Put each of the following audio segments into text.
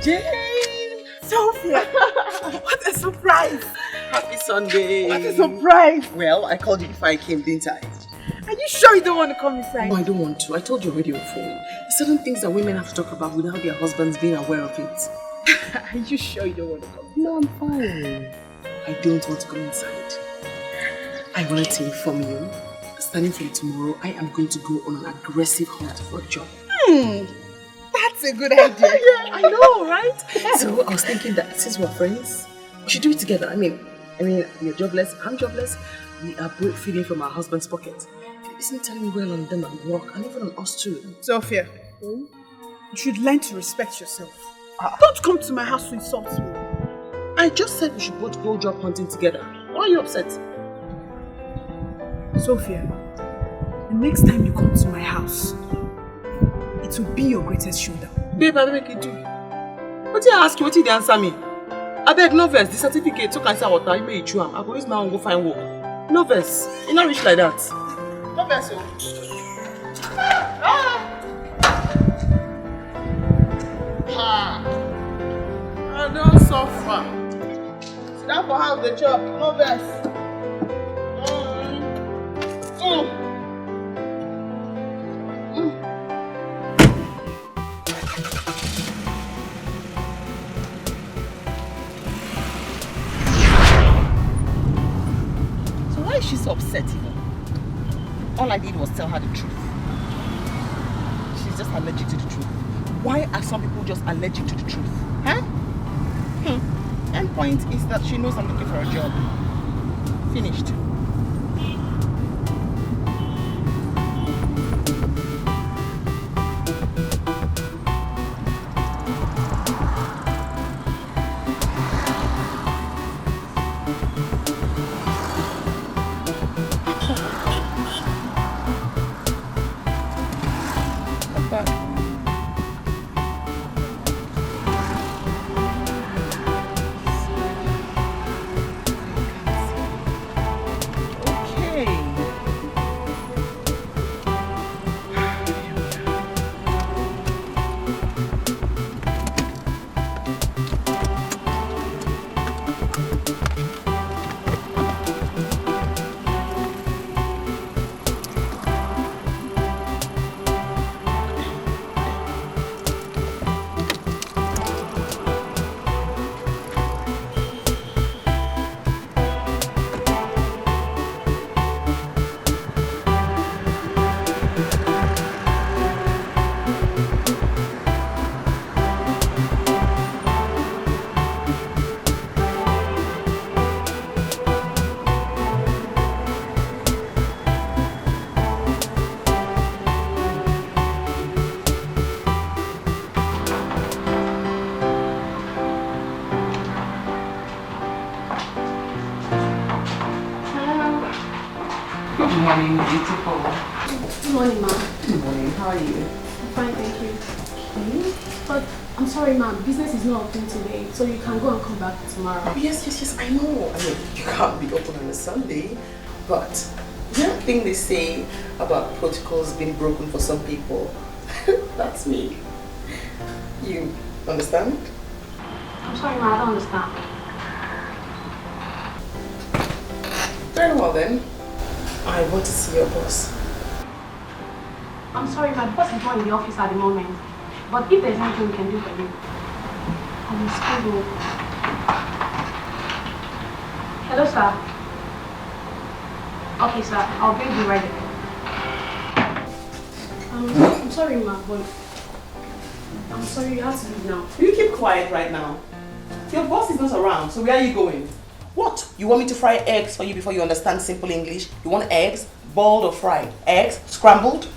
Jane! Sophia! What a surprise! Happy Sunday! What a surprise! Well, I called you before I came, didn't I? Are you sure you don't want to come inside? No, I don't want to. I told you already on phone. There's certain things that women have to talk about without their husbands being aware of it. Are you sure you don't want to come? No, I'm fine. I don't want to come inside. I wanted to inform you, starting from tomorrow, I am going to go on an aggressive hunt for a job. That's a good idea. Yeah, I know, right? So I was thinking that since we're friends, we should do it together. I mean, you're jobless, I'm jobless. We are both feeding from our husband's pocket. Isn't telling well on them at work and even on us too? Sophia, you should learn to respect yourself. Don't come to my house to insult me. I just said we should both go job hunting together. Why are you upset? Sophia, the next time you come to my house, it will be your greatest showdown. Babe, I make you do. What did I ask you? What did you answer me? I beg, no verse. The certificate, so can say what I may chew. I go use my own go find work. No verse. You're not rich like that. No verse, I don't suffer. Sit down for half the chop. No verse. Why is she so upset even? All I did was tell her the truth. She's just allergic to the truth. Why are some people just allergic to the truth? Huh? End point is that she knows I'm looking for a job. Finished. Beautiful. Good morning, ma'am. Good morning. How are you? I'm fine, thank you. Okay. But I'm sorry, ma'am. Business is not open today, so you can go and come back tomorrow. Oh, yes. I know. I mean, you can't be open on a Sunday, but that thing they say about protocols being broken for some people, that's me. You understand? I'm sorry, ma'am. I don't understand. Very well then. I want to see your boss. I'm sorry, my boss is not in the office at the moment. But if there's anything we can do for you, I will still go. Hello, sir. Okay, sir. I'll bring you right there. I'm sorry, ma'am, but I'm sorry you have to leave now. You keep quiet right now. Your boss is not around, so where are you going? What? You want me to fry eggs for you before you understand simple English? You want eggs, boiled or fried? Eggs, scrambled?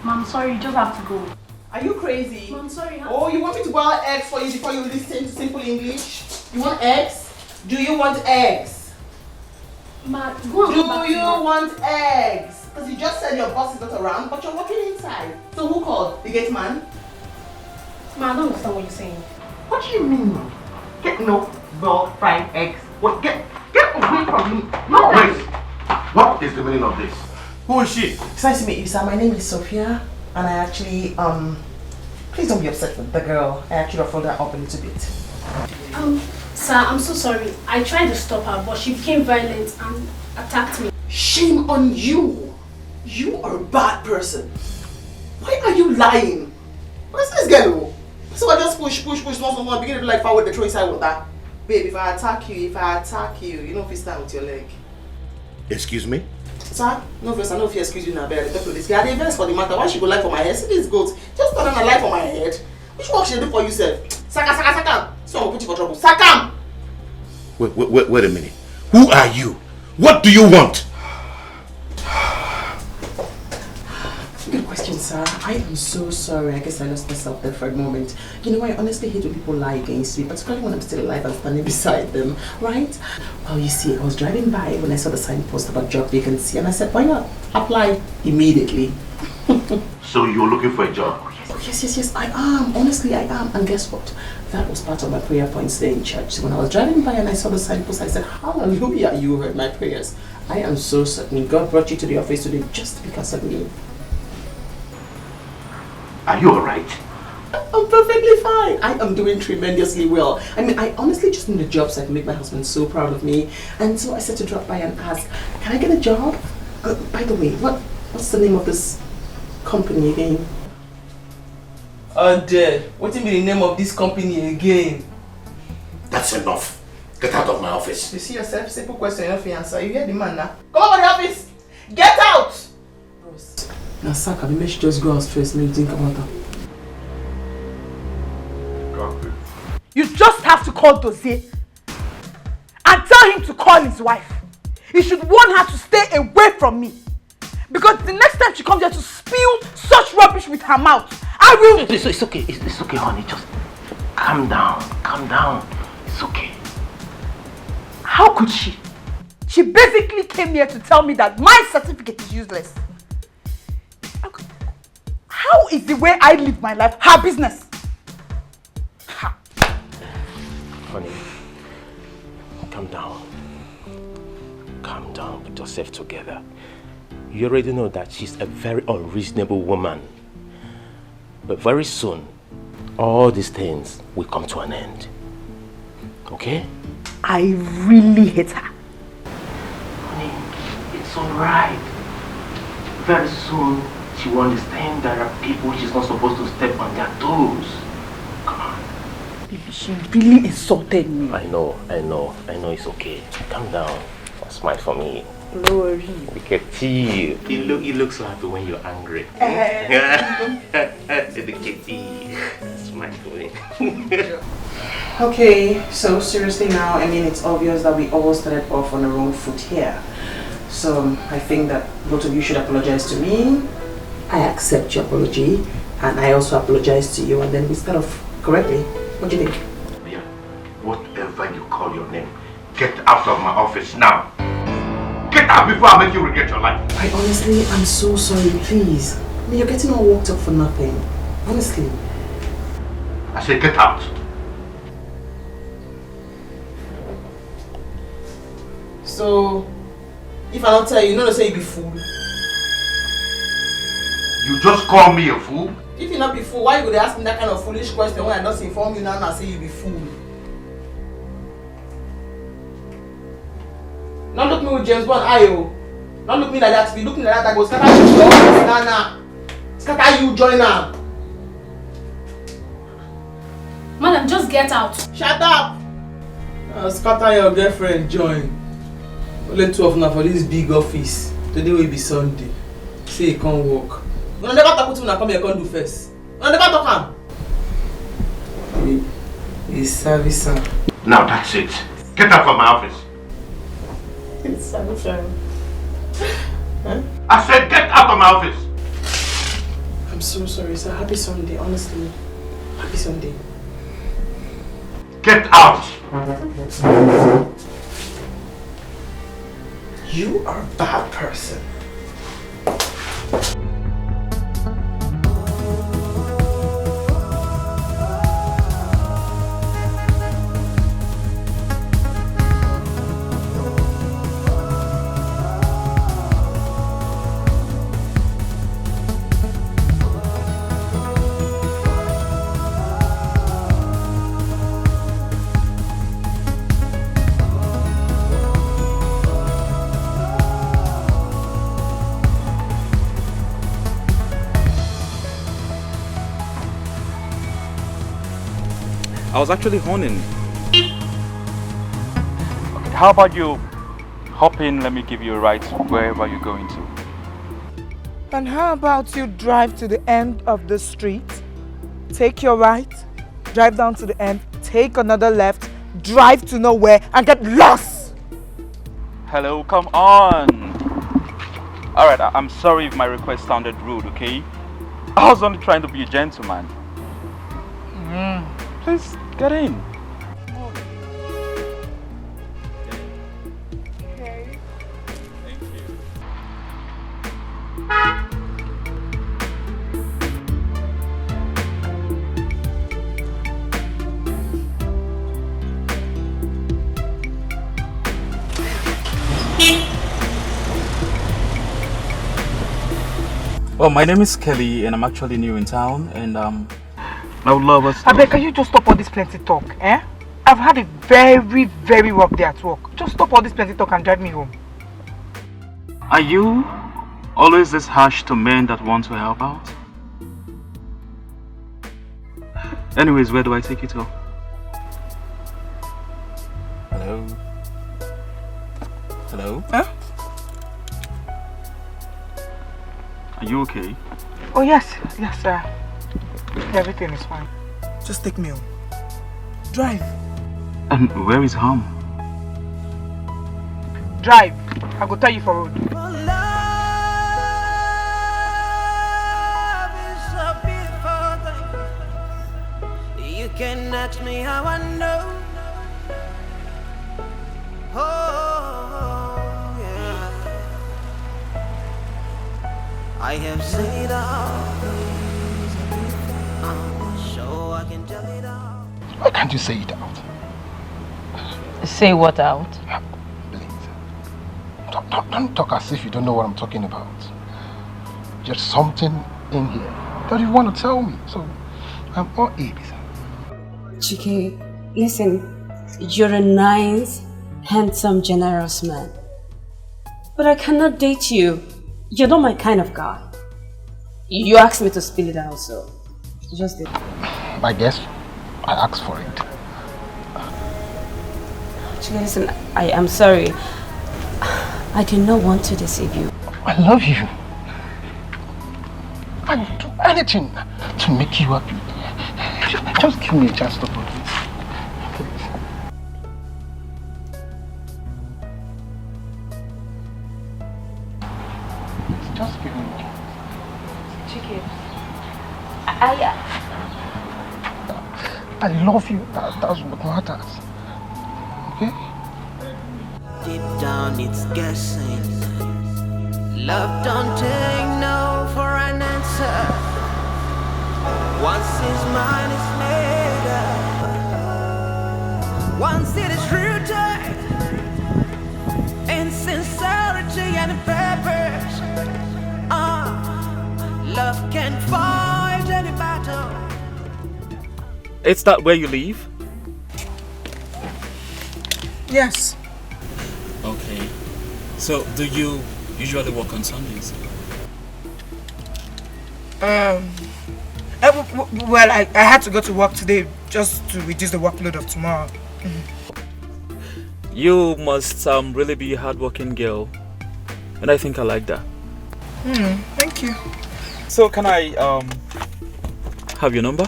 Ma'am, sorry, you just have to go. Are you crazy? Ma'am, sorry. Oh, you want me to boil eggs for you before you listen to simple English? You want eggs? Do you want eggs? Ma'am, go and come back. Do you want eggs? Because you just said your boss is not around, but you're working inside. So who called? The gate man? Ma'am, I don't understand what you're saying. What do you mean? Get no boiled fried eggs. What? Get away from me. No. Wait. What is the meaning of this? Who is she? It's nice to meet you, sir. My name is Sophia, and I actually Please don't be upset with the girl. I actually ruffled her up a little bit. Sir, I'm so sorry. I tried to stop her, but she became violent and attacked me. Shame on you. You are a bad person. Why are you lying? What's this girl? So I just push, no, begin to like forward the throw inside water. Babe, if I attack you, you know if you stand with your leg. Excuse me? Sir, no first, I know if you excuse you now, but I talk to this guy. I didn't for the matter. Why she go lie for my head? See this goat. Just turn on a lie for my head. Which work should do for yourself? Saka. So I'll put you for trouble. Sakam! Wait a minute. Who are you? What do you want? Good question, sir. I am so sorry. I guess I lost myself there for a moment. You know, I honestly hate when people lie against me, particularly when I'm still alive and standing beside them, right? Well, you see, I was driving by when I saw the signpost about job vacancy, and I said, why not apply immediately? So you're looking for a job? Oh, yes, I am. Honestly, I am. And guess what? That was part of my prayer points there in church. So when I was driving by and I saw the signpost, I said, hallelujah, you heard my prayers. I am so certain God brought you to the office today just because of me. Are you alright? I'm perfectly fine. I am doing tremendously well. I mean, I honestly just need a job so I can make my husband so proud of me. And so I said to drop by and ask, can I get a job? By the way, what's the name of this company again? What is the name of this company again? That's enough. Get out of my office. You see yourself, simple question, enough to answer. You hear the man now? Come over the office! Get out! Bros. Now, Saka, maybe she just go out first. Maybe think about her. You just have to call Dozie and tell him to call his wife. He should warn her to stay away from me. Because the next time she comes here to spill such rubbish with her mouth, I will... It's okay. It's okay, honey. Just calm down. It's okay. How could she? She basically came here to tell me that my certificate is useless. How is the way I live my life her business? Honey, calm down. Calm down. Put yourself together. You already know that she's a very unreasonable woman. But very soon, all these things will come to an end. Okay? I really hate her. Honey, it's alright. Very soon, she will understand there are people she's not supposed to step on their toes. Come on. Baby, she really insulted me. I know it's okay. Calm down. Smile for me. No worry. Look at you. It looks so happy when you're angry. Look at you. Smile for me. Okay, so seriously now, I mean, it's obvious that we all started off on the wrong foot here. So I think that both of you should apologize to me. I accept your apology, and I also apologize to you, and then we start off correctly. What do you think? Yeah, whatever you call your name, get out of my office now. Get out before I make you regret your life. I honestly, I'm so sorry, please. I mean, you're getting all worked up for nothing. Honestly. I said get out. So, if I don't tell you, don't say you be fool. You just call me a fool? If you not be fool, why you would ask me that kind of foolish question when I don't inform you now and I say you be fool? Don't look me with James Bond Ayo. Don't look me like that. If you look me like that, I go scatter you join Nana. Scatter you join her. Madam, just get out. Shut up! Scatter your girlfriend join. Only 12 now for this big office. Today will be Sunday. Say you can't walk. When I never talk to you, come here, come do first. When I never talk him. He's service. Now that's it. Get out from my office. It's service. Huh? I said get out of my office. I'm so sorry, sir. Happy Sunday, honestly. Happy Sunday. Get out! You are a bad person. I was actually honing. Okay, how about you hop in, let me give you a ride wherever you're going to. And how about you drive to the end of the street, take your right, drive down to the end, take another left, drive to nowhere and get lost? Hello, come on. Alright, I'm sorry if my request sounded rude, okay? I was only trying to be a gentleman. Please, get in. Okay. Thank you. Well, my name is Kelly and I'm actually new in town and I would love us to... Abeg, can you just stop all this plenty talk, eh? I've had a very rough day at work. Just stop all this plenty talk and drive me home. Are you always this harsh to men that want to help out? Anyways, where do I take you to? Hello? Hello? Huh? Are you okay? Oh yes, sir. Everything is fine. Just take me home. Drive. And where is home? Drive. I go tell you for road. You can ask me how I know. Oh, yeah. I have seen it all. So I can tell it all. Why can't you say it out? Say what out? Please. Don't talk as if you don't know what I'm talking about. There's something in here that you want to tell me. So I'm all ears. Chike, listen, you're a nice, handsome, generous man. But I cannot date you. You're not my kind of guy. You asked me to spill it out, so you just did. I guess I asked for it. Chike, listen, I am sorry. I did not want to deceive you. I love you. I would do anything to make you happy. Just give me a chance to put this. Please. Just give me a chance. Chike, I love you. That's what matters. Okay? Deep down it's guessing. Love don't take no for an answer. Once his mind is made up, once it is rooted in sincerity and purpose, love can fight any battle. It's that where you live? Yes. Okay. So, do you usually work on Sundays? Well, I had to go to work today just to reduce the workload of tomorrow. You must really be a hardworking girl. And I think I like that. Thank you. So, can I have your number?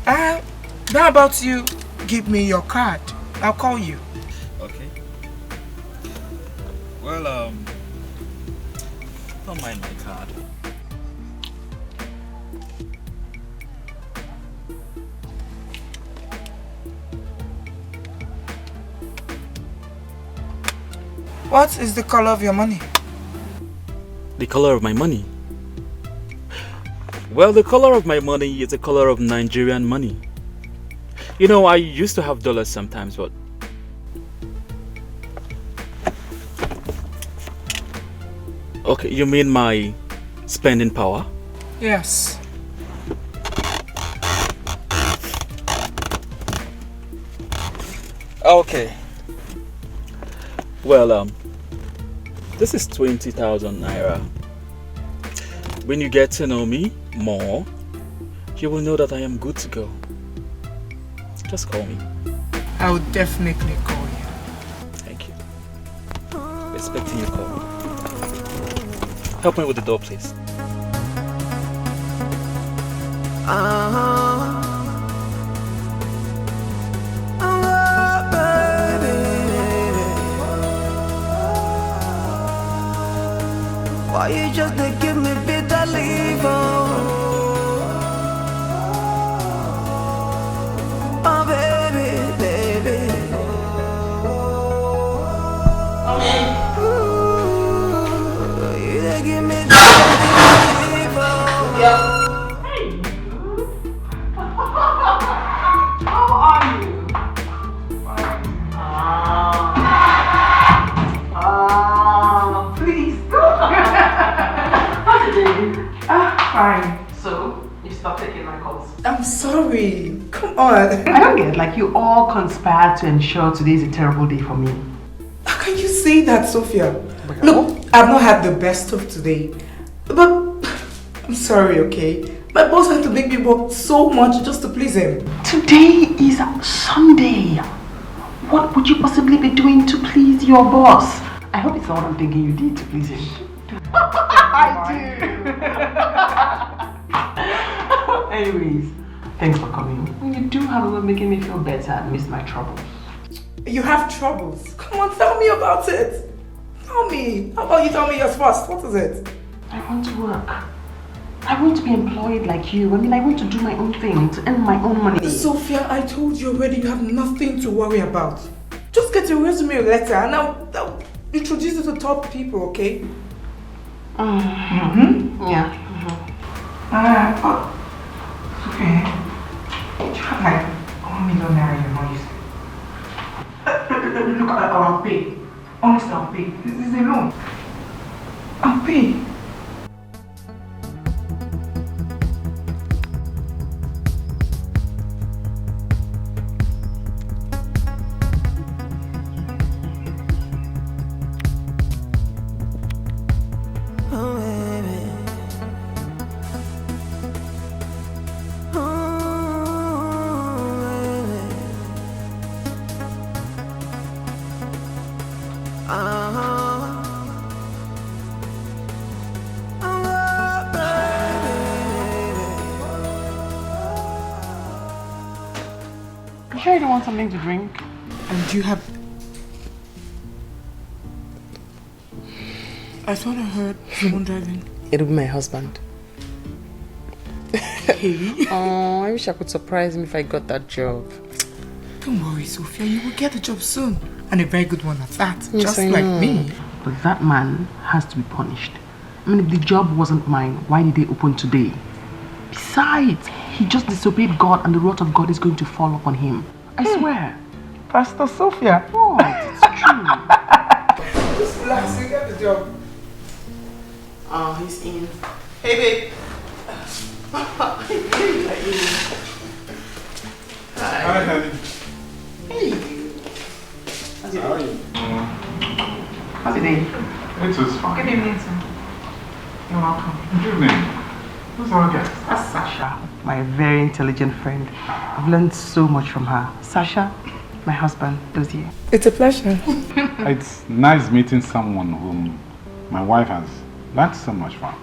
How about you give me your card? I'll call you. Okay. Well, don't mind my card. What is the color of your money? The color of my money? Well, the color of my money is the color of Nigerian money. You know, I used to have dollars sometimes, but... Okay, you mean my spending power? Yes. Okay. Well, this is 20,000 naira. When you get to know me more, you will know that I am good to go. just call me. I will definitely call you. Thank you. Expecting your call. Help me with the door, please. Why you just they give me bitter leave? Oh baby, baby. Ooh, you they give me bitter leave. Yeah. How are you? Please. How's it going? Fine. So, you stopped taking my calls? I'm sorry. Come on. I don't get like you all conspired to ensure today is a terrible day for me. How can you say that, Sophia? Look, I've not had the best of today. But I'm sorry, okay? My boss had to make me work so much just to please him. Today is Sunday. What would you possibly be doing to please your boss? I hope it's not what I'm thinking you did to please him. I do. Anyways, thanks for coming. You do have a way of making me feel better and miss my troubles. You have troubles. Come on, tell me about it. Tell me. How about you tell me yours first? What is it? I want to work. I want to be employed like you. I mean, I want to do my own thing, to earn my own money. Sophia, I told you already you have nothing to worry about. Just get a resume letter and I'll introduce you to top people, okay? Yeah. Okay. You have like 1 million naira in your money. Look, I'll pay. Honestly, I'll pay. This is a loan. I'll pay. You sure you don't want something to drink? And do you have... I thought I heard someone driving. It'll be my husband. Hey. Oh, I wish I could surprise him if I got that job. Don't worry, Sophia. You will get a job soon. And a very good one at that. Yes, just I like know. me. But that man has to be punished. I mean, if the job wasn't mine, why did they open today? Besides, he just disobeyed God and the wrath of God is going to fall upon him. I swear. Pastor Sophia. What? It's true. Just relax, you get the job. Oh, he's in. Hey, babe. Hi, honey. Hey. How are you? How's it day? It was fine. Good evening, sir. You're welcome. Good evening. Who's our guest? That's Sasha, my very intelligent friend. I've learned so much from her. Sasha, my husband, Dozie. It's a pleasure. It's nice meeting someone whom my wife has learned so much from.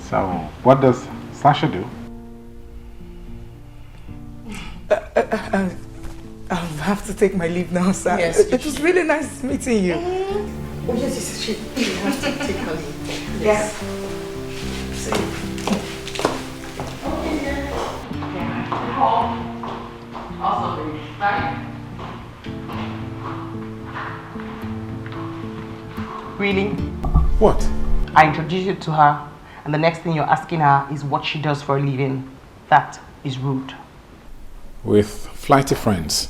So, what does Sasha do? I'll have to take my leave now, sir. Yes, it was really nice meeting you. Oh, yes, she has to take her leave. Yes. Awesome, right? Really? What? I introduced you to her, and the next thing you're asking her is what she does for a living. That is rude. With flighty friends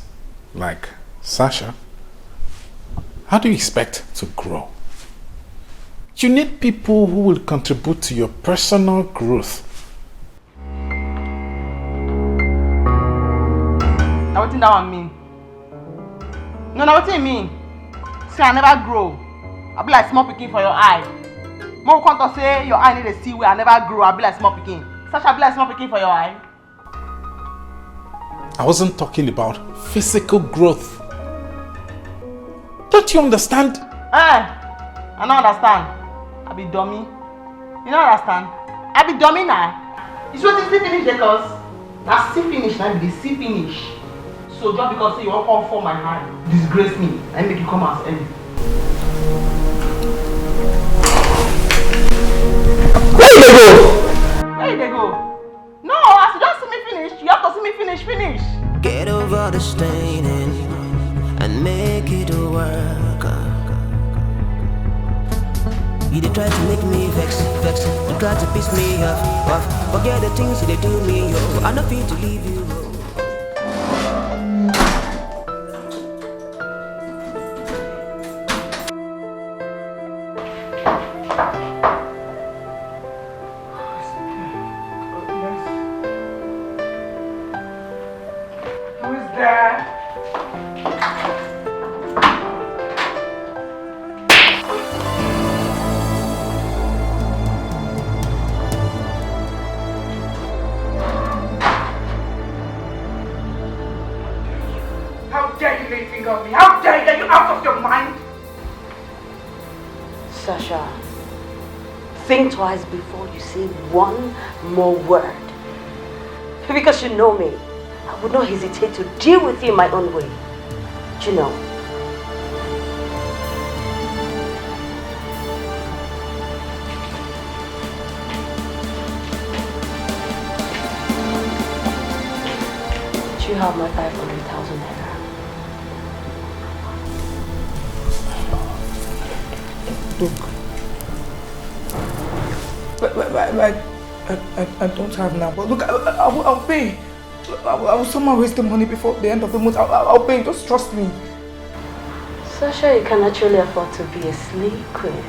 like Sasha, how do you expect to grow? You need people who will contribute to your personal growth. Now what that one mean? No, what do you mean? See, I never grow. I be like small picking for your eye. More come to say your eye need to see where I never grow. I be like small picking. Sasha be like small picking for your eye. I wasn't talking about physical growth. Don't you understand? I don't understand. I be dummy. You don't understand? I be dummy now. It's what is the finish the cause? That's see finish now, be see finish. So just because you won't come for my hand, disgrace me, and make you come as early. Where you go? Where you go? No, as you just see me finish, you have to see me finish. Get over the staining and make it work. You they try to make me vex. They try to piss me off. Forget the things they do me, yo. I'm not fit to leave you. Think twice before you say one more word. Because you know me, I would not hesitate to deal with you my own way. Do you know? Do you have my 500,000 naira? Look. I don't have now. But look, I'll pay. I will somehow raise the money before the end of the month. I'll pay. Just trust me. Sasha, you can actually afford to be a slave queen.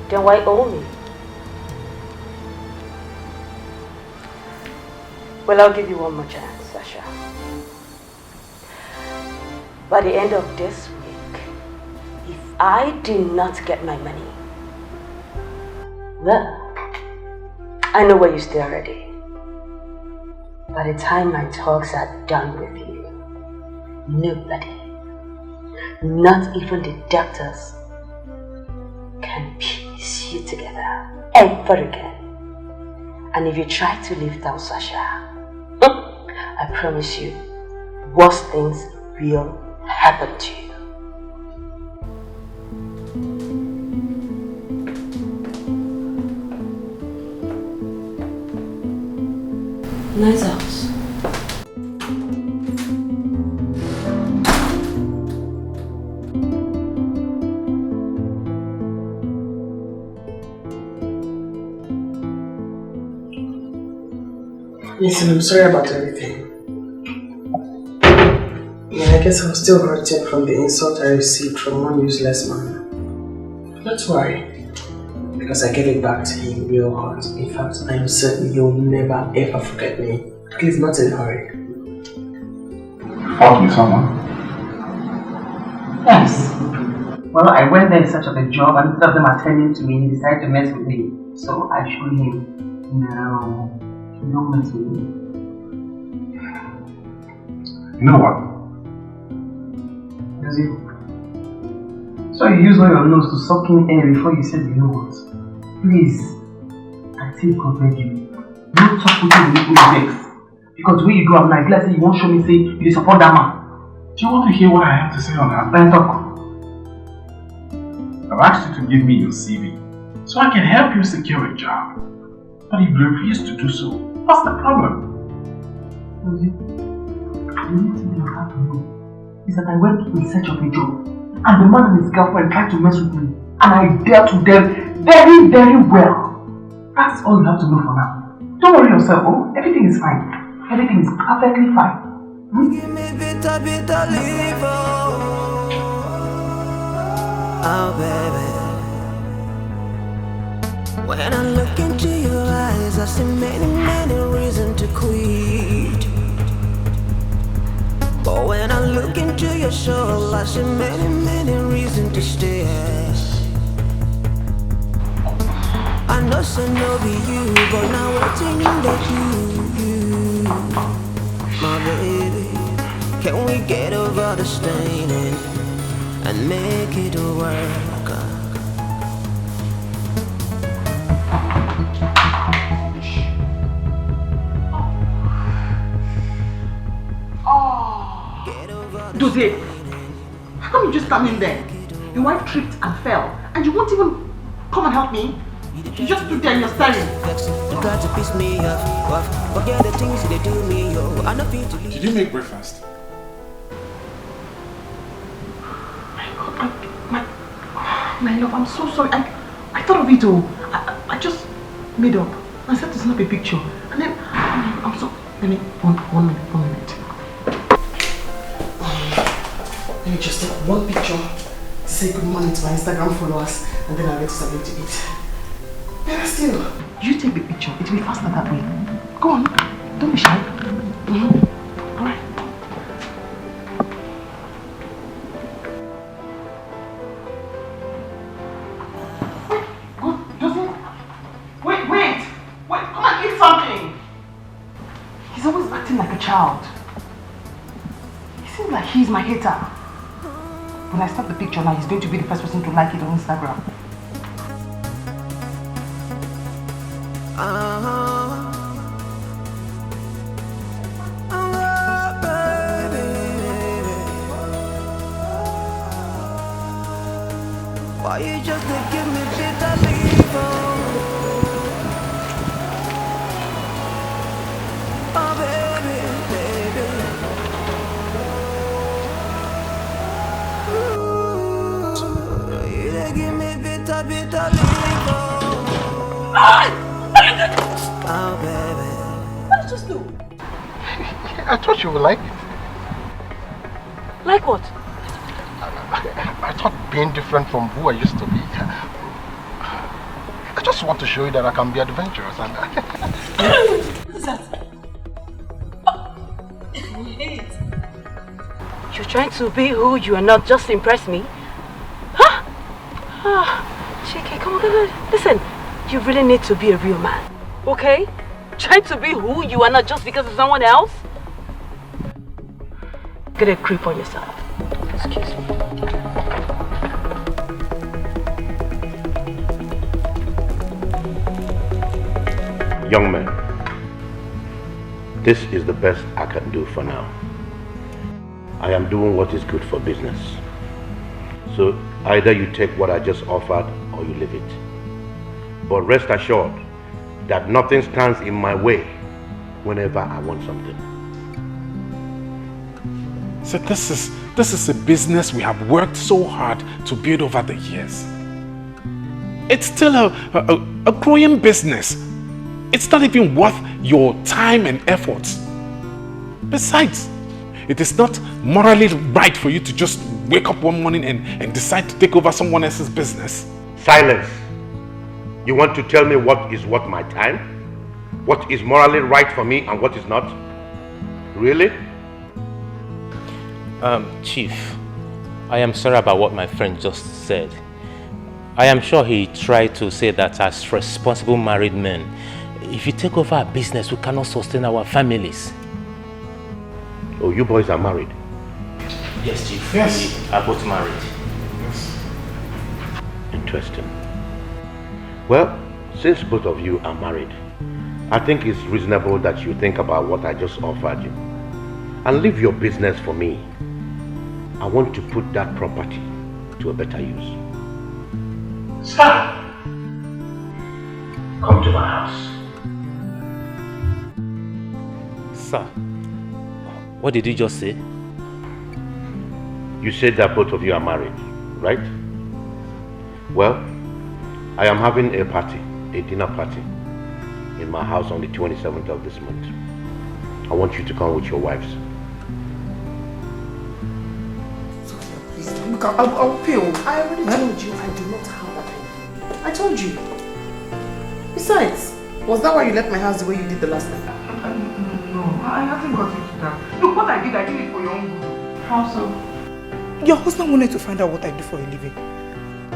Then why owe me? Well, I'll give you one more chance, Sasha. By the end of this week, if I do not get my money, well, I know where you stay already. By the time my talks are done with you, nobody, not even the doctors, can piece you together ever again. And if you try to leave down Sasha, I promise you, worse things will happen to you. Nice house. Listen, I'm sorry about everything. Yeah, I guess I'm still hurting from the insult I received from one useless man. Don't worry, because I gave it back to him real hard. In fact, I am certain you'll never ever forget me. Please, not in a hurry. Fought with someone? Yes. Well, I went there in search of a job and instead of them attending to me, he decided to mess with me. So I showed him, no, don't mess with me. You know what? Does it? So you use all your nose to suck in air before you said you know what? Please, I think God beg you. Don't talk with me with vex. Because when you do, I'm like, let's say you won't show me, say you support that man. Do you want to hear what I have to say on that? Then talk. I've asked you to give me your CV so I can help you secure a job. But if you refuse to do so, what's the problem? Rosie, the only thing you have to know is that I went in search of a job and the man and his girlfriend tried to mess with me and I dealt with them very, very well. That's all you have to know for now. Don't worry yourself, oh, everything is fine. Everything is perfectly fine. Give me bitter liver. Oh, baby. When I look into your eyes, I see many, many reasons to quit. But when I look into your soul, I see many, many reasons to stay. I know so no be you, but now waiting that you. baby, can we get over the staining and make it work? Dozie, how come you just stand in there? Your wife tripped and fell, and you won't even come and help me? You just stood there and you're staring. Did you make breakfast? My love, I'm so sorry. I thought of it all. I just made up. I said to snap a picture. And then, I'm so... Let me... One minute. Let me just take one picture, say good morning to my Instagram followers, and then I'll get to submit to it. Better still. You take the picture. It will be faster that way. Go on. Don't be shy. Alright. Wait! Come and eat something! He's always acting like a child. He seems like he's my hater. When I start the picture now, he's going to be the first person to like it on Instagram. Why you just give me bitter leave? Oh baby. You give me bitter leave. Oh baby. What did you just do? I thought you would like it. Like what? I thought being different from who I used to be. I just want to show you that I can be adventurous. And What is that? Wait. You're trying to be who you are not just to impress me? Huh? Chike, come on. Listen, you really need to be a real man, okay? Trying to be who you are not just because of someone else? Get a grip on yourself. Excuse me. Young man, this is the best I can do for now. I am doing what is good for business. So either you take what I just offered or you leave it. But rest assured that nothing stands in my way whenever I want something. So this is a business we have worked so hard to build over the years. It's still a growing business. It's not even worth your time and efforts. Besides, it is not morally right for you to just wake up one morning and decide to take over someone else's business. Silence. You want to tell me what is worth my time? What is morally right for me and what is not? Really? Chief, I am sorry about what my friend just said. I am sure he tried to say that as responsible married men, if you take over our business, we cannot sustain our families. Oh, you boys are married? Yes, Chief. Yes. We are both married. Yes. Interesting. Well, since both of you are married, I think it's reasonable that you think about what I just offered you. And leave your business for me. I want to put that property to a better use. Stop! Come to my house. Sir, what did you just say? You said that both of you are married, right? Well, I am having a party, a dinner party, in my house on the 27th of this month. I want you to come with your wives. Look, I'll pay. I already told you I do not have that idea. I told you. Besides, was that why you left my house the way you did the last time? No, I haven't got into that. Look, what I did it for your own good. How so? Your husband wanted to find out what I do for a living.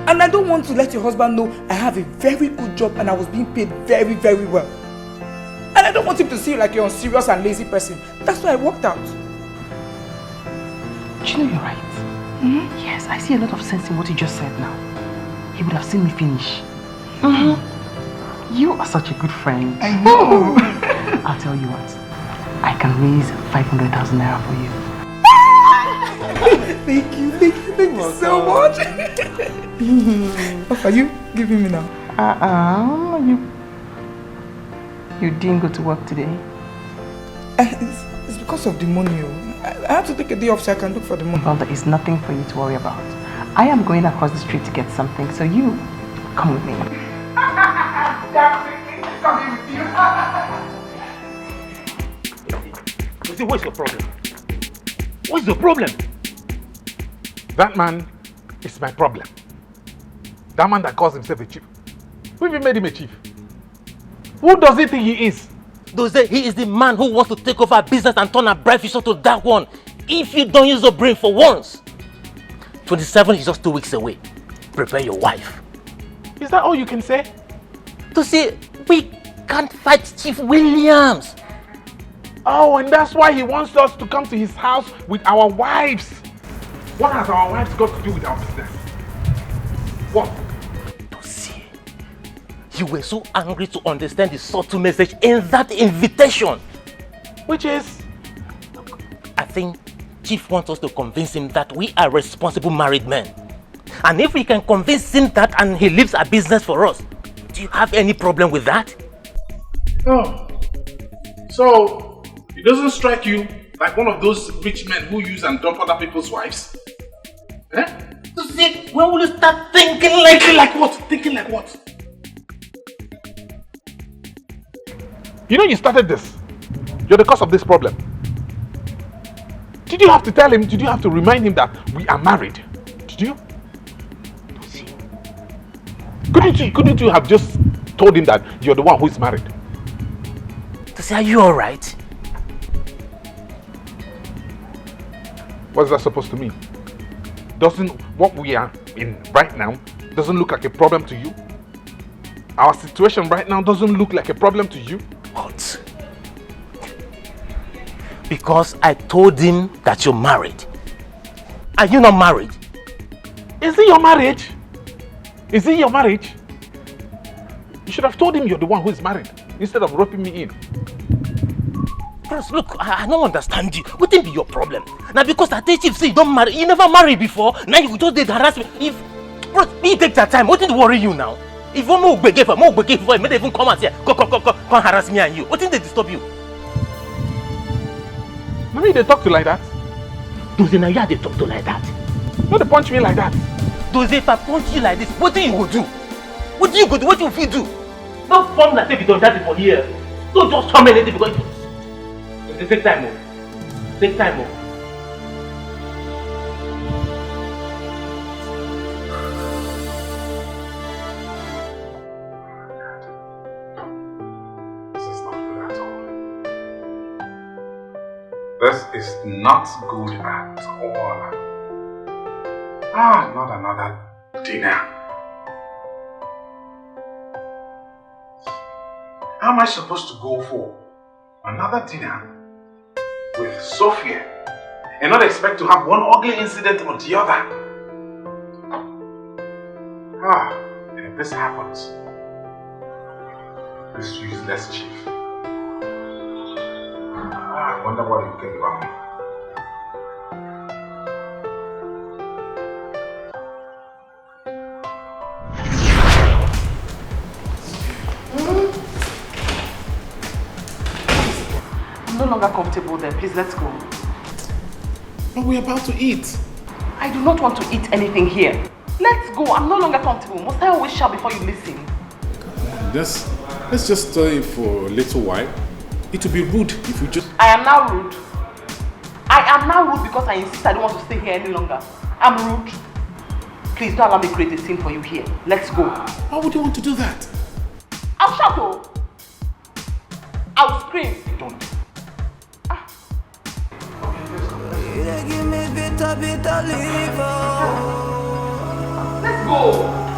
And I don't want to let your husband know I have a very good job and I was being paid very, very well. And I don't don't want him to see you like you're a serious and lazy person. That's why I walked out. Do you know you're right? Mm-hmm. Yes, I see a lot of sense in what you just said now. He would have seen me finish. Mm-hmm. You are such a good friend. I know. I'll tell you what. I can raise 500,000 naira for you. Thank you so much. What are you giving me now? You didn't go to work today? It's because of the money. I have to take a day off so I can look for the money. Well, there is nothing for you to worry about. I am going across the street to get something, so you come with me. Come with you. See, what's your problem? What's the problem? That man is my problem. That man that calls himself a chief. Who even made him a chief? Who does he think he is? He is the man who wants to take over a business and turn a bright future to that one. If you don't use your brain for once. 27 is just 2 weeks away. Prepare your wife. Is that all you can say? To say, we can't fight Chief Williams. Oh, and that's why he wants us to come to his house with our wives. What has our wives got to do with our business? What? You were so angry to understand the subtle message in that invitation. Which is? I think Chief wants us to convince him that we are responsible married men. And if we can convince him that and he leaves a business for us, do you have any problem with that? Oh. So, it doesn't strike you like one of those rich men who use and dump other people's wives? Eh? To see, when will you start thinking like... Thinking like what? Thinking like what? You know you started this. You're the cause of this problem. Did you have to tell him, did you have to remind him that we are married? Did you? Couldn't you have just told him that you're the one who is married? To say, are you alright? What's that supposed to mean? Doesn't what we are in right now doesn't look like a problem to you? Our situation right now doesn't look like a problem to you? What? Because I told him that you're married. Are you not married? Is it your marriage? Is it your marriage? You should have told him you're the one who is married instead of roping me in. Bros, look, I don't understand you. What be your problem? Now because I tell Chief say you don't marry, you never married before, now you just did harass me. If bros, me take that time, what did worry you now? If you more beg for it may even come and say, come harass me and you. What did they disturb you? Maybe they talk to like that. Does now yeah they talk to like that? No, they punch me like that. Does if I punch you like this, what do you go do? What do you go do? What do you do? Don't form like if you don't that for here. Don't just tell me anything because take time off. Take time off. This is not good at all. Not another dinner. How am I supposed to go for another dinner with Sophia and not expect to have one ugly incident or the other? And if this happens, this useless chief, I wonder what you think about me. I'm no longer comfortable there. Please, let's go. But we're about to eat. I do not want to eat anything here. Let's go. I'm no longer comfortable. Must I always shout before you listen? Let's just stay for a little while. It would be rude if you just... I am now rude. I am now rude because I insist I don't want to stay here any longer. I'm rude. Please don't allow me to create a scene for you here. Let's go. Why would you want to do that? I'll shout, oh. I'll scream. Don't. Give me bitter liver. Let's go.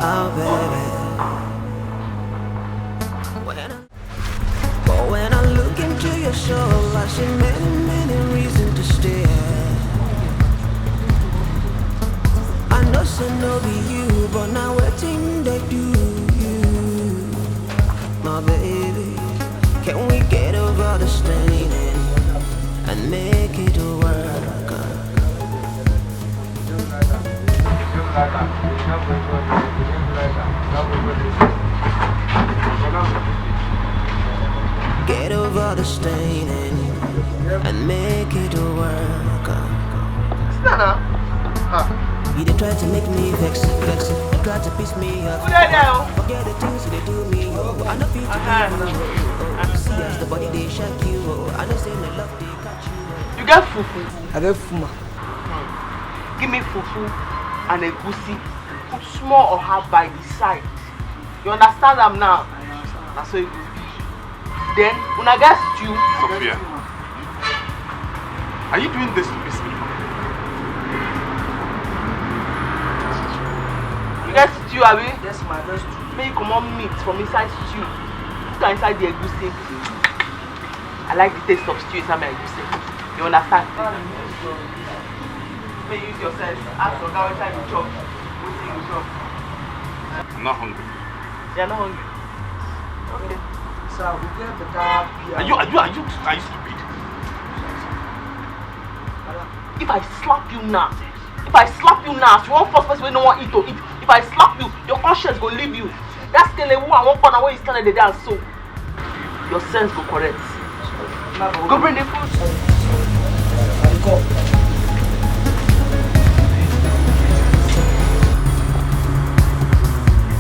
Oh, baby. But when I look I see many reasons to stay. I know some no be you, but now waiting they do you, my baby. Can we get over the staining and make it work? Get over the staining and make it work. You they try to make me vex, try to piss me off. Forget the things they do me, oh. I know feel to you. See as the body they shake you, oh. I know say no love they catch you. You get fufu? I get fuma. Give me fufu and a goosey. Put small or half by the side. You understand them now? That's so it will be. Then, when I get stew... Sophia, are you doing this to piss me off? You get stew, Abi? Yes, my best stew. Make you come on meat from inside stew. Put it inside the egusi. I like the taste of stew inside my egusi. You understand? May use your sense. Ask your guy what time you chop. What thing you chop. I'm not hungry. You're not hungry? Okay. Sir, we get better beer. Are you stupid? If I slap you now, you won't first person no one eat to eat. If I slap you, your conscience go leave you. That's the level I won't corner where you stand at the dance so. Your sense go correct. Go bring the food. Go.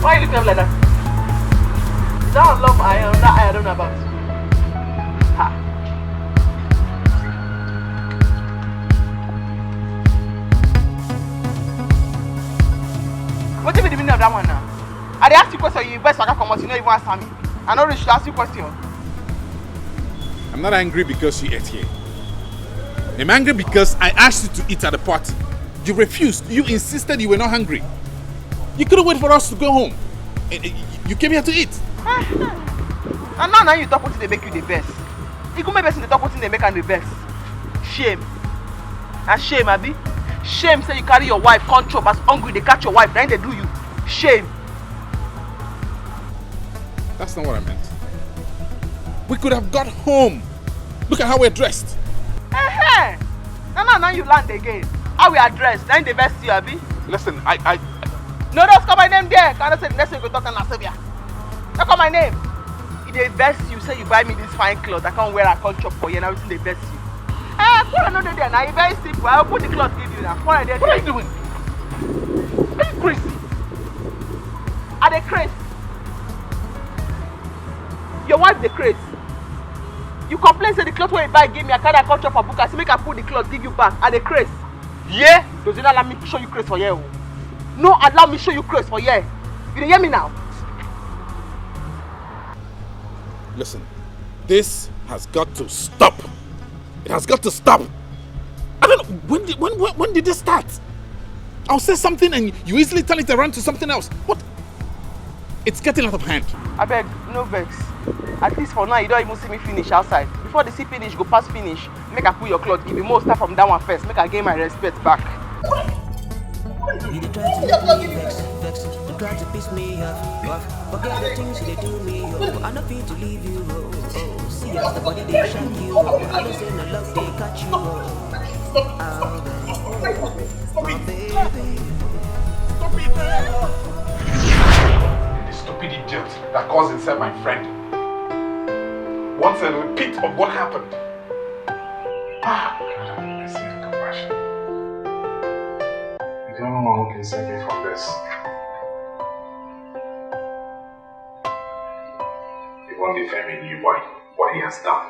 Why are you looking at me like that? That love I don't know about. Ha. What do you mean of that one now? I asked you question, you best come out, you know you want to answer me. I know you should ask you question. I'm not angry because you ate here. I'm angry because I asked you to eat at the party. You refused. You insisted you were not hungry. You couldn't wait for us to go home. You came here to eat. And now you talk what they make you the best. You go make best in the talk what they make and the best. Shame. And shame, Abi. Shame say you carry your wife, come chop as hungry, they catch your wife, then they do you. Shame. That's not what I meant. We could have got home. Look at how we're dressed. Hey. Now you land again. How we are dressed, then they best you, Abi. Listen, No, don't call my name there. Can I say the next thing you go talk to Nasavia? Don't call my name. If they best you, say you buy me this fine clothes, I can't wear a culture chop for you and everything they best you. What I know there now, it's very simple. I'll put the cloth give you now. What are you doing? Are you crazy? Are they crazy? Your wife the crazy. You complain say the cloth where you buy give me, I carry a culture for book, I say make I put the cloth give you back. Are they crazy? Yeah? Does it not allow me to show you crazy for you? No, allow me show you crazy for you. You hear me now? Listen, this has got to stop. It has got to stop. I don't know, when did this start? I'll say something and you easily turn it around to something else. What? It's getting out of hand. I beg, no vex. At least for now, you don't even see me finish outside. Before the see finish, go past finish. Make I pull your cloth, give me more stuff from that one first. Make I gain my respect back. You try to make me vex, try to piss me off. Forget the things they do me, oh. I know feel to leave you, oh. See as the body they shake you, oh. I don't say no love they catch you, oh. Stop it! Baby. Stop it! The stupid idiot that calls himself my friend wants a repeat of what happened. God, have mercy and compassion. I don't know who can save me from this. If only Femi knew what he has done.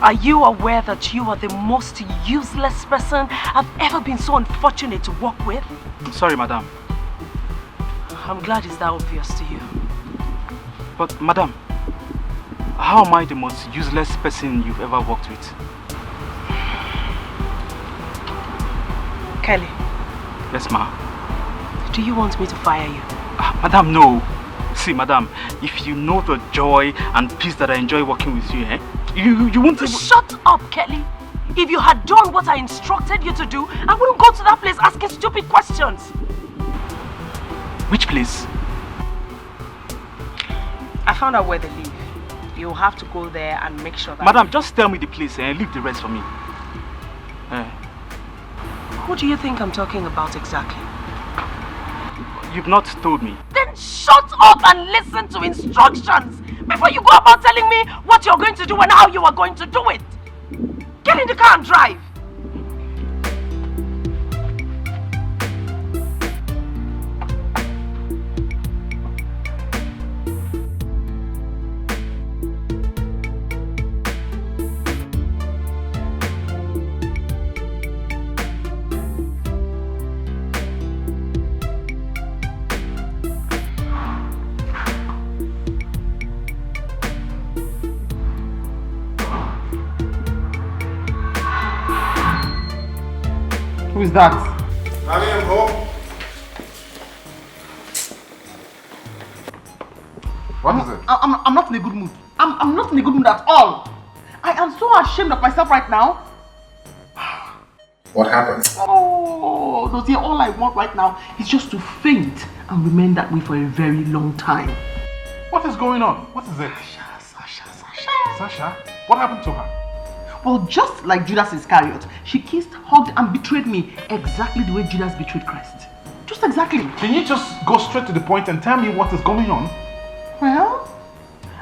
Are you aware that you are the most useless person I've ever been so unfortunate to work with? Sorry, madam. I'm glad it's that obvious to you. But, madam, how am I the most useless person you've ever worked with? Kelly. Yes, ma. Do you want me to fire you? Madam, no. See, madam, if you know the joy and peace that I enjoy working with you, you won't... Shut up, Kelly. If you had done what I instructed you to do, I wouldn't go to that place asking stupid questions. Which place? I found out where they live. You'll have to go there and make sure that... Madam, just tell me the place and leave the rest for me. Who do you think I'm talking about exactly? You've not told me. Then shut up and listen to instructions before you go about telling me what you're going to do and how you are going to do it. Get in the car and drive. Who is that? I am home. What is it? I'm not in a good mood. I'm not in a good mood at all. I am so ashamed of myself right now. What happened? Oh, Dozie, all I want right now is just to faint and remain that way for a very long time. What is going on? What is it? Sasha? What happened to her? Well, just like Judas Iscariot, she kissed, hugged and betrayed me exactly the way Judas betrayed Christ. Just exactly. Can you just go straight to the point and tell me what is going on? Well,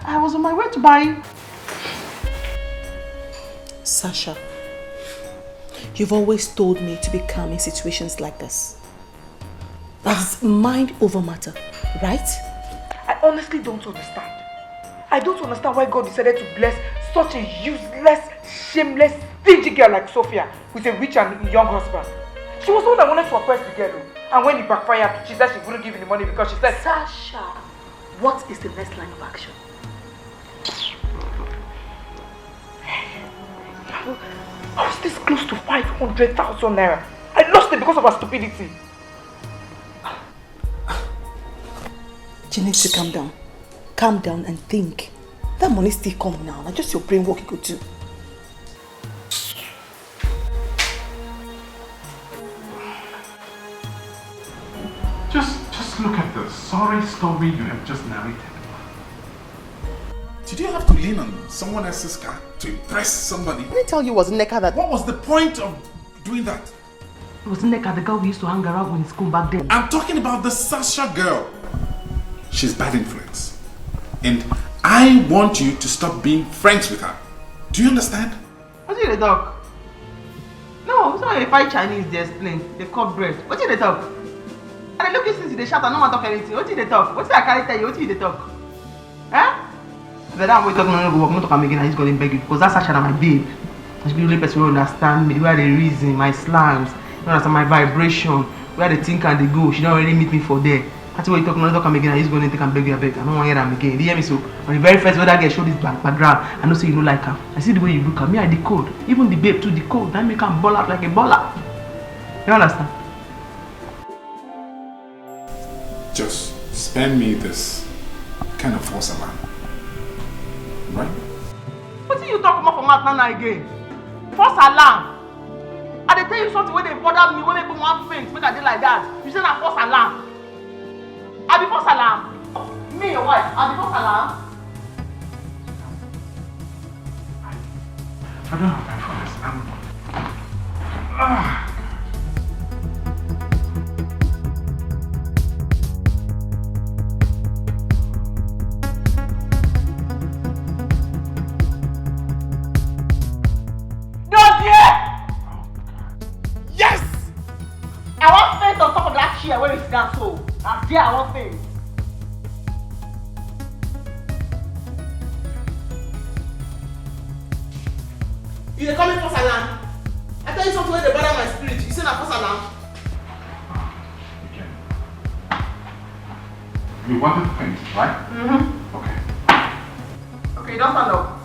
I was on my way to buy... Sasha, you've always told me to be calm in situations like this. That's mind over matter, right? I honestly don't understand. I don't understand why God decided to bless such a useless, shameless, stingy girl like Sophia with a rich and young husband. She was the one that wanted to oppress the girl. And when it backfired, she said she wouldn't give him the money because she said... Sasha, what is the next line of action? I was this close to 500,000 naira. I lost it because of her stupidity. You need to calm down. Calm down and think. That money's still coming now. Now just your brain work you could do. Just look at the sorry story you have just narrated. Did you have to lean on someone else's car to impress somebody? I didn't tell you it was Nneka that... What was the point of doing that? It was Nneka, the girl we used to hang around in school back then. I'm talking about the Sasha girl. She's bad influence. And I want you to stop being friends with her. Do you understand? What's in the dog? No, it's not a fight Chinese they explain. They cut bread. What's in the dog? And I look at since they shout and no one talk anything. What's in the dog? What's that character you? What's in the dog? Huh? But that way talking no go work, not talk again and he's gonna beg you because that's Sasha my babe. She's the only person who understand me, where the reason, my slangs, you understand my vibration, where they think and they go. She don't already meet me for there. That's why you talk not talk again and he's gonna take and beg you beg. I don't want to hear them again. Do you hear me? So on the very first when that girl show this background, I know say you don't like her. I see the way you look at me, I decode. Even the babe too decode. That make her ball out like a baller. You understand? Just spare me this kind of false alarm. Right? What you talk about for mouth now again? False alarm. I dey tell you something when they bother me, when they put one thing, make I do like that. You say na false alarm. I be false alarm. Me your wife, I be false alarm. I don't have time for this. Yes! I want faint on top of that chair where it's down so. That's there I want faint. You dey call me false alarm? I tell you something when they bother my spirit. You say na false alarm? You wanted to paint, right? Mm-hmm. Okay. Okay, don't stand up.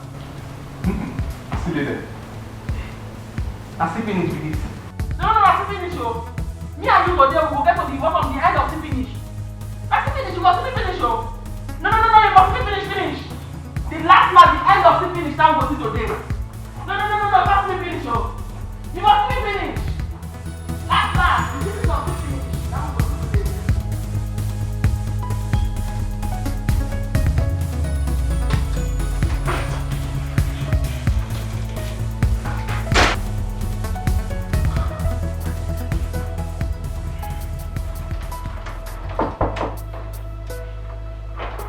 I still there. I still finish with it. No, I still finish, oh. Me and you go there, we will get to the bottom, the end of the finish. I still finish, you must still finish, oh. No, you must still finish. The last match, the end of the finish, now go to today. No, you must still finish, oh. You must still finish. Last, this is not the finish. Now go to today.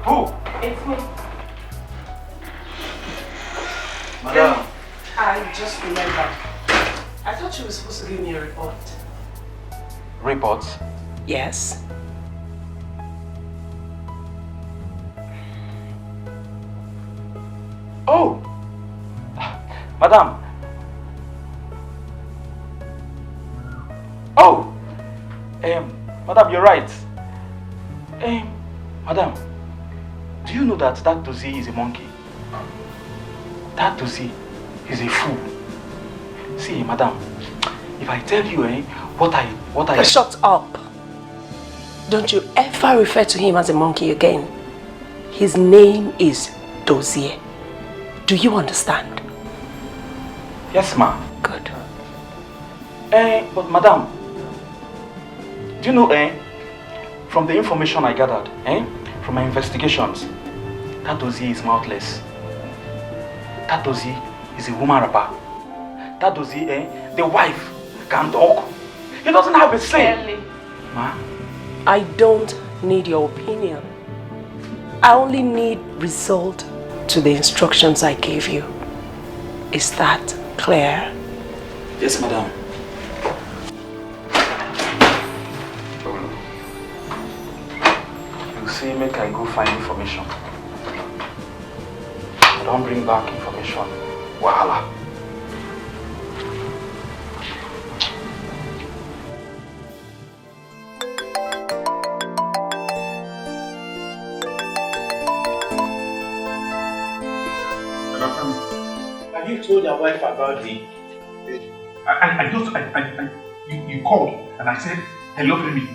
Who? It's me. Madam. I just remembered. I thought you were supposed to give me a report. Reports? Yes. Oh! Madam. Oh! Madam, you're right. Madam, do you know that Dozie is a monkey? That Dozie is a fool. See, madam, if I tell you what I... Shut up. Don't you ever refer to him as a monkey again. His name is Dozie. Do you understand? Yes, ma'am. Good. But madam, do you know, from the information I gathered, from my investigations, that Dozie is mouthless. That Dozie is a woman rapper. That Dozie, the wife, can talk. He doesn't have a say. Ma? I don't need your opinion. I only need result to the instructions I gave you. Is that clear? Yes, madam. You see, make I go find information. I don't bring back information. Wahala. Have you told your wife about the... You called and I said, hello, Femi.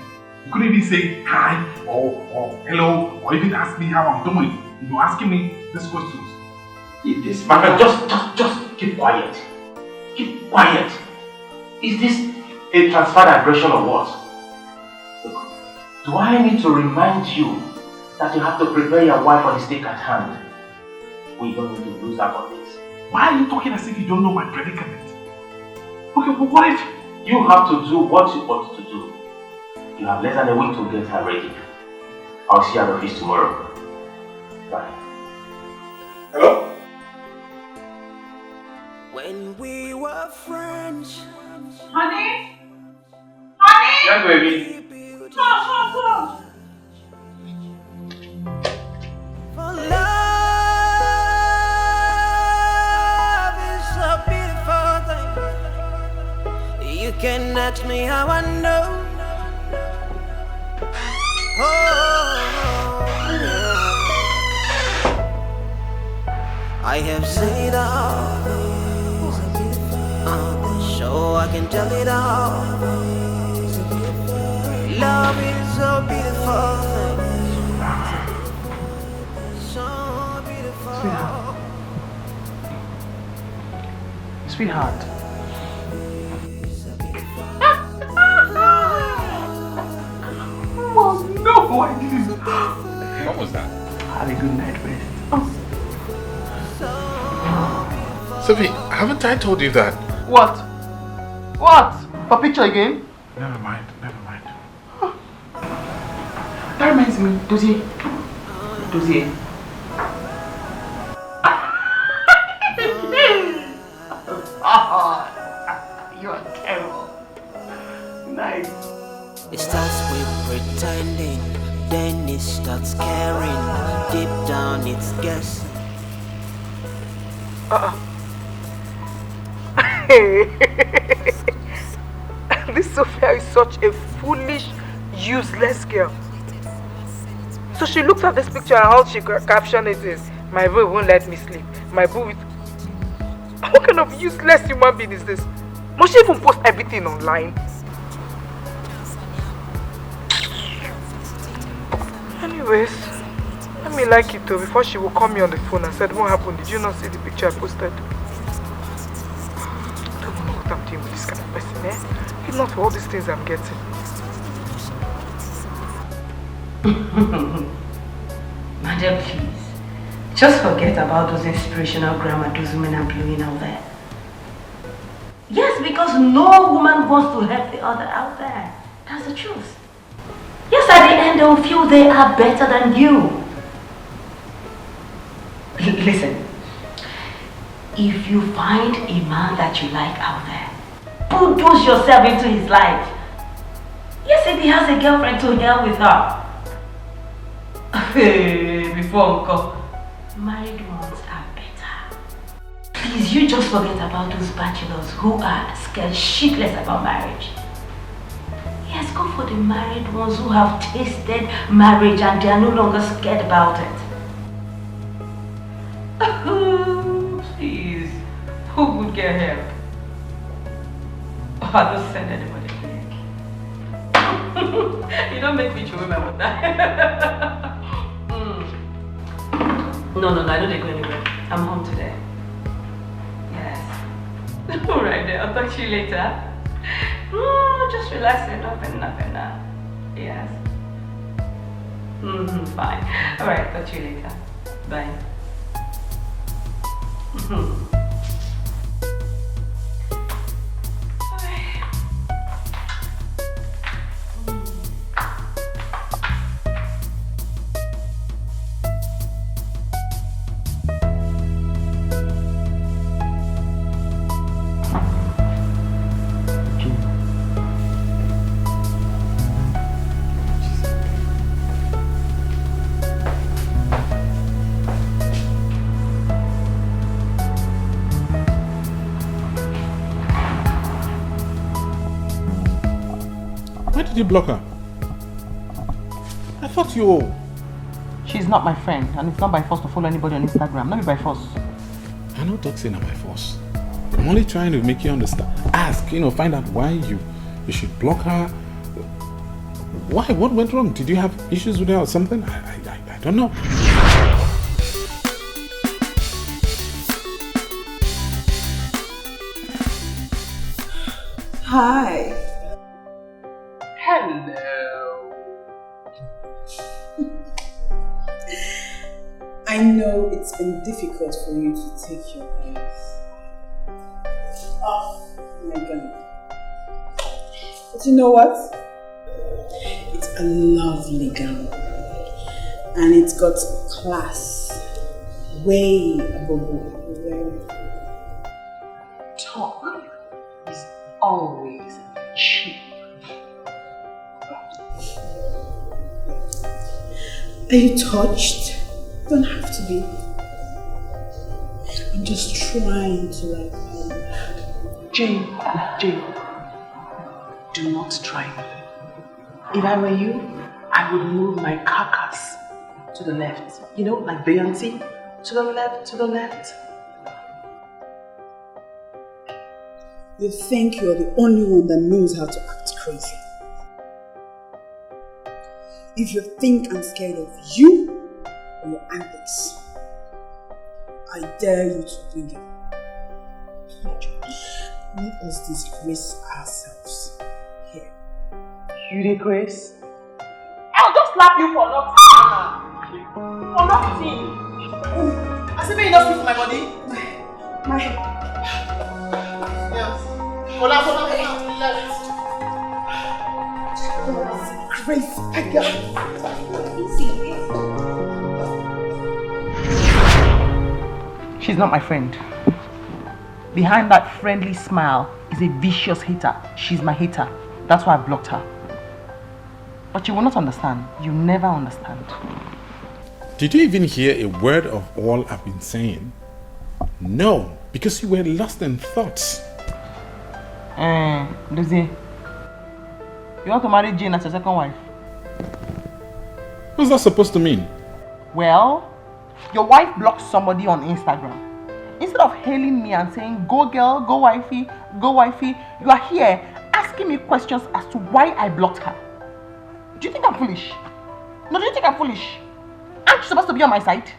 You couldn't even say hi or hello or even ask me how I'm doing. You're asking me these questions. This man, just keep quiet. Keep quiet. Is this a transferred aggression or what? Look, do I need to remind you that you have to prepare your wife for the stake at hand? We don't need to lose out on this. Why are you talking as if you don't know my predicament? Okay, but what if... You have to do what you ought to do. You have less than a week to get her ready. I'll see you at the office tomorrow. Bye. Hello? When we were friends. Honey? Honey? Yeah, baby. Come. For love is a beautiful thing. You can ask me how I know. I have seen it all, so I can tell it all. Love is a beautiful thing, so beautiful. Sweetheart. Oh no, I didn't. What was that? Have a good night rest. Sophie, haven't I told you that? What? What? For picture again? Never mind. That reminds me, Dozie. You are terrible. Nice. It starts with pretending, then it starts caring. Deep down it's guessing. This Sophia is such a foolish, useless girl. So she looked at this picture and all she captioned it is, "My boo won't let me sleep. My boo with..." What kind of useless human being is this? Must she even post everything online? Anyways, let me like it though before she will call me on the phone and said, "What happened? Did you not see the picture I posted?" I don't know what I'm doing with this kind of person, eh? If not for all these things I'm getting. Madam, please. Just forget about those inspirational grammar those women are blowing out there. Yes, because no woman wants to help the other out there. That's the truth. Yes, at the end they'll feel they are better than you. Listen, if you find a man that you like out there, bulldoze yourself into his life. Yes, if he has a girlfriend, to hell with her. Before Uncle, married ones are better. Please, you just forget about those bachelors who are scared shitless about marriage. Yes, go for the married ones who have tasted marriage and they are no longer scared about it. Please, who would get help? Oh, I don't send anybody here. You don't make me chew my water. No, I don't go anywhere. I'm home today. Yes. Alright then, I'll talk to you later. Just relax enough. Yes. Fine. Alright, talk to you later. Bye. Did you block her? I thought you... She's not my friend, and it's not by force to follow anybody on Instagram. Not by force. I know that's not by force. I'm only trying to make you understand. Ask, find out why you should block her. Why? What went wrong? Did you have issues with her or something? I don't know. Hi. Hello. I know it's been difficult for you to take your eyes off my gun. But you know what? It's a lovely gown. And it's got class way above what you're wearing. Talk is always cheap. Are you touched? Don't have to be. I'm just trying to Jane, do not try me. If I were you, I would move my carcass to the left. Like Beyonce, to the left. You think you're the only one that knows how to act crazy. If you think I'm scared of you or your antics, I dare you to bring it. Let us disgrace ourselves here. You disgrace? I'll just slap you for nothing. For nothing. I said, may you not speak for my body? My... Yes. Hold on, left. Crazy, I got it. Easy. She's not my friend. Behind that friendly smile is a vicious hater. She's my hater. That's why I blocked her. But you will not understand. You never understand. Did you even hear a word of all I've been saying? No, because you were lost in thoughts. Lizzie, you want to marry Jane as your second wife? What's that supposed to mean? Well, your wife blocked somebody on Instagram. Instead of hailing me and saying, go girl, go wifey, you are here asking me questions as to why I blocked her. Do you think I'm foolish? No, do you think I'm foolish? Aren't you supposed to be on my side?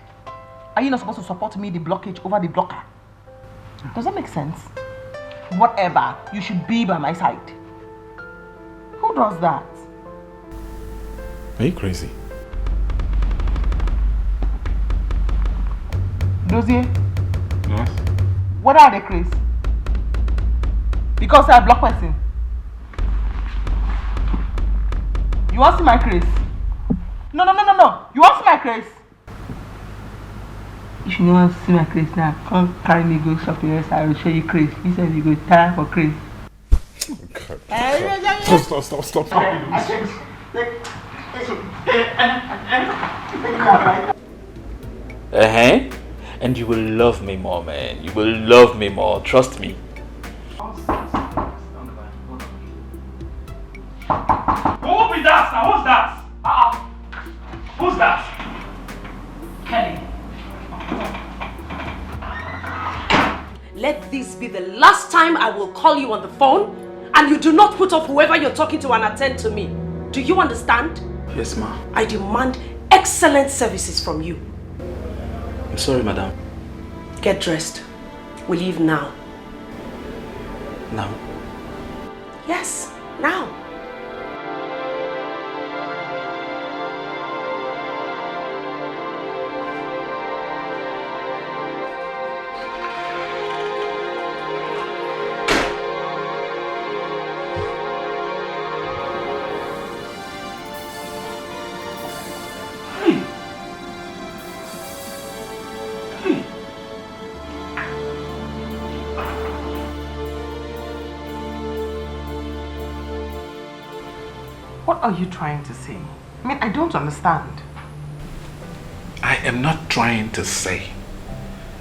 Are you not supposed to support me, the blockage over the blocker? Does that make sense? Whatever, you should be by my side. Who does that? Are you crazy? Dozie? Yes? What are they crazy? Because I block person. You want to see my craze? No. You want to see my craze? If you want to see my craze now, come carry me go shopping. Yes, I will show you craze. He said you go tire for craze. Stop. And you will love me more, man. You will love me more. Trust me. Who will be that now? Who's that? Who's that? Kelly. Let this be the last time I will call you on the phone, and you do not put off whoever you're talking to and attend to me. Do you understand? Yes, ma'am. I demand excellent services from you. I'm sorry, madam. Get dressed. We leave now. Now? Yes, now. What are you trying to say? I mean, I don't understand. I am not trying to say.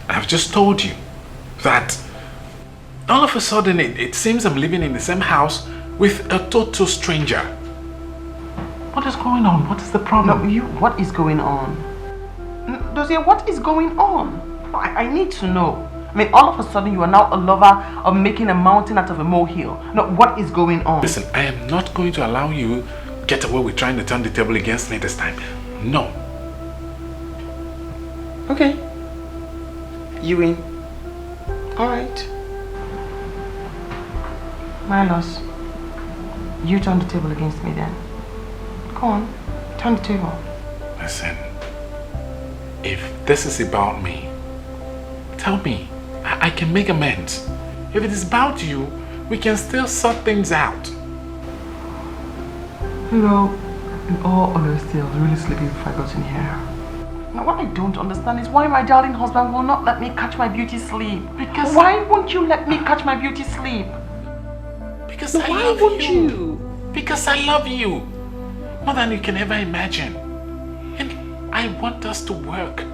I've just told you that all of a sudden it seems I'm living in the same house with a total stranger. What is going on? What is the problem? No, what is going on? Dozie, what is going on? I need to know. I mean, all of a sudden you are now a lover of making a mountain out of a molehill. No, what is going on? Listen, I am not going to allow you get away with trying to turn the table against me this time. No. Okay. You win. Alright. My loss. You turn the table against me then. Go on. Turn the table. Listen. If this is about me, tell me. I can make amends. If it is about you, we can still sort things out. You know, in all honesty, I was really sleepy before I got in here. Now, what I don't understand is why my darling husband will not let me catch my beauty sleep. Because why won't you let me catch my beauty sleep? Because I love you. Because I love you. More than you can ever imagine. And I want us to work.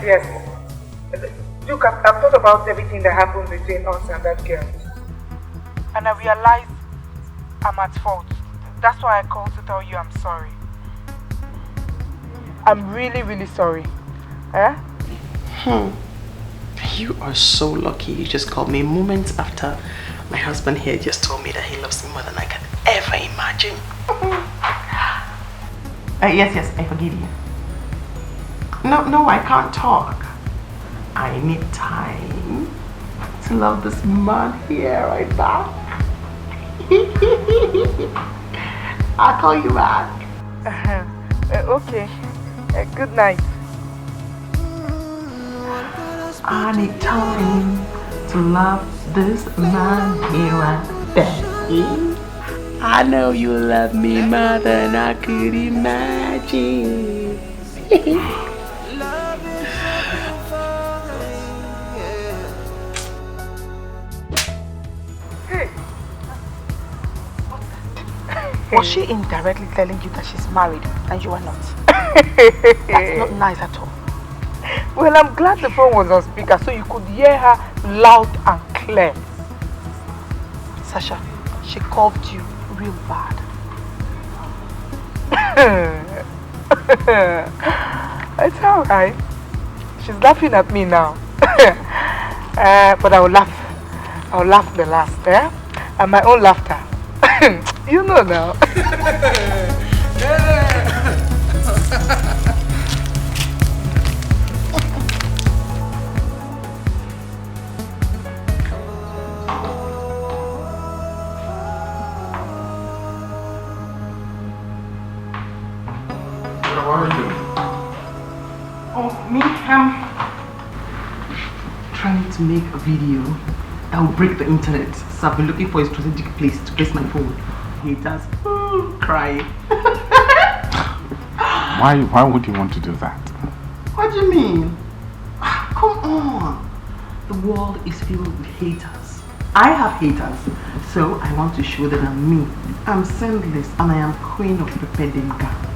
Yes. Look, I've thought about everything that happened between us and that girl. And I realized I'm at fault. That's why I called to tell you I'm sorry. I'm really, really sorry. Eh? You are so lucky you just called me moments after my husband here just told me that he loves me more than I can ever imagine. Yes, I forgive you. No, I can't talk. I need time to love this man here right back. I'll call you back. Okay. Good night. I need time to love this man here and there. I know you love me more than I could imagine. Was she indirectly telling you that she's married and you are not? That's not nice at all. Well, I'm glad the phone was on speaker so you could hear her loud and clear. Sasha, she called you real bad. It's alright. She's laughing at me now. But I'll laugh the last, eh? And my own laughter. You know now. What are you doing? Oh, me? Trying to make a video that will break the internet. So I've been looking for a strategic place to place my phone. Haters crying. Why would you want to do that? What do you mean? Come on. The world is filled with haters. I have haters. So I want to show that I'm me. I'm sinless and I am queen of the bedding gang.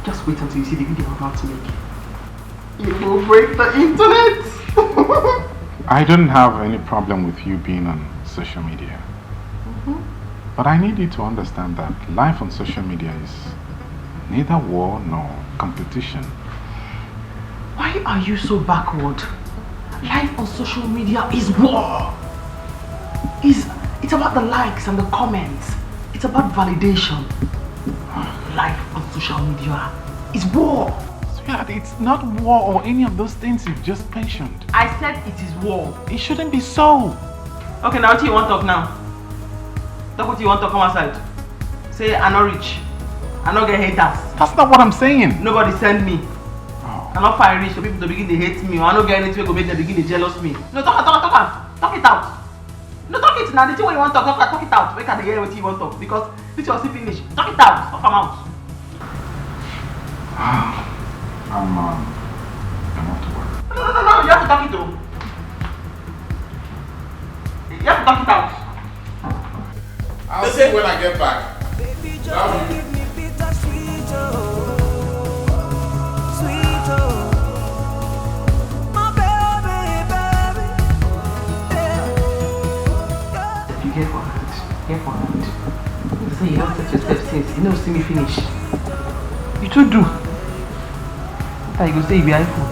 Just wait until you see the video I'm about to make. It will break the internet. I don't have any problem with you being on social media. But I need you to understand that life on social media is neither war nor competition. Why are you so backward? Life on social media is war. It's about the likes and the comments. It's about validation. Life on social media is war. Sweetheart, it's not war or any of those things you've just mentioned. I said it is war. It shouldn't be so. Okay, now what do you want to talk now? Talk what you want to come outside. Say I'm not rich. I not get haters. That's not what I'm saying. Nobody send me. I'm not fire rich for people to begin to hate me or I don't get anything to make them begin to jealous me. No, talk it out. No, talk it now. The thing when you want to talk it out. Where can they hear what you want to talk? Because this was finished. Talk it out. Talk them out. I'm off to work. No. You have to talk it though. You have to talk it out. I'll see when I get back. Love you. Careful. You say you don't set your steps since you don't see me finish. You too do. I go say you be iPhone.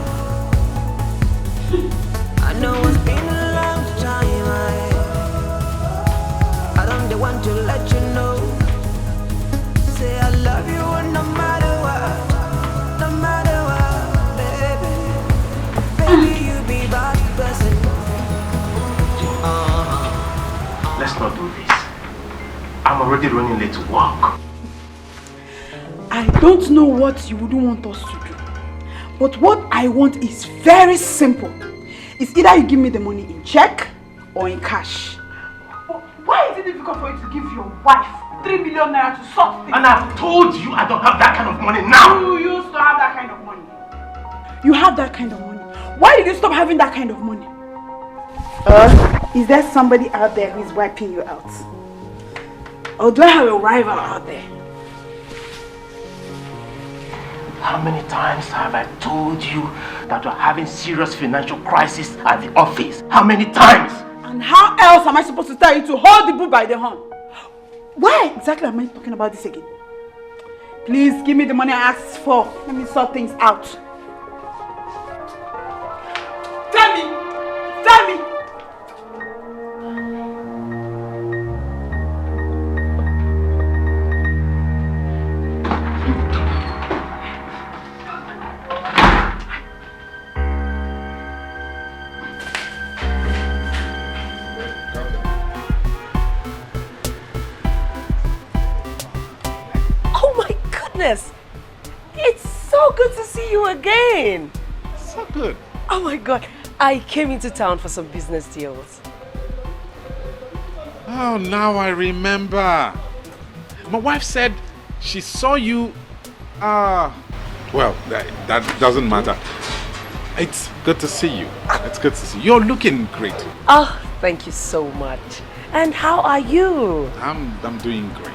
I know it's been a long time. I don't want to let you know. Say I love you and no matter what, baby, you be my blessing. Let's not do this. I'm already running late to work. I don't know what you wouldn't want us to do. But what I want is very simple. It's either you give me the money in check or in cash. Why is it difficult for you to give your wife 3 million naira to sort things? And I've told you I don't have that kind of money now. You used to have that kind of money. You have that kind of money. Why did you stop having that kind of money? Is there somebody out there who is wiping you out? Or do I have a rival out there? How many times have I told you that you're having serious financial crisis at the office? How many times? And how else am I supposed to tell you to hold the bull by the horn? Why exactly am I talking about this again? Please give me the money I asked for. Let me sort things out. Tell me! It's so good to see you again. So good. Oh my God, I came into town for some business deals. Oh, now I remember. My wife said she saw you. Well, that doesn't matter. It's good to see you. It's good to see you. You're looking great. Oh, thank you so much. And how are you? I'm doing great.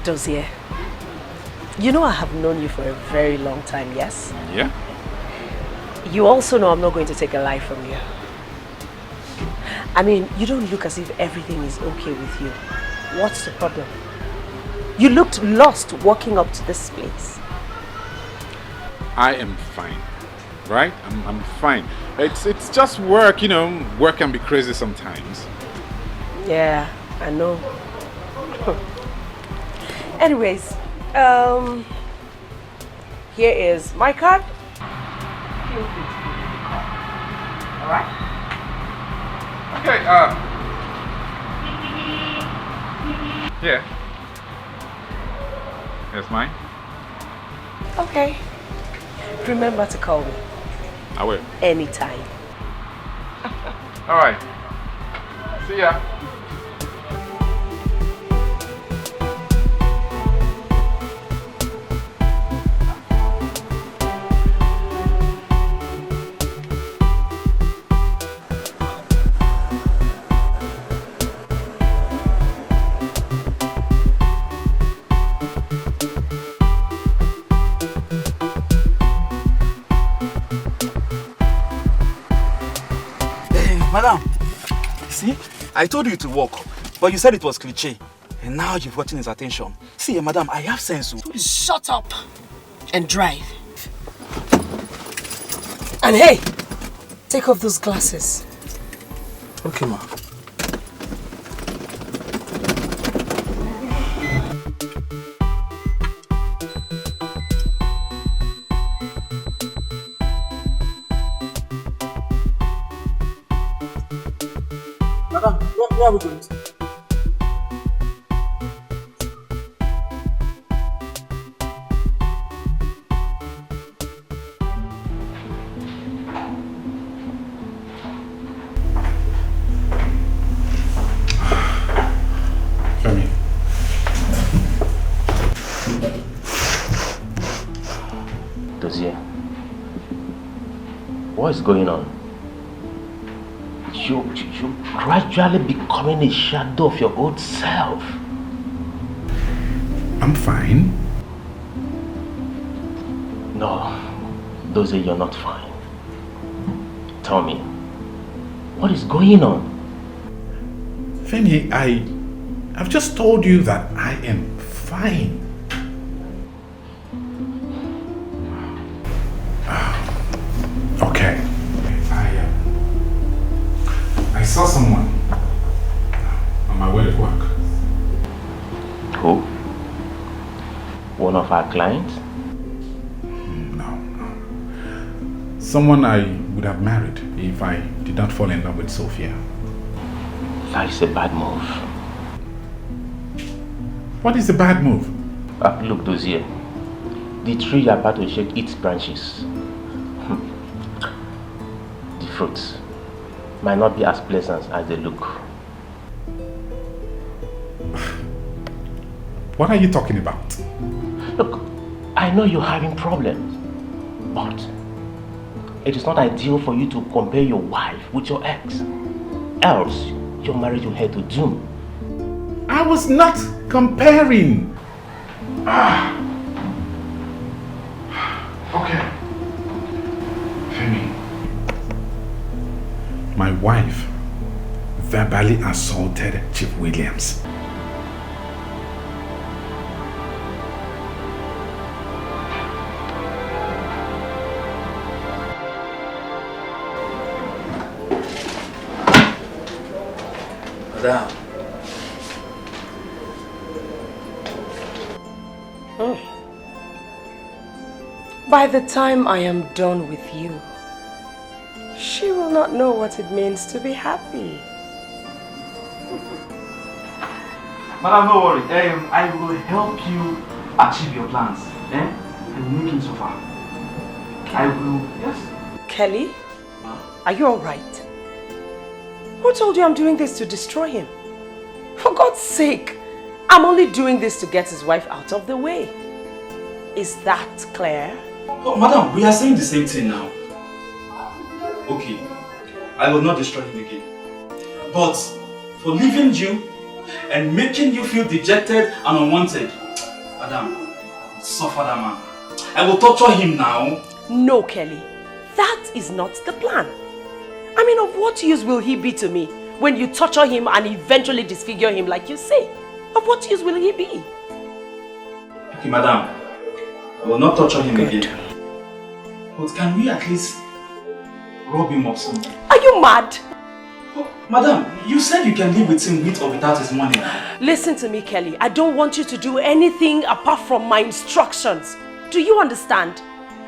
Dozier, You know I have known you for a very long time, yes? Yeah? You also know I'm not going to take a lie from you. I mean, you don't look as if everything is okay with you. What's the problem? You looked lost walking up to this place. I am fine, right? I'm fine. It's just work, you know. Work can be crazy sometimes. Yeah, I know. Anyways, here is my card. Feel free to give me the call. Alright? Okay, yeah. That's mine. Okay. Remember to call me. I will. Anytime. Alright. See ya. Madam, see, I told you to walk, but you said it was cliché. And now you've gotten his attention. See, madam, I have sense. Shut up and drive. And hey, take off those glasses. Okay, ma. Madam, where are we going to? Femi. Dozier, what is going on? You're gradually becoming a shadow of your old self. I'm fine. No, Dozier, you're not fine. Tell me, what is going on? Femi, I've just told you that I am fine. Okay. I saw someone on my way to work. Who? One of our clients? No. Someone I would have married if I did not fall in love with Sophia. That is a bad move. What is a bad move? Look, Dozier, the tree you're about to shake its branches. The fruits might not be as pleasant as they look. What are you talking about? Look, I know you're having problems, but it is not ideal for you to compare your wife with your ex. Else, your marriage will head to doom. I was not comparing. Okay. Femi, my wife verbally assaulted Chief Williams. Madam. By the time I am done with you, she will not know what it means to be happy. Madam, no worry. I will help you achieve your plans. I will make him suffer. I will, yes. Kelly, are you alright? Who told you I'm doing this to destroy him? For God's sake, I'm only doing this to get his wife out of the way. Is that clear? Oh, madam, we are saying the same thing now. Okay, I will not destroy him again. But for leaving you and making you feel dejected and unwanted, madam, suffer that man. I will torture him now. No, Kelly. That is not the plan. I mean, of what use will he be to me when you torture him and eventually disfigure him like you say? Of what use will he be? Okay, madam. I will not torture him again. But can we at least rob him of something? Are you mad? Oh, madam, you said you can live with him with or without his money. Listen to me, Kelly. I don't want you to do anything apart from my instructions. Do you understand?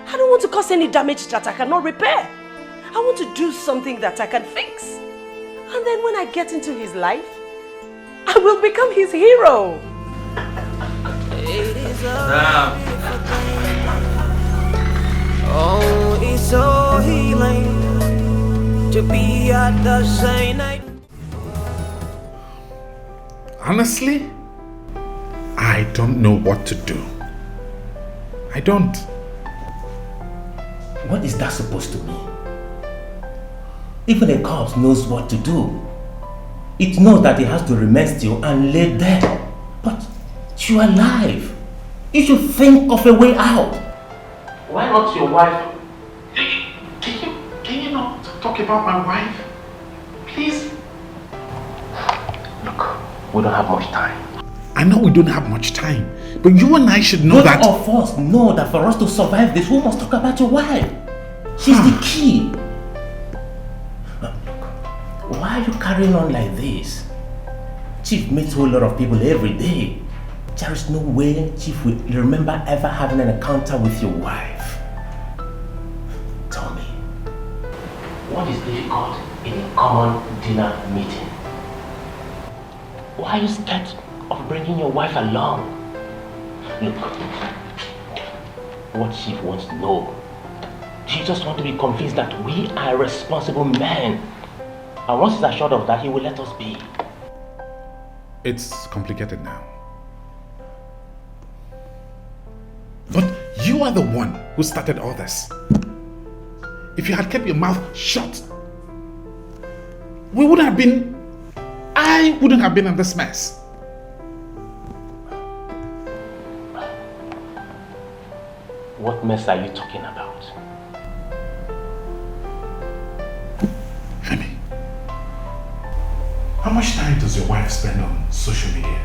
I don't want to cause any damage that I cannot repair. I want to do something that I can fix. And then when I get into his life, I will become his hero. Oh, it's so healing to be at the same night. Honestly, I don't know what to do. I don't. What is that supposed to mean? Even the cops knows what to do. It knows that it has to remain still and lay there. But you're alive. You should think of a way out. Why not your wife? Can you not talk about my wife? Please? Look, we don't have much time. I know we don't have much time, but you and I should know that... Both of us know that for us to survive this, we must talk about your wife. She's the key. Look, why are you carrying on like this? Chief meets a whole lot of people every day. There is no way Chief will remember ever having an encounter with your wife. Tell me, what is difficult in a common dinner meeting? Why are you scared of bringing your wife along? Look, what Chief wants to know, he just wants to be convinced that we are responsible men. And once he's assured of that, he will let us be. It's complicated now. But you are the one who started all this. If you had kept your mouth shut, I wouldn't have been in this mess. What mess are you talking about? Femi, how much time does your wife spend on social media?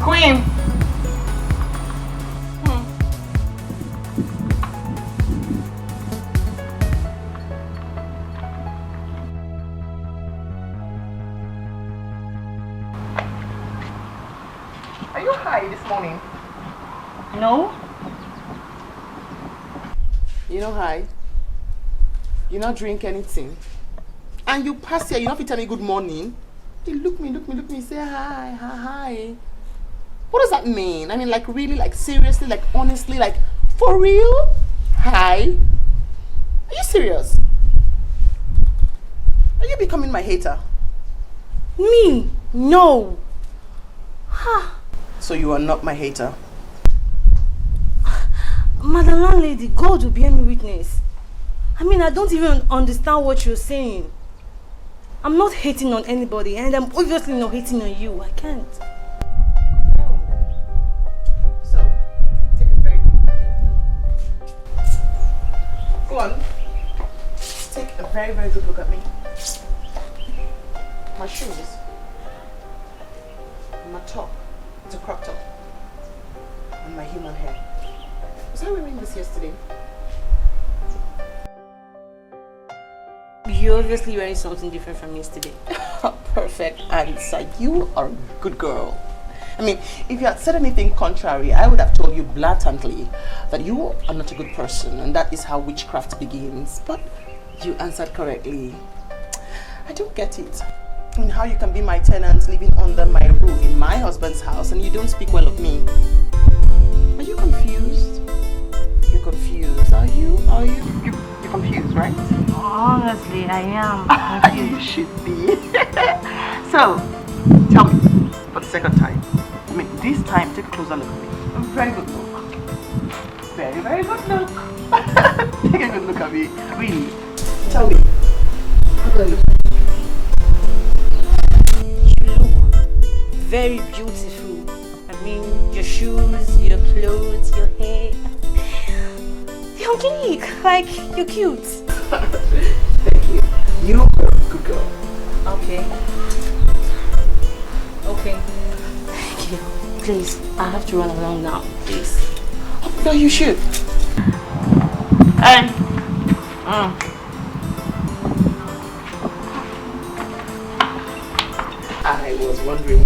Queen! Are you high this morning? No. You know high? You not drink anything. And you pass here, you not fit tell me good morning. You look me, say hi. What does that mean? I mean, like really, like seriously, like honestly, like for real? Hi? Are you serious? Are you becoming my hater? Me? No. Ha. So you are not my hater? Madam Landlady, God will bear me witness. I mean, I don't even understand what you're saying. I'm not hating on anybody, and I'm obviously not hating on you. I can't. So, take a very good look. Go on. Take a very, very good look at me. My shoes. My top. It's a crop top. And my human hair. Was I wearing this yesterday? You're obviously wearing something different from yesterday. Perfect answer. You are a good girl. I mean, if you had said anything contrary, I would have told you blatantly that you are not a good person, and that is how witchcraft begins. But you answered correctly. I don't get it. And how you can be my tenant living under my roof in my husband's house and you don't speak well of me? Are you confused? You're confused, are you? You're confused, right? Honestly, I am confused. You should be. So, tell me, for the second time. I mean, this time, take a closer look at me. A very good look. Very, very good look. Take a good look at me. Really. Tell me, how do I look? You look very beautiful. I mean, your shoes, your clothes, your hair. You're unique. Like, you're cute. Thank you. You're a good girl. Okay. Okay. Thank you. Please, I have to run around now. Please. No, you should. And I was wondering.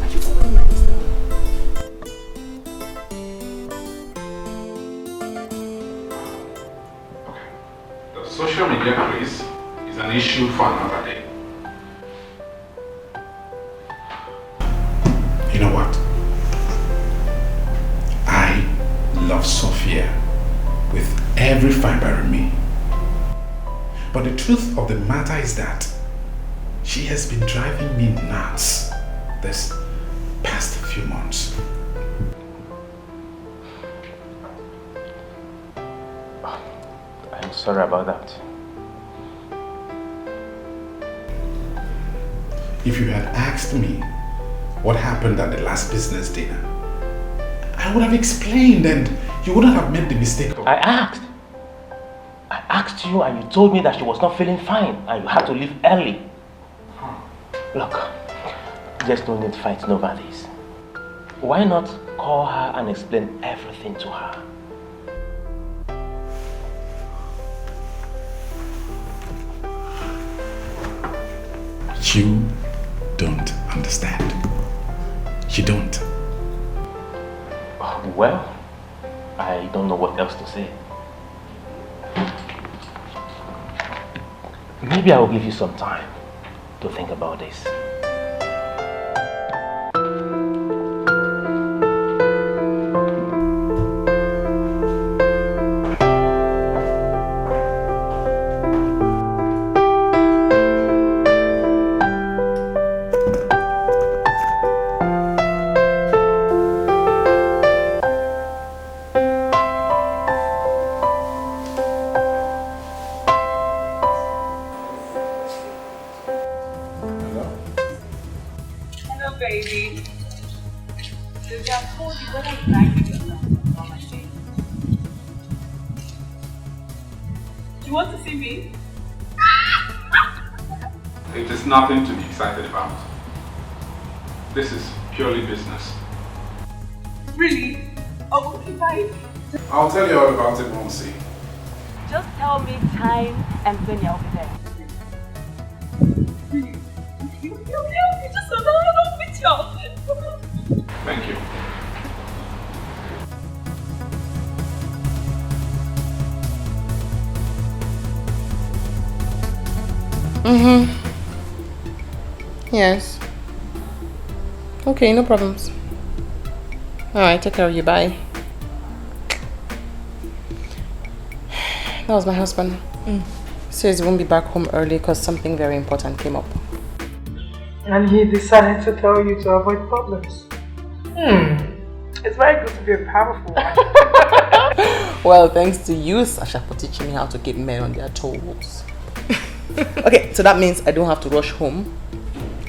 Are you following my Instagram? The social media craze is an issue for another day. You know what? I love Sophia with every fiber in me. But the truth of the matter is that she has been driving me nuts this past few months. I'm sorry about that. If you had asked me what happened at the last business dinner, I would have explained and you wouldn't have made the mistake of... I asked you and you told me that she was not feeling fine and you had to leave early. Look, there's no need fighting over this. Why not call her and explain everything to her? You don't understand. You don't. Well, I don't know what else to say. Maybe I will give you some time to think about this. Nothing to be excited about. This is purely business. Really? Oh, okay, fine. I'll tell you all about it when we see. Just tell me time and when you'll be there. You just a little picture. Thank you. Mm-hmm. Yes. Okay, no problems. Alright, take care of you, bye. That was my husband. Says he won't be back home early because something very important came up. And he decided to tell you to avoid problems. It's very good to be a powerful one. Well, thanks to you, Sasha, for teaching me how to keep men on their toes. Okay, so that means I don't have to rush home.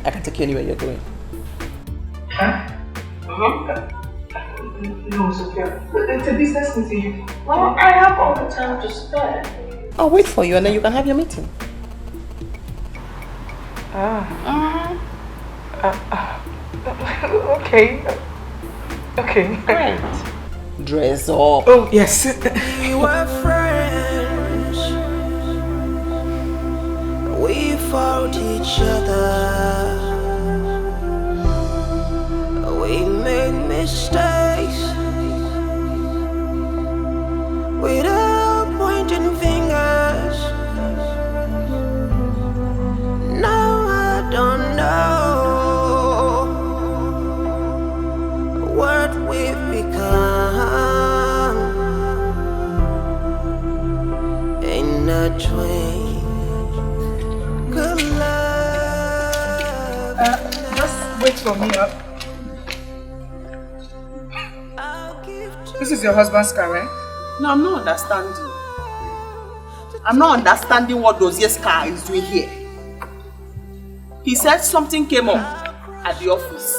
I can take you anywhere you're going. Huh? No, Sophia. It's a business meeting. Well, I have all the time to spare. I'll wait for you and then you can have your meeting. Okay. Okay. Right. Dress up. Oh, yes. We were friends. We found each other. We made mistakes without pointing fingers. Now for me up. This is your husband's car, right? No, I'm not understanding. I'm not understanding what Dozier's car is doing here. He said something came up at the office.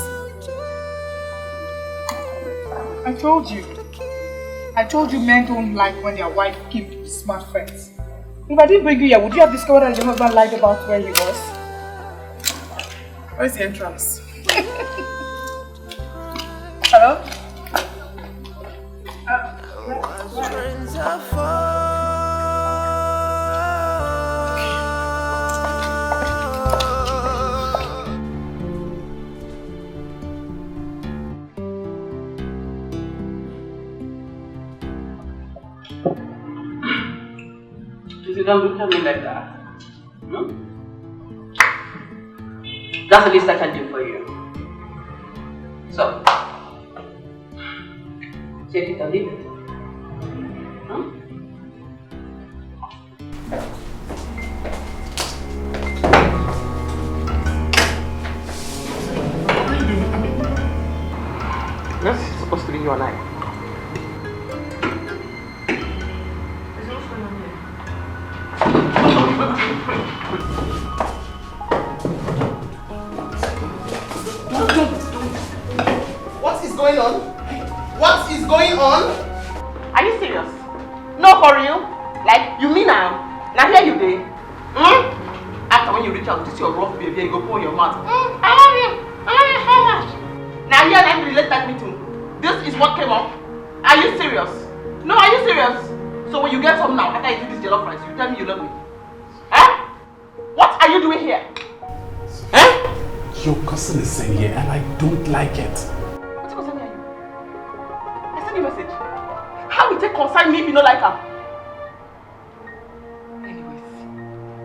I told you. I told you men don't like when their wife keep smart friends. If I didn't bring you here, would you have discovered that your husband lied about where he was? Where's the entrance? Hello? If you don't look at me like that, that's the least I can do for you. So, take it or leave it. That's supposed to be you and I. What is going on? What is going on? Are you serious? No, for real? Like, you mean now? Now here you be. After when you reach out to see your rough baby, you go pour your mouth. I love you so much. Now here let me relate that meeting. This is what came up. Are you serious? No, are you serious? So when you get home now, after you do this jollof rice, you tell me you love me. What are you doing here? Your cousin is in here and I don't like it. What's concern me? I sent you a message. How will it concern me if you don't like her? Anyways,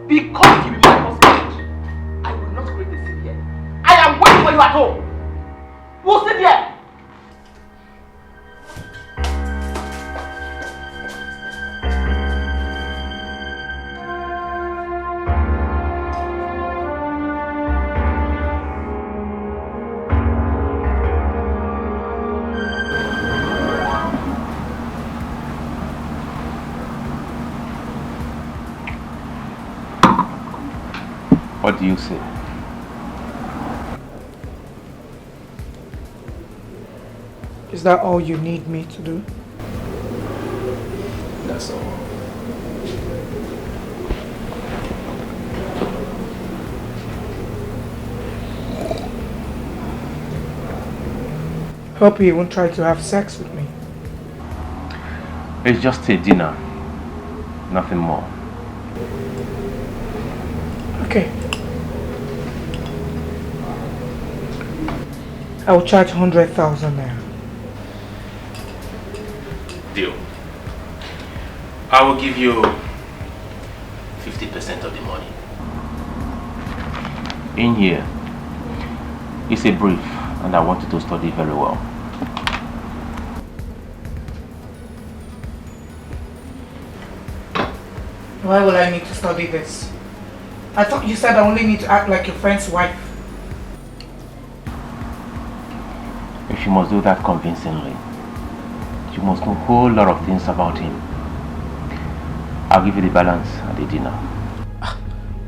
because you be my husband, I will not create a scene here. I am waiting for you at home. We'll sit here. What do you say? Is that all you need me to do? That's all. Hope you won't try to have sex with me. It's just a dinner. Nothing more. Okay. I will charge 100,000 naira. Deal. I will give you 50% of the money. In here, it's a brief and I want you to study very well. Why will I need to study this? I thought you said I only need to act like your friend's wife. If you must do that convincingly, you must know a whole lot of things about him. I'll give you the balance at the dinner.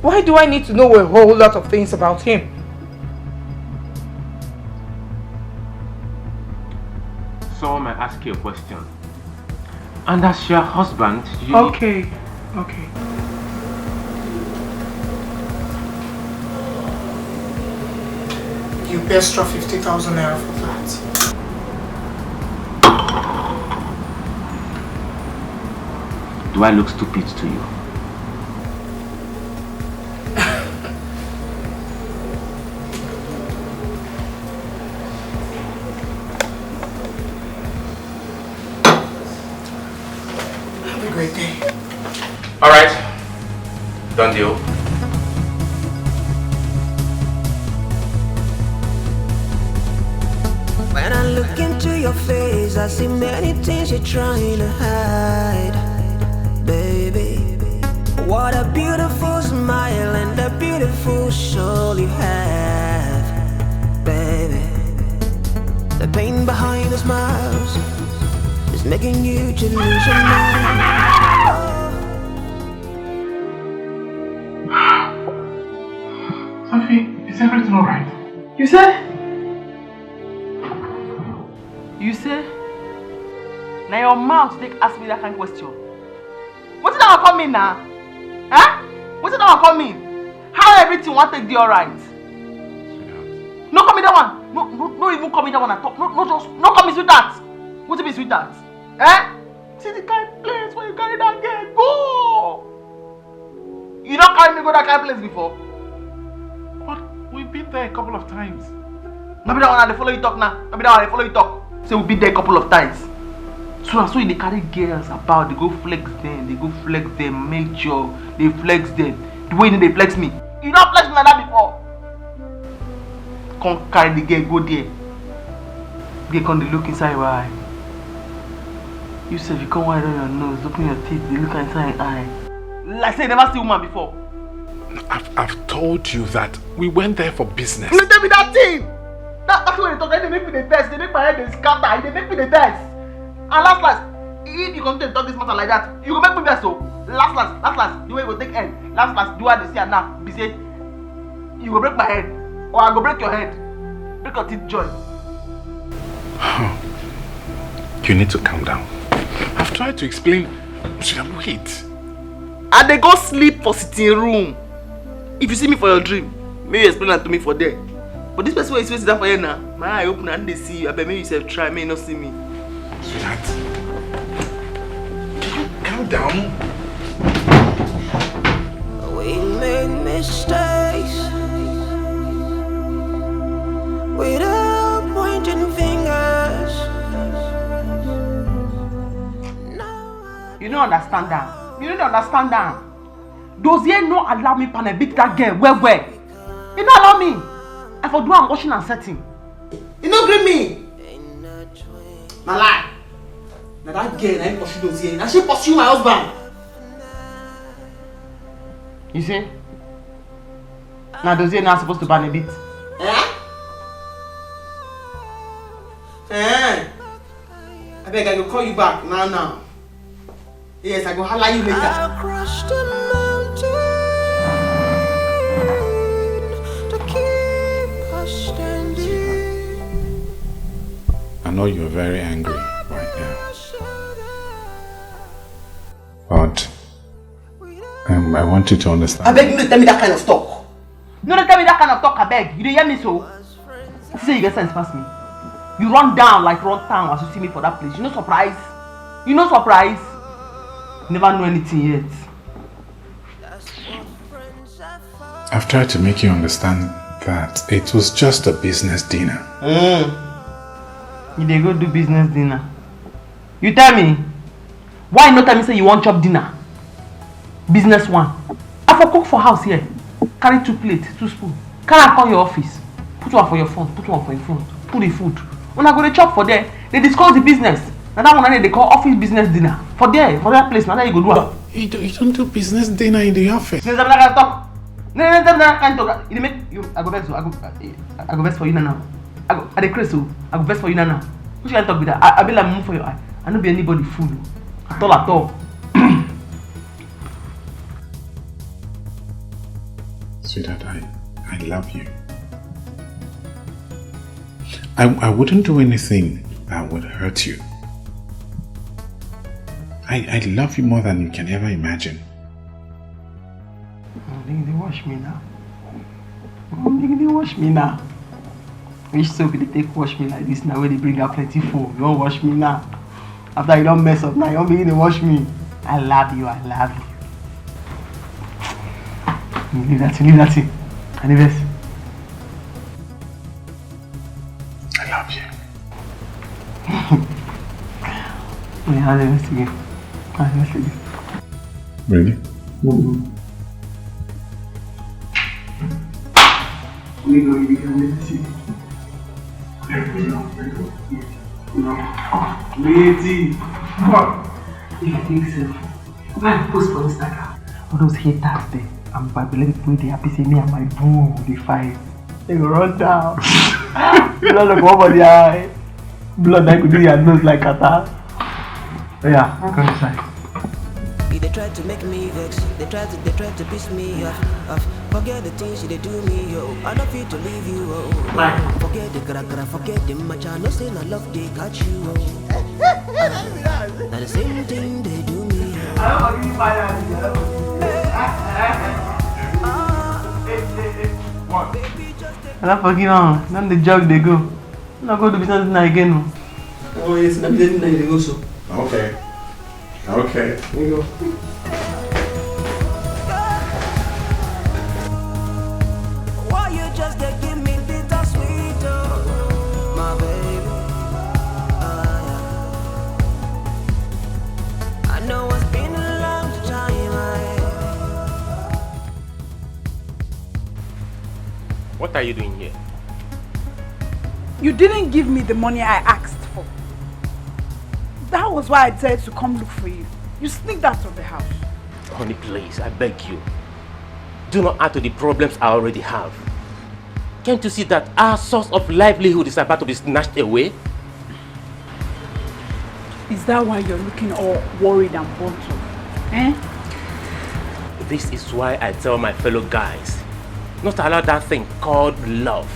Why do I need to know a whole lot of things about him? Someone might ask you a question. And as your husband, you... Okay. You pay extra 50,000 naira for that. Do I look stupid to you? Have a great day. All right. Done deal. When I look into your face, I see many things you're trying to hide, baby. What a beautiful smile and a beautiful soul you have, baby. making you to lose your mind. Sophie, is everything alright? You say? You say? Now your mouth take ask me that kind of question. What did that come in now? Huh? What did that come in? How everything want take the alright? No call me that one. No even call me that one at all. No call me sweetheart. What be sweetheart? Eh? See the kind of place where you carry that girl. Go! You don't carry me go that kind of place before? But we've been there a couple of times. No be that one I follow you talk now. No be that one I follow you talk. Say we've been there a couple of times. So they carry girls about, they go flex them, make sure they flex them. The way they flex me. You don't flex me like that before. Come carry the girl, go there. They come, they look inside your eye. You say if you come wide on your nose, open your teeth, they look inside your eye. Like say you never see a woman before. I've told you that we went there for business. You tell me that thing! That's what they talk, they make me the best, they make my head scatter, they make me the best. And last, if you continue to talk this matter like that, you go make me best so. Last, the way you go take end. Last, do what they say and now. Be say, you go break my head, or I go break your head. Break your teeth joint. You need to calm down. I've tried to explain. Wait. And they go sleep for sitting room. If you see me for your dream, maybe you explain that to me for there. But this person is down for you now. My eye open and they see you. I bet maybe you self try, may not see me. Sweetheart, can you calm down? We make mistakes without pointing fingers. You don't understand that. You don't understand that. Those here no allow me to beat that girl. Where? You don't allow me. I for do I'm washing and setting. You don't grip me. My lie. Now that girl, I pursue those here. Now she pursue my husband. You see? Now those here not supposed to ban a bit. I beg I will call you back now. Yes, I go holler you later. Across the mountain to keep us standing. I know you're very angry right now. But I want you to understand. I beg you to tell me that kind of talk. No, don't tell me that kind of talk, I beg. You don't hear me so? You say you get sense past me. You run down like run town as you see me for that place. You no surprise? You no surprise? Never know anything yet. I've tried to make you understand that it was just a business dinner. You dey go do business dinner. You tell me. Why not tell me say you want chop dinner? Business one. I for cook for house here. Carry 2 plates, 2 spoons. Carry am come your office. Put one for your front, put one for your front. Put the food. When I go to chop for there, they discuss the business. Now that one they call office business dinner. For that place, now that you go do it. You don't do business dinner in the office. I go best for you now. I dey crazy so. I go best for you now. Which can talk with that? I be like move for your eye. I don't be anybody fool. At all. Sweetheart, I love you. I wouldn't do anything that would hurt you. I love you more than you can ever imagine. They wash me now. They wash me now. Which soap they take wash me like this now when they bring out plenty food? You don't wash me now. After you don't mess up now, you don't begin to wash me. I love you. Leave that thing. Anyways. I love you. I'll investigate. Really? We can investigate. Lady. What? If you think so, I post for Instagram. All those haters there. I'm Babylon people, they happy say me and my boo, they fight. They go run down. Blood like over the eye. Blood like could do your nose like kata. Yeah, go inside. They try to make me vex. They try to piss me off. Forget the things they do me, yo. I don't feel to leave you, oh. Forget the gra, forget the macha. No say no love, they got you, oh. Now the same thing they do me, oh. I don't forgive them. Then the jog they go. Not go to business again. Oh yes, I'm business they go so. Okay. Okay. Here you go. Why you just they give me bitter sweet, oh, my baby. I know it's been a long time. What are you doing here? You didn't give me the money I asked for. That was why I decided to come look for you. You sneaked out of the house. Honey, please, I beg you. Do not add to the problems I already have. Can't you see that our source of livelihood is about to be snatched away? Is that why you're looking all worried and bottled? Eh? This is why I tell my fellow guys not to allow that thing called love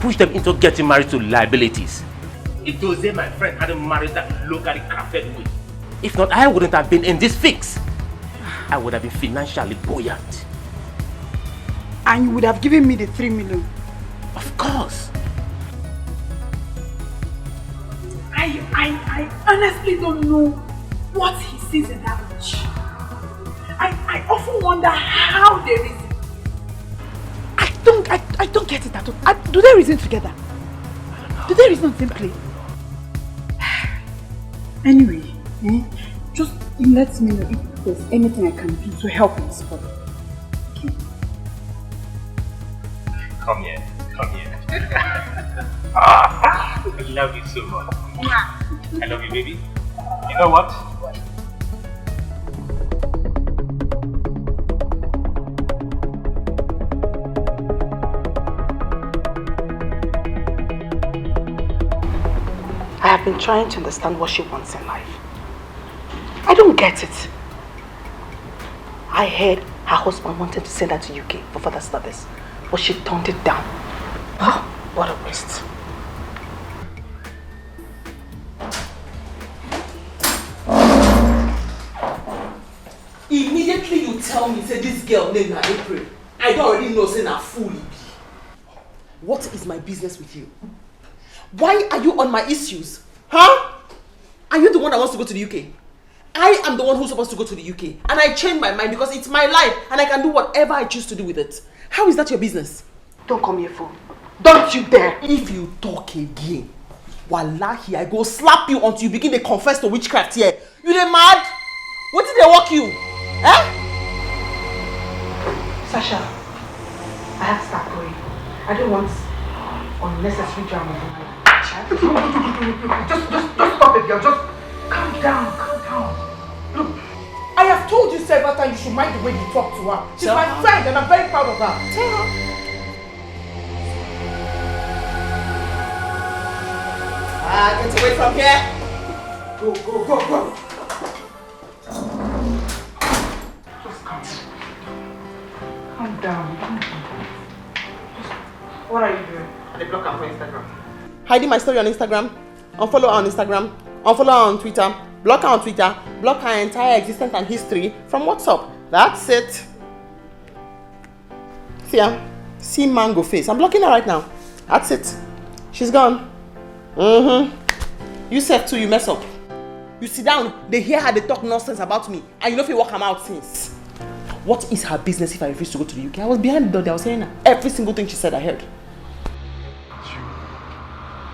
push them into getting married to liabilities. If Jose, my friend, hadn't married that locally crafted way, if not, I wouldn't have been in this fix. I would have been financially buoyant. And you would have given me the 3 million. Of course. I honestly don't know what he sees in that witch. I often wonder how they reason. I don't get it at all. Do they reason together? Do they reason on the same plane? Anyway, just let me know if there's anything I can do to help in this problem. Okay? Come here. I love you so much. I love you, baby. You know what? I have been trying to understand what she wants in life. I don't get it. I heard her husband wanted to send her to UK for further studies, but she turned it down. Oh, what a waste. Immediately you tell me, say this girl named her April. I don't already know, say na fool. What is my business with you? Why are you on my issues? Huh? Are you the one that wants to go to the UK? I am the one who's supposed to go to the UK. And I changed my mind because it's my life and I can do whatever I choose to do with it. How is that your business? Don't call me a fool. Don't you dare. If you talk again, wallahi, I go slap you until you begin to confess to witchcraft here. You dey mad? What did they walk you? Eh? Sasha, I have to start going. I don't want unnecessary drama. Just stop it, girl. Just calm down. Look, I have told you several times you should mind the way you talk to her. She's my friend and I'm very proud of her. Tell her. Get away from here. Go. Just calm down. What are you doing? They block her on Instagram. Hiding my story on Instagram, unfollow her on Instagram, unfollow her on Twitter, block her on Twitter, block her entire existence and history from WhatsApp. That's it. See her? See mango face. I'm blocking her right now. That's it. She's gone. You said too, you mess up. You sit down, they hear her, they talk nonsense about me, and you know if you walk them out since. What is her business if I refuse to go to the UK? I was behind the door, I was saying every single thing she said I heard.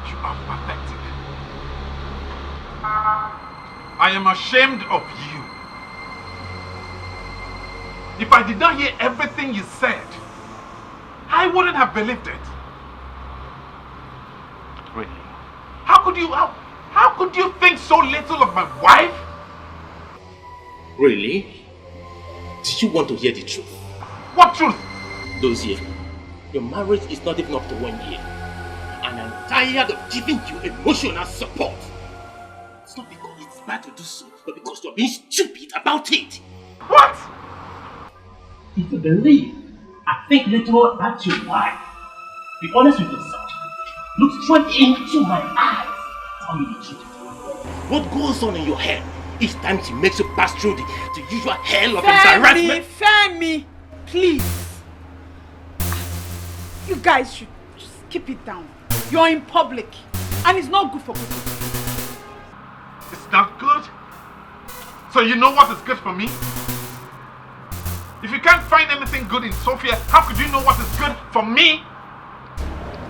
You are pathetic. I am ashamed of you. If I did not hear everything you said, I wouldn't have believed it. Really? How could you think so little of my wife? Really? Did you want to hear the truth? What truth? Dozier, your marriage is not even up to 1 year. And I'm tired of giving you emotional support. It's not because it's conspire to do so, but because you're being stupid about it. What? If you believe I think little about your wife, be honest with yourself. Look straight into my eyes. Tell me the truth. What goes on in your head each time she makes you pass through the usual hell of embarrassment? Femi, please. You guys should just keep it down. You're in public, and it's not good for people. It's not good? So you know what is good for me? If you can't find anything good in Sophia, how could you know what is good for me?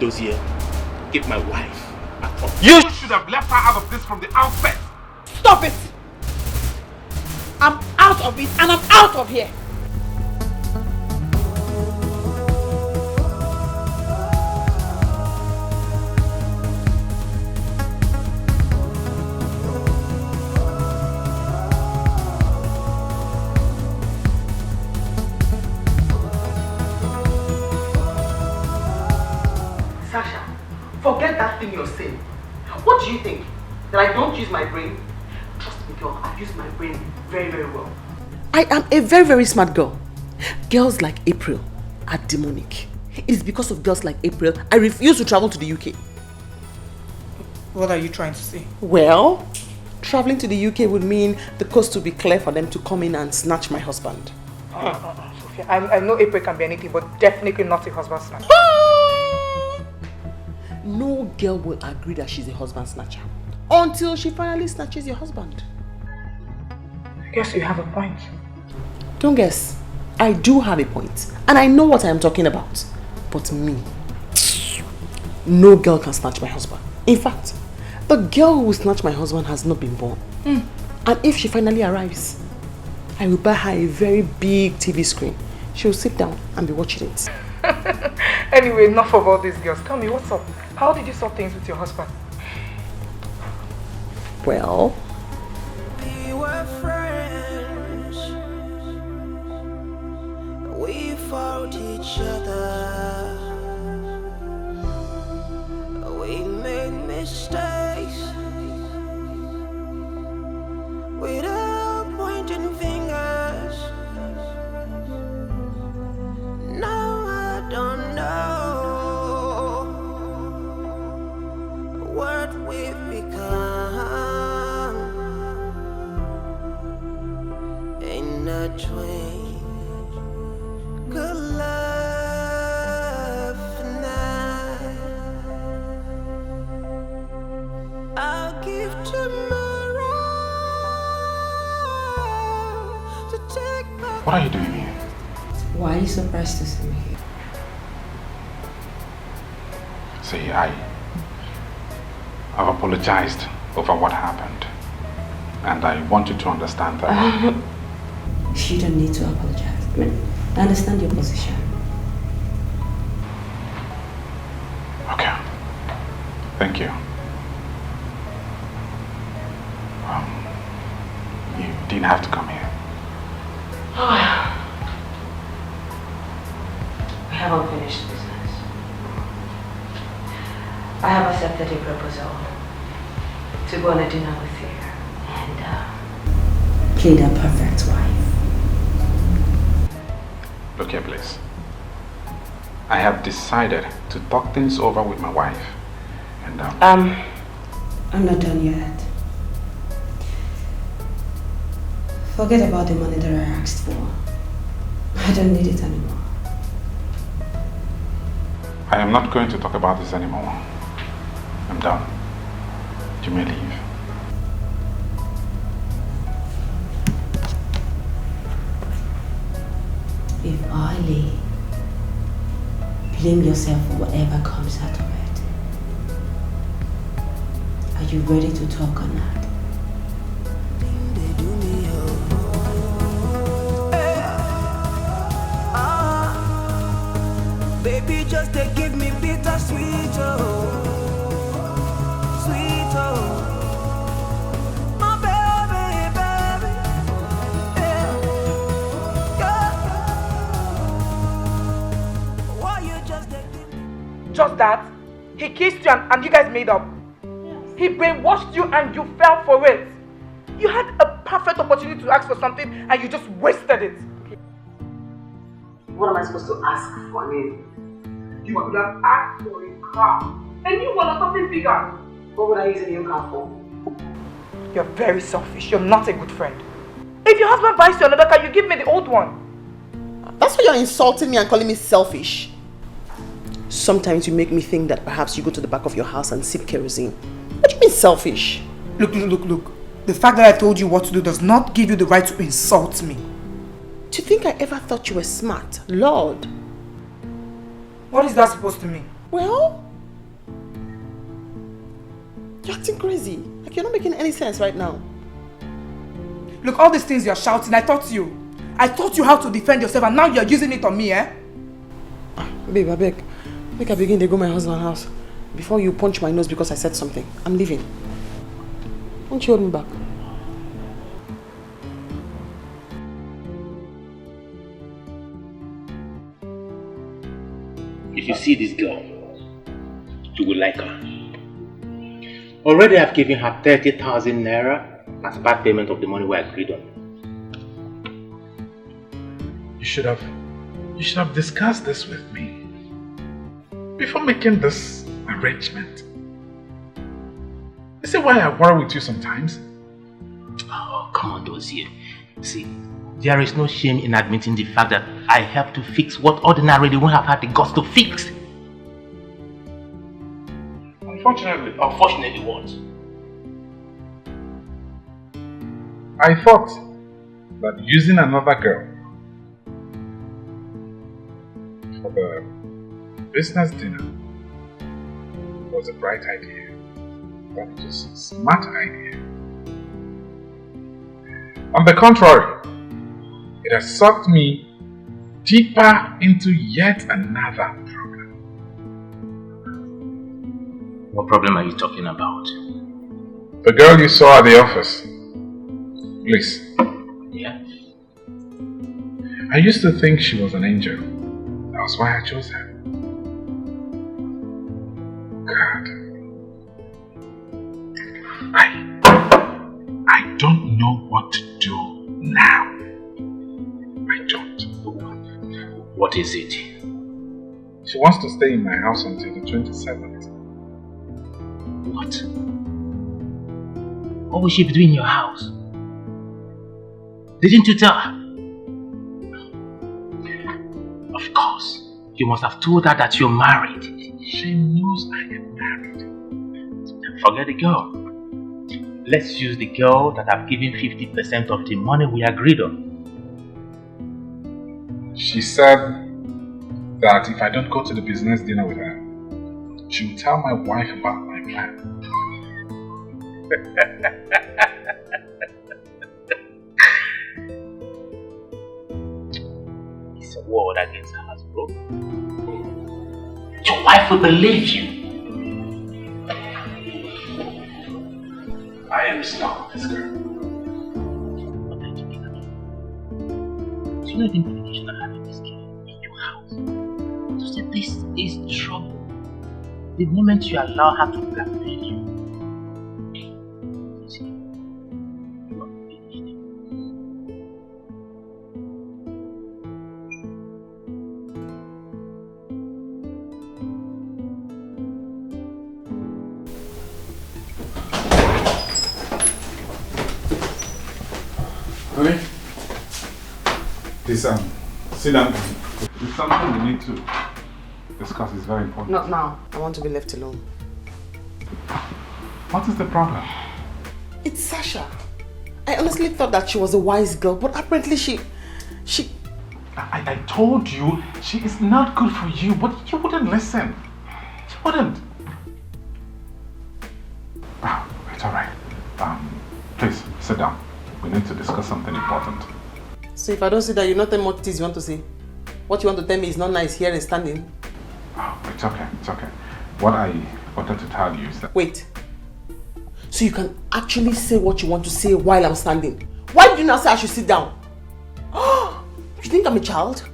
Dozier, get my wife out of You should have left her out of this from the outset. Stop it! I'm out of it, and I'm out of here. Forget that thing you're saying. What do you think? That I don't use my brain? Trust me, girl, I use my brain very, very well. I am a very, very smart girl. Girls like April are demonic. It is because of girls like April I refuse to travel to the UK. What are you trying to say? Well, traveling to the UK would mean the coast will be clear for them to come in and snatch my husband. Sophia, I know April can be anything, but definitely not a husband snatcher. No girl will agree that she's a husband snatcher until she finally snatches your husband. I guess you have a point. Don't guess. I do have a point, and I know what I am talking about. But me, no girl can snatch my husband. In fact, the girl who will snatch my husband has not been born. And if she finally arrives, I will buy her a very big TV screen. She will sit down and be watching it. Anyway, enough of all these girls. Tell me, what's up? How did you sort things with your husband? Well, We were friends. We fought each other. We made mistakes. Without pointing fingers. Now I don't know what we've become. In a twinkle love night, I'll give tomorrow to take back. What are you doing here? Why are you surprised to see me here? See, I've apologized over what happened. And I want you to understand that. You don't need to apologize. I mean, I understand your position. Okay. Thank you. You didn't have to come here. We haven't finished business. I have accepted a proposal to go on a dinner with you and Play the perfect wife. Look here, please. I have decided to talk things over with my wife. And I'm not done yet. Forget about the money that I asked for. I don't need it anymore. I am not going to talk about this anymore. I'm done. You may leave. If I leave, blame yourself for whatever comes out of it. Are you ready to talk or not? Baby, just to give me bitter sweet, oh, sweet, oh, my baby, baby, yeah, yeah. Why you just to give me? Just that? He kissed you and you guys made up? He brainwashed you and you fell for it? You had a perfect opportunity to ask for something and you just wasted it. What am I supposed to ask for? You could have asked for a car. A new one or something bigger. What would I use a new car for? You're very selfish. You're not a good friend. If your husband buys you another car, you give me the old one. That's why you're insulting me and calling me selfish. Sometimes you make me think that perhaps you go to the back of your house and sip kerosene. What do you mean selfish? Look. The fact that I told you what to do does not give you the right to insult me. Do you think I ever thought you were smart? Lord. What is that supposed to mean? Well, you're acting crazy. Like you're not making any sense right now. Look, all these things you're shouting, I taught you how to defend yourself and now you're using it on me, eh? Babe, I beg. Make I begin to go my husband's house before you punch my nose because I said something. I'm leaving. Won't you hold me back? If you see this girl, you will like her. Already I've given her 30,000 naira as part payment of the money we agreed on. You should have discussed this with me before making this arrangement. You see why I worry with you sometimes? Oh, come on, Dozier. See, there is no shame in admitting the fact that I helped to fix what ordinarily won't have had the guts to fix. Unfortunately what? I thought that using another girl for the business dinner was a bright idea. That was a smart idea. On the contrary, it has sucked me deeper into yet another problem. What problem are you talking about? The girl you saw at the office. Please. Yeah? I used to think she was an angel. That was why I chose her. God. I don't know what to do now. I don't. What is it? She wants to stay in my house until the 27th. What? What will she be doing in your house? Didn't you tell her? Of course. You must have told her that you're married. She knows I am married. Forget the girl. Let's use the girl that I've given 50% of the money we agreed on. She said that if I don't go to the business dinner with her, she'll tell my wife about my plan. It's a word against hers, bro. Your wife will believe you. I am stuck with this girl. What are you talking about? Do you know the implication I have in this girl in your house? To say this is trouble. The moment you allow her to blackmail you, see, you are finished. Honey, please sit down. There's something we need to discuss. It's very important. Not now. I want to be left alone. What is the problem? It's Sasha. I honestly thought that she was a wise girl, but apparently she... I told you she is not good for you, but you wouldn't listen. You wouldn't. It's alright. Please, sit down. We need to discuss something important. So if I don't say that, you're not telling me what it is you want to say? What you want to tell me is not nice here and standing. Oh, it's okay, it's okay. What I wanted to tell you is that... Wait. So you can actually say what you want to say while I'm standing? Why did you not say I should sit down? Oh, you think I'm a child?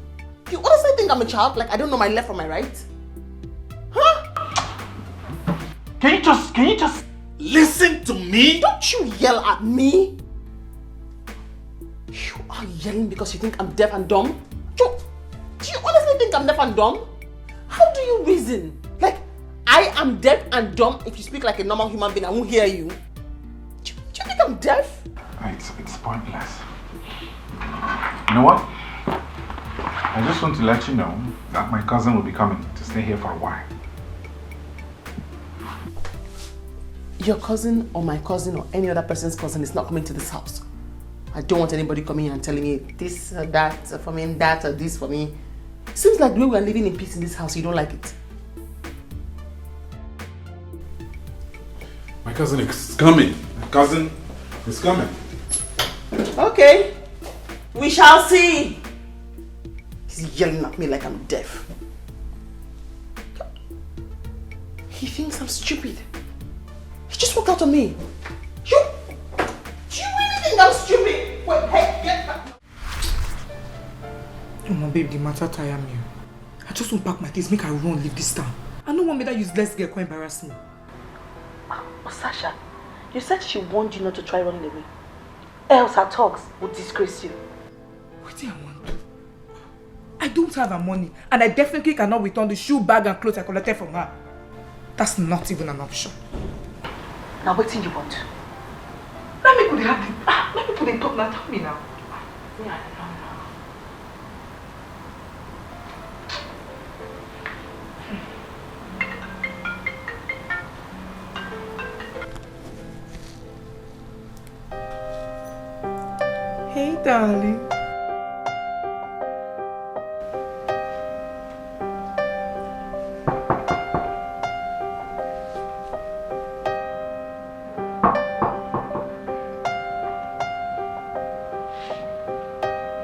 You honestly think I'm a child? Like I don't know my left from my right? Huh? Can you just listen to me? Don't you yell at me. Are you yelling because you think I'm deaf and dumb? Do you honestly think I'm deaf and dumb? How do you reason? Like, I am deaf and dumb. If you speak like a normal human being, I won't hear you. Do you think I'm deaf? It's pointless. You know what? I just want to let you know that my cousin will be coming to stay here for a while. Your cousin or my cousin or any other person's cousin is not coming to this house. I don't want anybody coming here and telling me this or that for me, that or this for me. Seems like the way we are living in peace in this house, you don't like it. My cousin is coming. My cousin is coming. Okay. We shall see. He's yelling at me like I'm deaf. He thinks I'm stupid. He just walked out on me. Do you really think I'm stupid? Wait, hey, get back. Oh my babe, the matter tire me. I just want to pack my things, make I run, leave this town. I don't want me that useless girl can embarrass me. Oh, Sasha, you said she warned you not to try running away. Else her talks would disgrace you. What do I want to? I don't have her money, and I definitely cannot return the shoe, bag and clothes I collected from her. That's not even an option. Now what do you want? Let me put the top now, tell me now. Yeah, Hey, darling.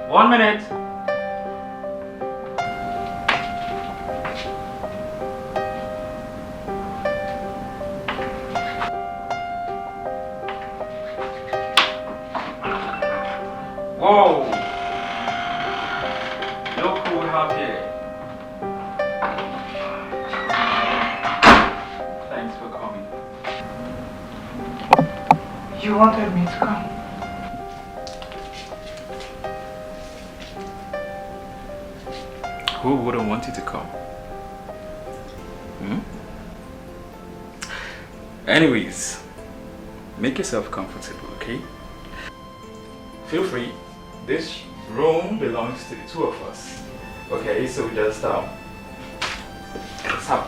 One minute. Whoa! Look who we have here. Thanks for coming. You wanted me to come. Who wouldn't want you to come? Anyways, make yourself comfortable, okay? Feel free. This room belongs to the two of us. Okay, so we just let's have.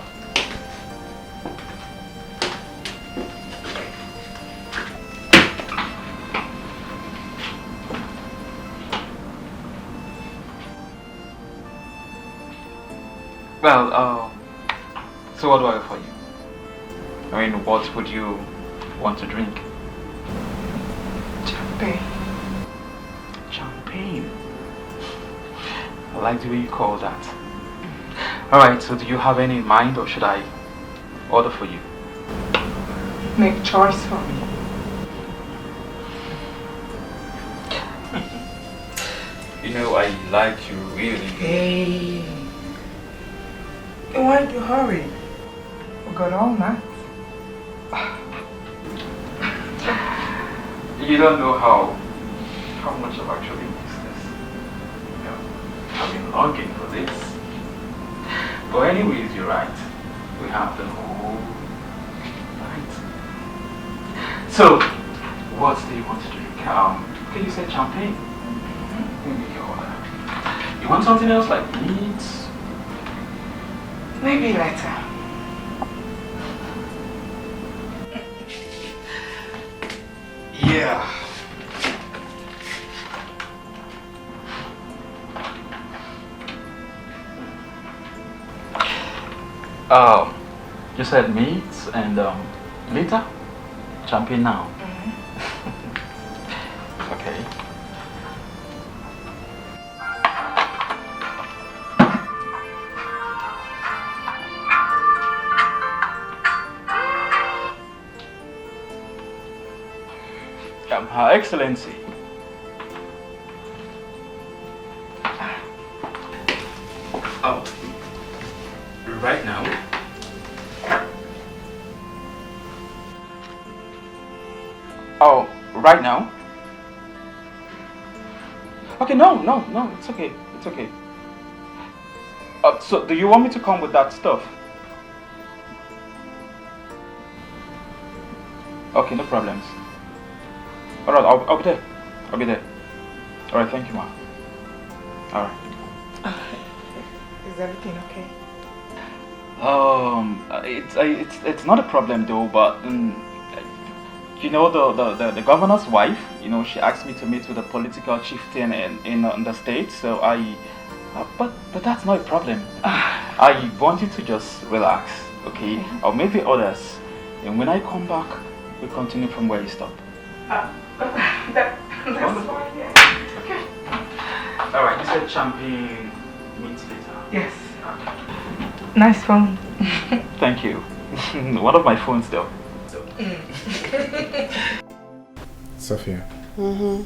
Well, so what do I offer you? I mean, what would you want to drink? Champagne. Champagne? I like the way you call that. Alright, so do you have any in mind or should I order for you? Make choice for me. You know, I like you really. Hey. Why do you hurry? We got all night. You don't know how much I've actually missed this. You know, I've been longing for this. But anyways, you're right. We have the whole night. So, what do you want to drink? Okay, you said champagne. Maybe you order. You want something else like meat? Maybe later. Yeah. You said meat and later? Champagne now? Okay. Her Excellency. Oh, right now? Oh, right now? Okay, no, it's okay. It's okay. So, do you want me to come with that stuff? Okay, no problems. Alright, I'll be there. I'll be there. Alright, thank you, ma. Alright. Is everything okay? It's not a problem though, but you know the governor's wife, you know, she asked me to meet with a political chieftain in the state, so but that's not a problem. I want you to just relax, okay? I'll make the orders, and when I come back, we continue from where you stop. That's wonderful. fine, yeah. Okay. Alright, you said champagne meets later. Yes. Nice phone. Thank you. One of my phones though. Sophia. Mm-hmm.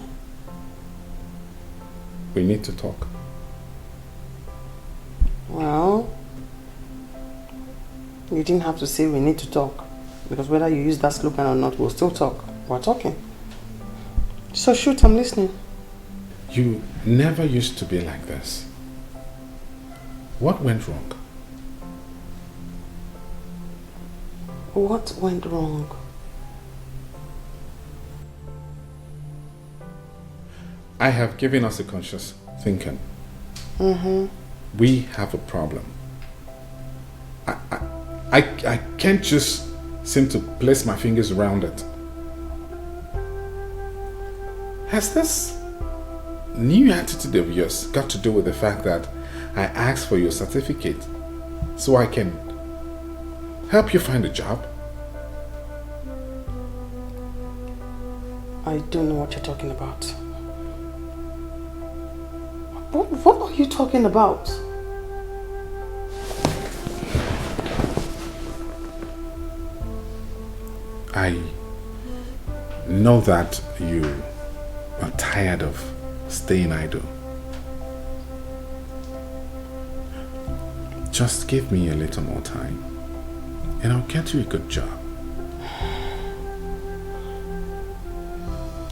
We need to talk. Well, you didn't have to say we need to talk. Because whether you use that slogan or not, we'll still talk. We're talking. So shoot, I'm listening. You never used to be like this. What went wrong? What went wrong? I have given us a conscious thinking. Mm-hmm. We have a problem. I can't just seem to place my fingers around it. Has this new attitude of yours got to do with the fact that I asked for your certificate so I can help you find a job? I don't know what you're talking about. What are you talking about? I know that you are tired of staying idle. Just give me a little more time and I'll get you a good job.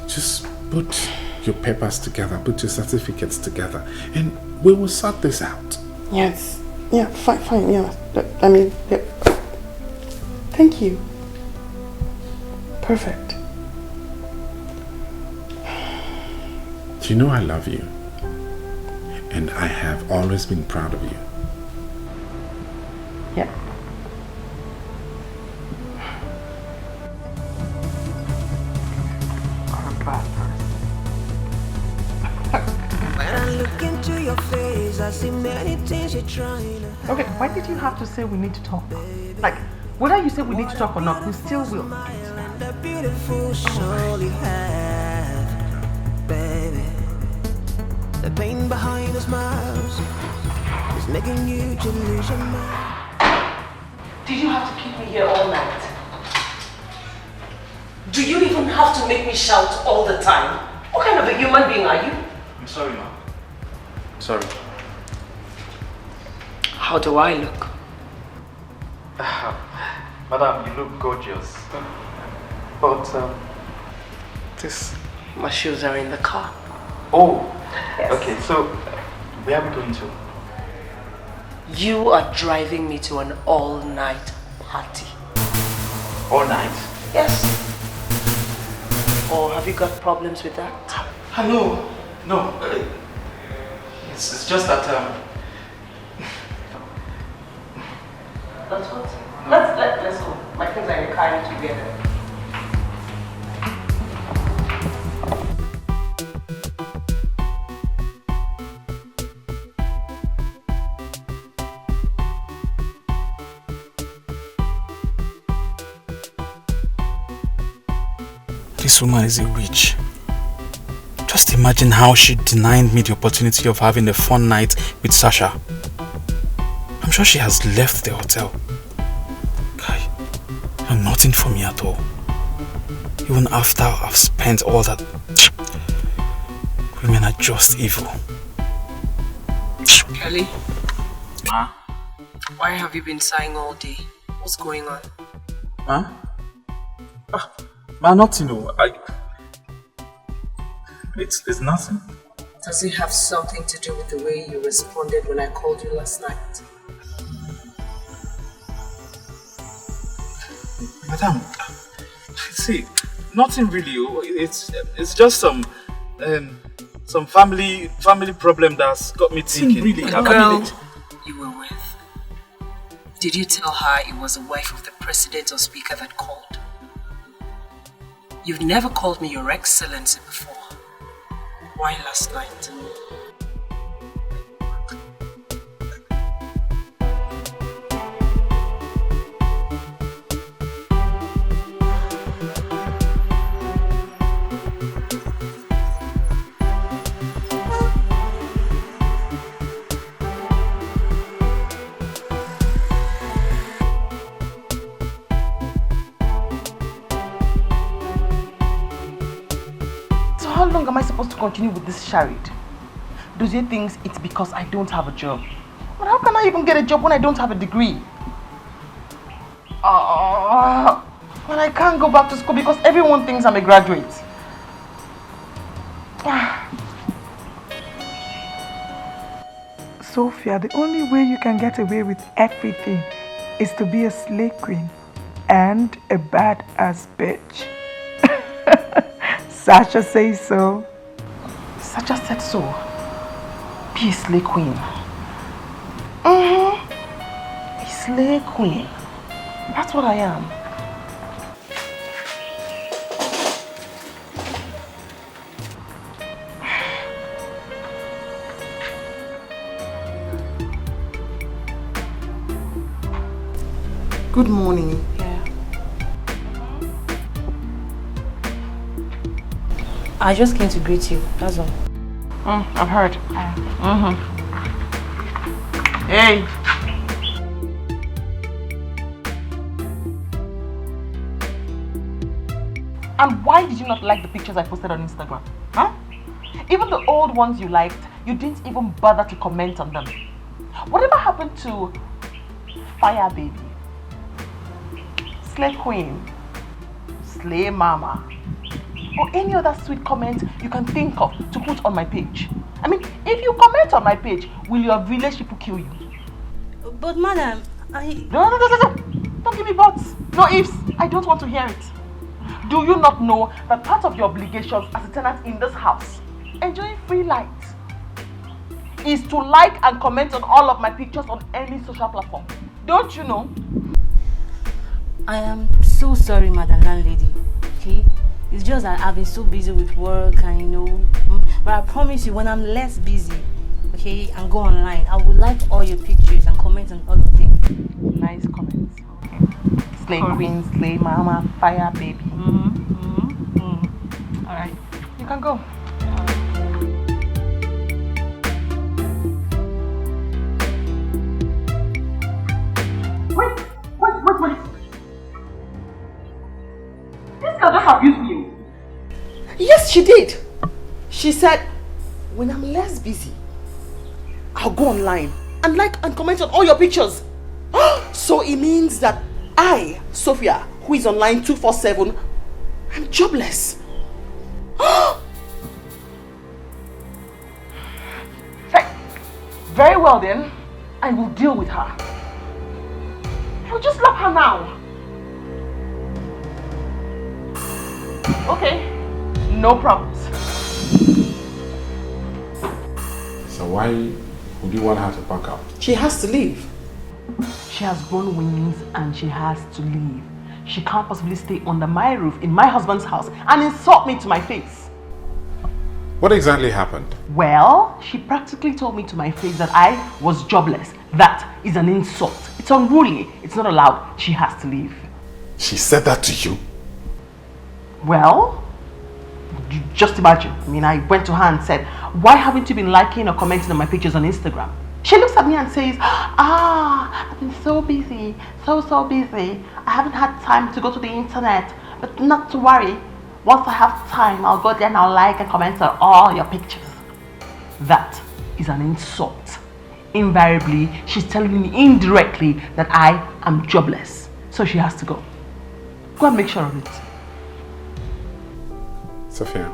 Just put your papers together, put your certificates together, and we will sort this out. Yes. Yeah, fine, yeah. I mean, yeah. Thank you. Perfect. You know I love you, and I have always been proud of you. Yeah. When I look into your face, I see many things you're trying to. Okay, why did you have to say we need to talk? Like, whether you say we need to talk or not, we still will. The beautiful soul you have, baby. The pain behind the smiles is making you to lose your mind. Did you have to keep me here all night? Do you even have to make me shout all the time? What kind of a human being are you? I'm sorry, ma'am. Sorry. How do I look? Madam, you look gorgeous. But, my shoes are in the car. Oh, yes. Okay, so where are we going to? You are driving me to an all-night party. All night? Yes. Or have you got problems with that? No. It's just that, That's what? Let's go. My things are in the car, I need to get them. This woman is a witch. Just imagine how she denied me the opportunity of having a fun night with Sasha. I'm sure she has left the hotel. Guy, nothing for me at all. Even after I've spent all that. Women are just evil. Kelly? Ma? Why have you been sighing all day? What's going on? Ma? Ma, nothing. It's nothing. Does it have something to do with the way you responded when I called you last night? Madam, see, nothing really. It's just some family problem that's got me thinking. Really, The girl you were with, did you tell her it was the wife of the president or speaker that called? You've never called me Your Excellency before. Why last night? How long am I supposed to continue with this charade? Dozie thinks it's because I don't have a job. But how can I even get a job when I don't have a degree? When I can't go back to school because everyone thinks I'm a graduate. Sophia, the only way you can get away with everything is to be a slay queen and a badass bitch. Sasha says so. Sasha said so. Be a slay queen. A slay queen. That's what I am. Good morning. I just came to greet you, that's all. I've heard. Hey! And why did you not like the pictures I posted on Instagram? Huh? Even the old ones you liked, you didn't even bother to comment on them. Whatever happened to Fire Baby? Slay Queen? Slay Mama? Or any other sweet comment you can think of to put on my page. I mean, if you comment on my page, will your village people kill you? But madam, No. Don't give me buts. No ifs. I don't want to hear it. Do you not know that part of your obligations as a tenant in this house, enjoying free light, is to like and comment on all of my pictures on any social platform? Don't you know? I am so sorry, madam landlady. Okay? It's just that I've been so busy with work and but I promise you when I'm less busy, okay, and go online, I will like all your pictures and comment on all the things. Nice comments. Okay. Slay Queen, Slay Mama, Fire Baby. Alright, you can go. Wait. This girl just abused me. Yes, she did. She said, when I'm less busy, I'll go online and like and comment on all your pictures. So it means that I, Sophia, who is online 247, I'm jobless. Very well then, I will deal with her. I'll just love her now. Okay, no problems. So why would you want her to pack up? She has to leave. She has grown wings and she has to leave. She can't possibly stay under my roof in my husband's house and insult me to my face. What exactly happened? Well, she practically told me to my face that I was jobless. That is an insult. It's unruly. It's not allowed. She has to leave. She said that to you? Well, just imagine. I mean, I went to her and said, why haven't you been liking or commenting on my pictures on Instagram? She looks at me and says, I've been so busy, so busy. I haven't had time to go to the internet, but not to worry. Once I have time, I'll go there and I'll like and comment on all your pictures. That is an insult. Invariably, she's telling me indirectly that I am jobless. So she has to go. Go and make sure of it. Sophia,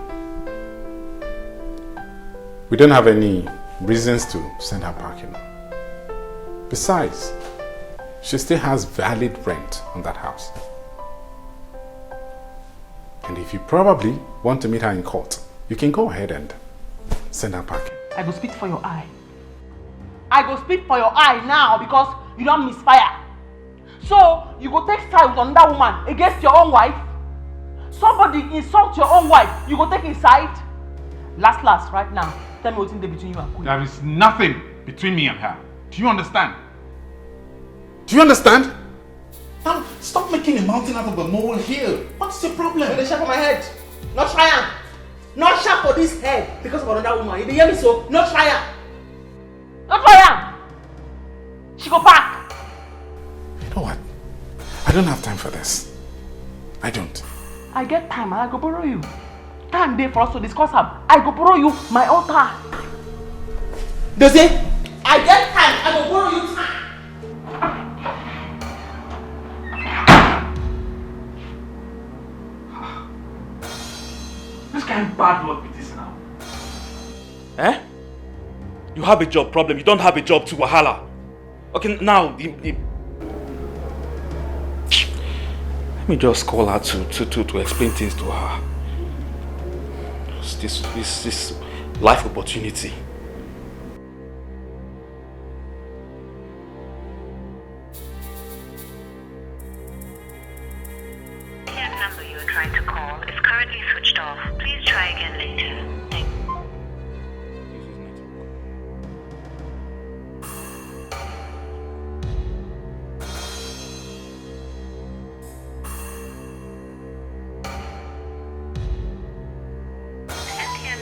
We don't have any reasons to send her packing. Besides, she still has valid rent on that house. And if you probably want to meet her in court, you can go ahead and send her packing. I go speak for your eye. I go speak for your eye now because you don't misfire. So, you go take side with another woman against your own wife? Somebody insult your own wife, you go take his side? Last, right now, tell me what's in there between you and Queen. There is nothing between me and her. Do you understand? Do you understand? Now, stop making a mountain out of a molehill. What's the problem? They share for my head. Not try am. Not sharp for this head because of another woman. You hear me so? Not try am. Not try am. She go back. You know what? I don't have time for this. I don't. I get time and I go borrow you. Time there for us to discuss her. I go borrow you my own time. They say, I get time, I go borrow you time. This kind of bad luck with this now. Eh? You have a job problem, you don't have a job to wahala. Okay, now let me just call her to explain things to her. This life opportunity. The number you are trying to call is currently switched off. Please try again later. Thanks.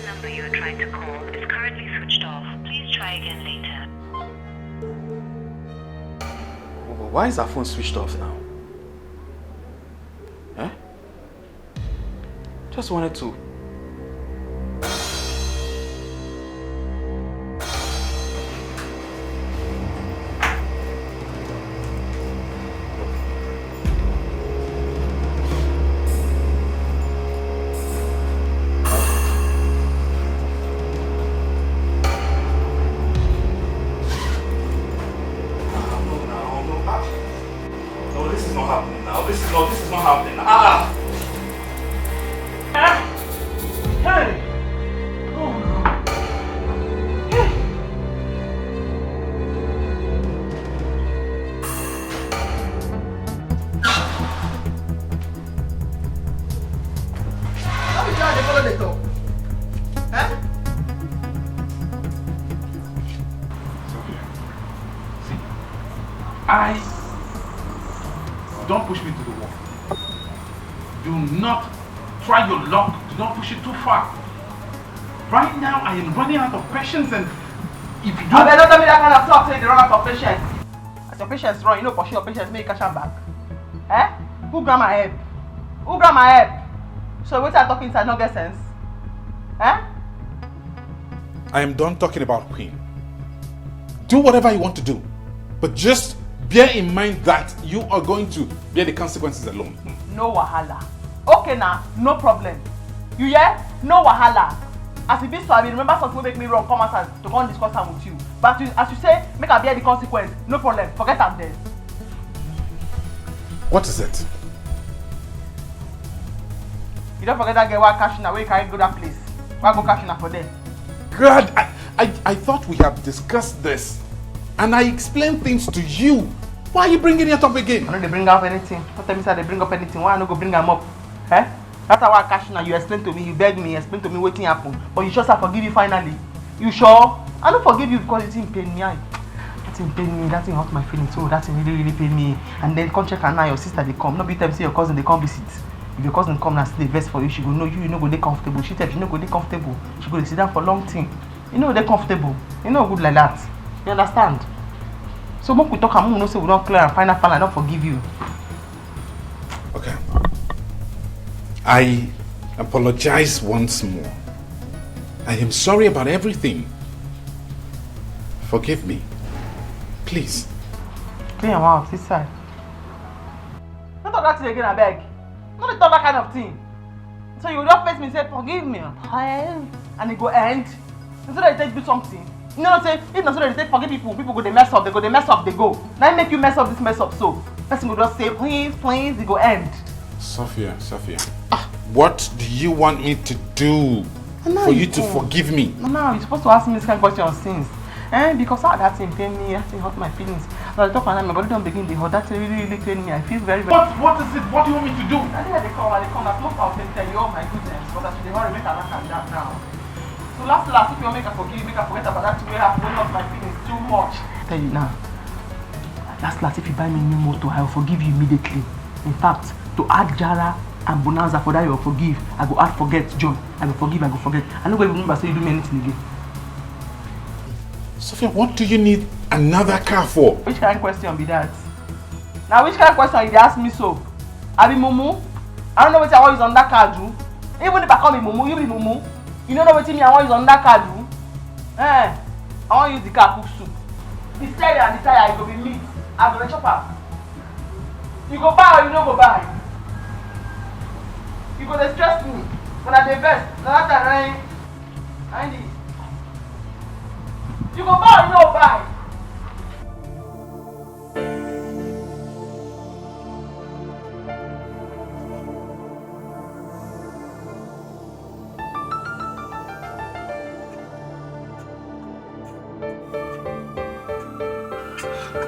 Number you are trying to call is currently switched off. Please try again later. Why is her phone switched off now? Eh? Just wanted to. Don't push me to the wall. Do not try your luck. Do not push it too far. Right now, I am running out of patience, and if you don't... Don't tell me that kind of talk, say you run out of patience. As your patience run, you know pursue your patience, make you catch her back. Eh? Who grab my help? Who grab my help? So wait till I talk inside, no get sense. Eh? I am done talking about Queen. Do whatever you want to do, but just bear in mind that you are going to bear the consequences alone. No wahala. Okay now, no problem. You hear? No wahala. As it be so, I will remember something will make me wrong, come outside to come discuss them with you. But as you say, make I bear the consequence. No problem. Forget them then. What is it? You don't forget that girl where cash in where you carry go that place. Where go cash in for there. God, I thought we have discussed this. And I explained things to you. Why are you bringing it up again? I know they bring up anything. Don't tell me they bring up anything. Why I not go bring them up? Eh? That's how I cash now. You explain to me, you beg me, explain to me what happened. But you just have forgive you finally. You sure? I don't forgive you because it didn't pain me. That thing pain me, that thing hurt my feelings. So that thing really pain me. And then come check and now your sister they come. Not be time say your cousin they come visit. If your cousin come and stay best for you, she go know you know go they comfortable. She tell you know go they comfortable. She go sit down for long thing. You know they comfortable. You know good like that. You understand? So when we talk and we know say we don't clear and find out I don't forgive you. Okay. I apologize once more. I am sorry about everything. Forgive me. Please. Clear your mouth, this side. Don't talk that thing again, I beg. Don't talk that kind of thing. So you will just face me and say, forgive me. And it go end. So that they do something. You know what I'm saying? If not so that they forget people go they mess up, they go. Now make you mess up this mess up so. Person will just say please, it go end. Sophia. What do you want me to do for you to forgive me? No, you're supposed to ask me this kind of question since. Because that thing pain me, that thing hurt my feelings. When I talk and my body don't begin to hurt, that really pain me. I feel very. What is it? What do you want me to do? I think they come. That's not how they tell you, oh my goodness, but I should hurry, make a calm down now. So last, if you make her forgive, make her forget about that way I've blown up my feelings too much. I tell you now. Last, if you buy me a new motor, I will forgive you immediately. In fact, to add Jara and Bonanza for that you will forgive, I go add forget John. I go forgive, I go forget. I don't go even remember say you do me anything again. Sophia, what do you need another car for? Which kind of question be that? Now which kind of question you ask me so? I be Mumu? I don't know what I want use on that car do. Even if I call me Mumu, you be Mumu. You don't know what me I want use on that car do. I want use the car cook soup. The steering and the tire it go be meat. I go the chopper. You go buy or you don't go buy? You go to stress me. When I dey vex, na that time I need. You go buy or you don't buy?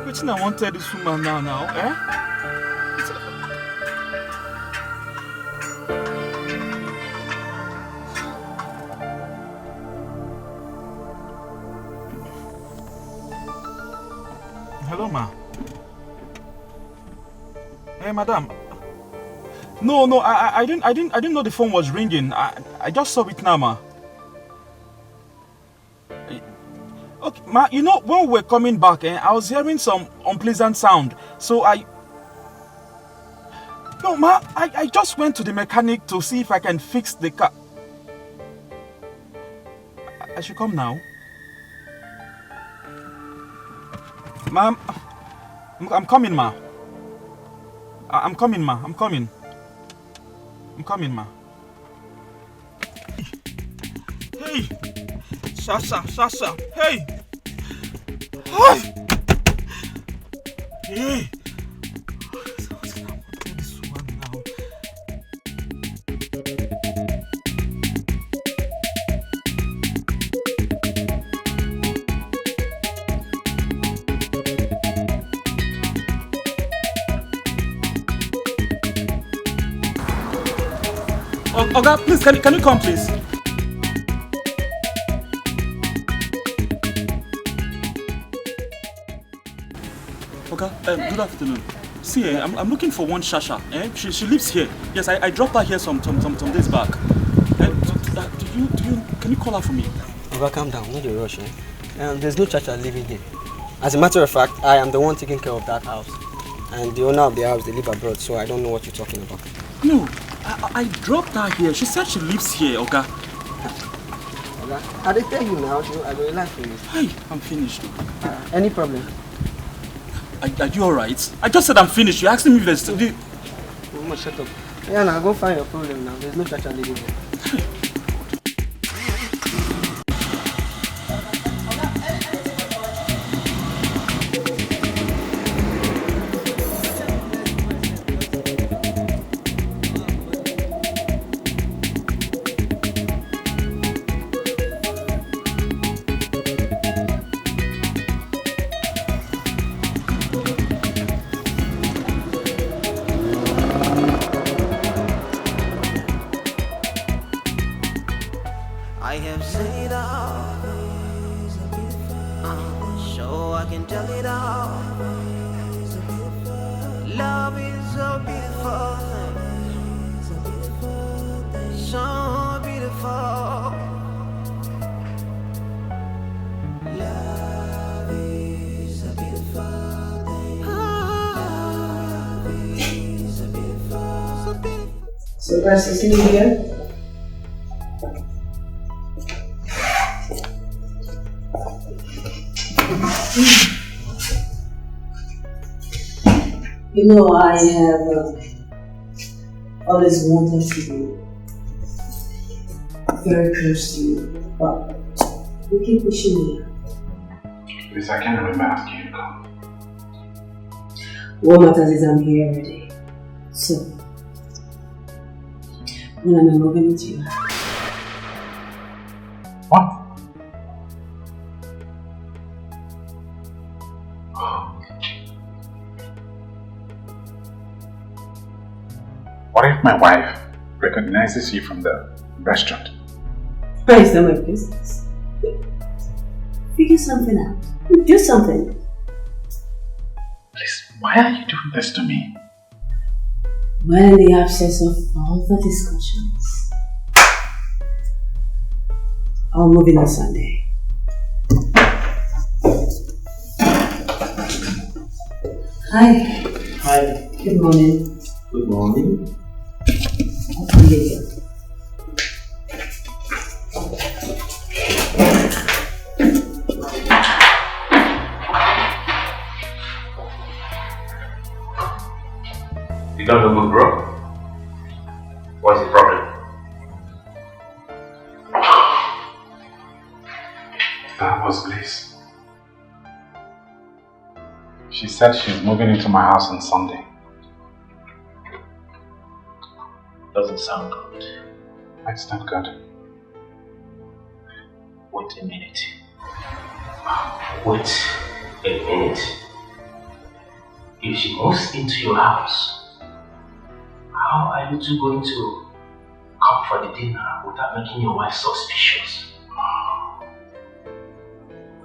Which I want to tell this woman now, eh? Hello, ma. Hey, madam. No, I didn't know the phone was ringing. I just saw it now, ma. Okay, ma, you know, when we were coming back, I was hearing some unpleasant sound. So No, ma, I just went to the mechanic to see if I can fix the car. I should come now. Ma'am, I'm coming, ma. I'm coming, ma. I'm coming, ma. Hey! Sasha! Hey! Hi! Hey! Oga, please, can you come, please? Oga, good afternoon. See, I'm looking for one Shasha. She lives here. Yes, I dropped her here some days back. Can you call her for me? Oga, calm down. Not a rush. There's no Shasha living here. As a matter of fact, I am the one taking care of that house. And the owner of the house, they live abroad, so I don't know what you're talking about. No. I dropped her here. She said she lives here, Oga. Oga, I didn't tell you now. I will rely for you. Hey, I'm finished. Any problem? Are you alright? I just said I'm finished. You're asking me if there's still... Mama, shut up. Yeah, now go find your problem now. There's no Chacha living here. So guys, is New Year? You know, I have always wanted to be very close to you, but You keep pushing me. Please, I can't remember asking you to come. What matters is I'm here every day. So, when am I moving into your house? What? What if my wife recognizes you from the restaurant? Why is that my business? Figure something out. Do something. Please, why are you doing this to me? When in the absence of all the discussions, I'll move in on Sunday. Hi. Hi. Good morning. Good morning. Here you go. You don't look good, bro. What's the problem? That was Bliss. She said she's moving into my house on Sunday. Doesn't sound good. It's not good. Wait a minute. Wait a minute. If she moves into your house, how are you two going to come for the dinner without making your wife suspicious?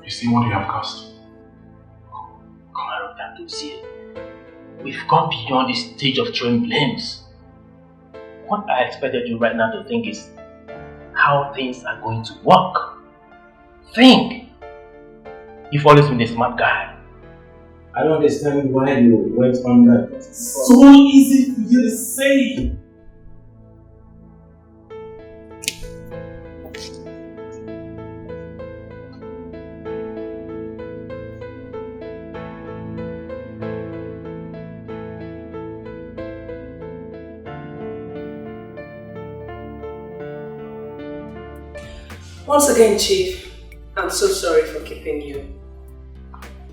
You see what you have caused? Come on, Dr. Zia. We've gone beyond the stage of throwing blames. What I expected you right now to think is how things are going to work. Think! You've always been a smart guy. I don't understand why you went on that. So easy for you to say. Once again, Chief, I'm so sorry for keeping you.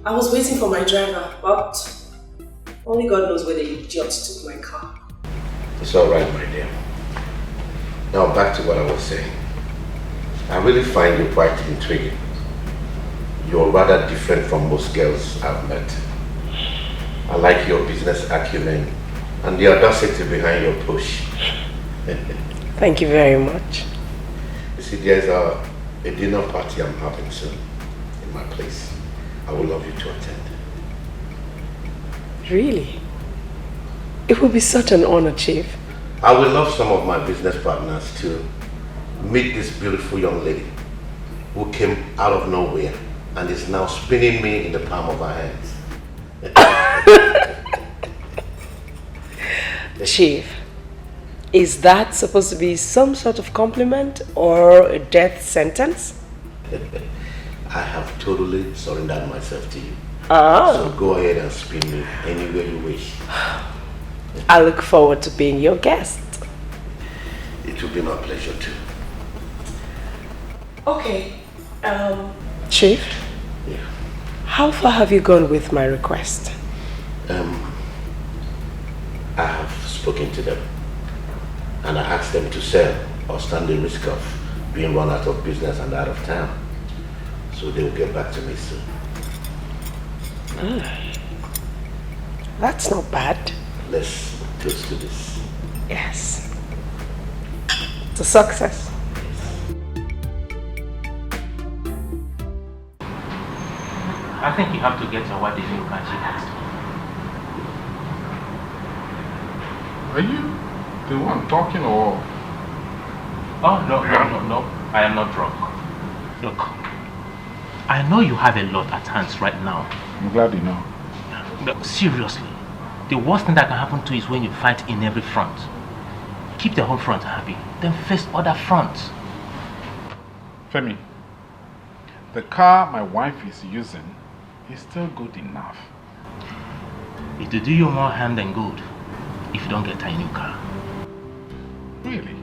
I was waiting for my driver, but only God knows where the idiot took my car. It's alright, my dear. Now back to what I was saying. I really find you quite intriguing. You're rather different from most girls I've met. I like your business acumen and the audacity behind your push. Thank you very much. You see, there's a dinner party I'm having soon in my place. I would love you to attend. Really? It will be such an honor, Chief. I would love some of my business partners to meet this beautiful young lady who came out of nowhere and is now spinning me in the palm of her hands. Chief, is that supposed to be some sort of compliment or a death sentence? I have totally surrendered myself to you. Ah. So go ahead and spin me anywhere you wish. I look forward to being your guest. It will be my pleasure too. Okay. Chief? Yeah. How far have you gone with my request? I have spoken to them and I asked them to sell or stand the risk of being run out of business and out of town. So they will get back to me soon. That's not bad. Let's toast to this. Yes. To success. I think you have to get your wife a new car. Are you the one talking or? Oh, no. I am not drunk. Look, I know you have a lot at hand right now. I'm glad you know. No, seriously. The worst thing that can happen to you is when you fight in every front. Keep the whole front happy, then face other fronts. Femi, the car my wife is using is still good enough. It will do you more harm than good if you don't get a new car. Really?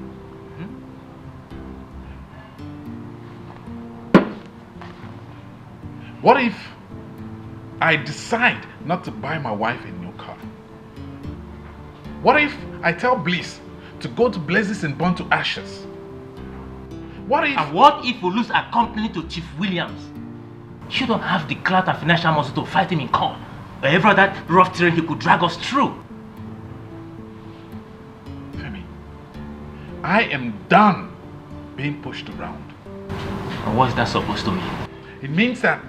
What if I decide not to buy my wife a new car? What if I tell Bliss to go to blazes and burn to ashes? What if... And what if we lose our company to Chief Williams? You don't have the clout and financial muscle to fight him in court, or ever that rough terrain he could drag us through. Femi, I am done being pushed around. And what's that supposed to mean? It means that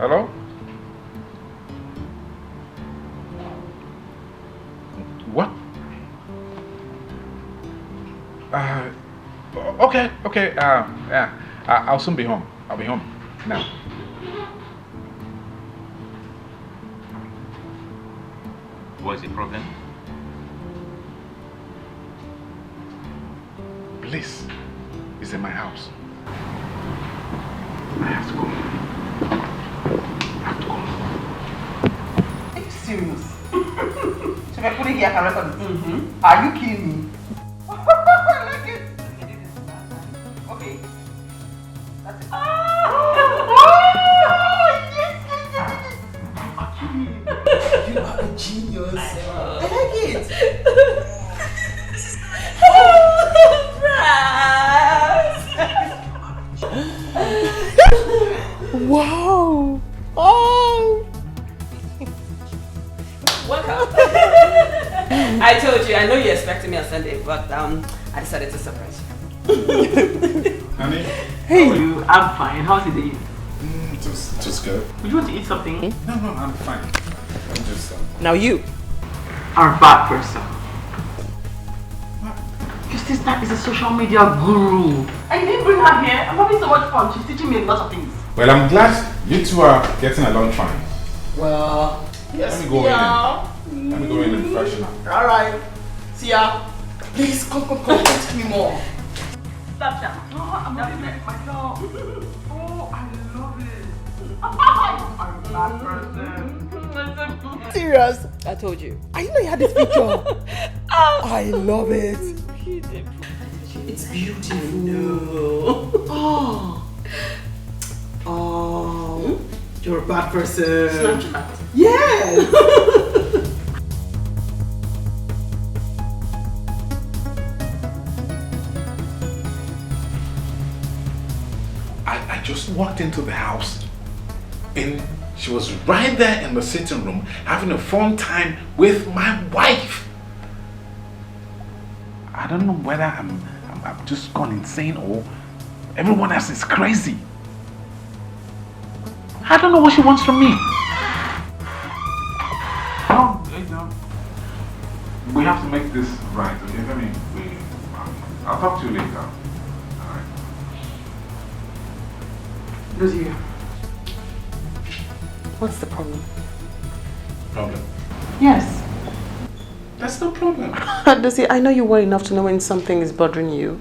hello? What? Okay, yeah, I'll soon be home. I'll be home now. What's the problem? Bliss is in my house. I have to go. Are you serious? So we're putting here, I can record this. Are you kidding me? Look it. Okay. That's it. You are a genius. I like it. Wow! Oh! Welcome. I told you, I know you expected me on Sunday, but I decided to surprise you. Honey? Hey! How are you? I'm fine. How's the day? Just good. Would you want to eat something? No, I'm fine. I'm just... Now you are a bad person. Your sister is a social media guru. And you didn't bring her here. I'm having so much fun. She's teaching me a lot of things. Well, I'm glad you two are getting along fine. Well, yes, Let me go in. Let me go in and freshen up. Alright. See ya. Please, come, teach me more. Stop that. No, I'm not doing it myself. Oh, I love it. I'm a bad person. serious. I told you. I didn't know you had this picture. I love it. It's beautiful. No. Oh, you're a bad person. Snapchat. Yes. I just walked into the house and she was right there in the sitting room having a fun time with my wife. I don't know whether I'm just gone insane or everyone else is crazy. I don't know what she wants from me. No, we have to make this right, okay? I'll talk to you later. Alright. Lucia. What's the problem? Problem? Yes. That's no problem. Lucy, I know you well enough to know when something is bothering you.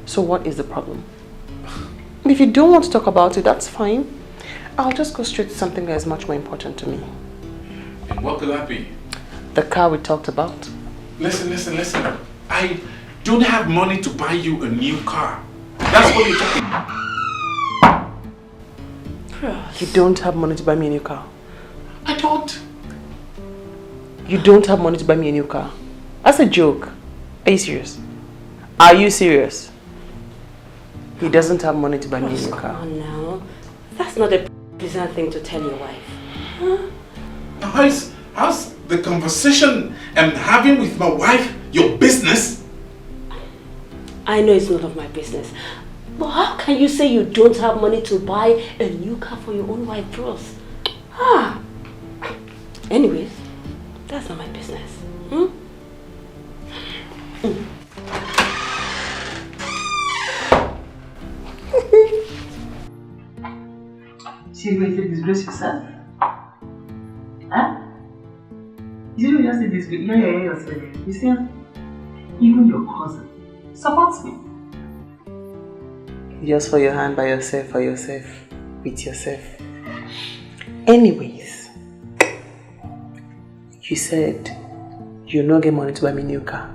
So what is the problem? If you don't want to talk about it, that's fine. I'll just go straight to something that is much more important to me. And what could that be? The car we talked about. Listen. I don't have money to buy you a new car. That's what you're talking about. You don't have money to buy me a new car? I don't. You don't have money to buy me a new car? That's a joke. Are you serious? Are you serious? He doesn't have money to buy me a new car. Come on now. That's not a pleasant thing to tell your wife. Huh? How's the conversation I'm having with my wife your business? I know it's none of my business. But how can you say you don't have money to buy a new car for your own wife, bros? Anyways, that's not my business. See the way you disgrace yourself? Huh? You don't just say disgrace. Yeah, yourself. You see, even your cousin supports me. Just for your hand by yourself, for yourself, with yourself. Anyways, you said you not get money to buy me a new car.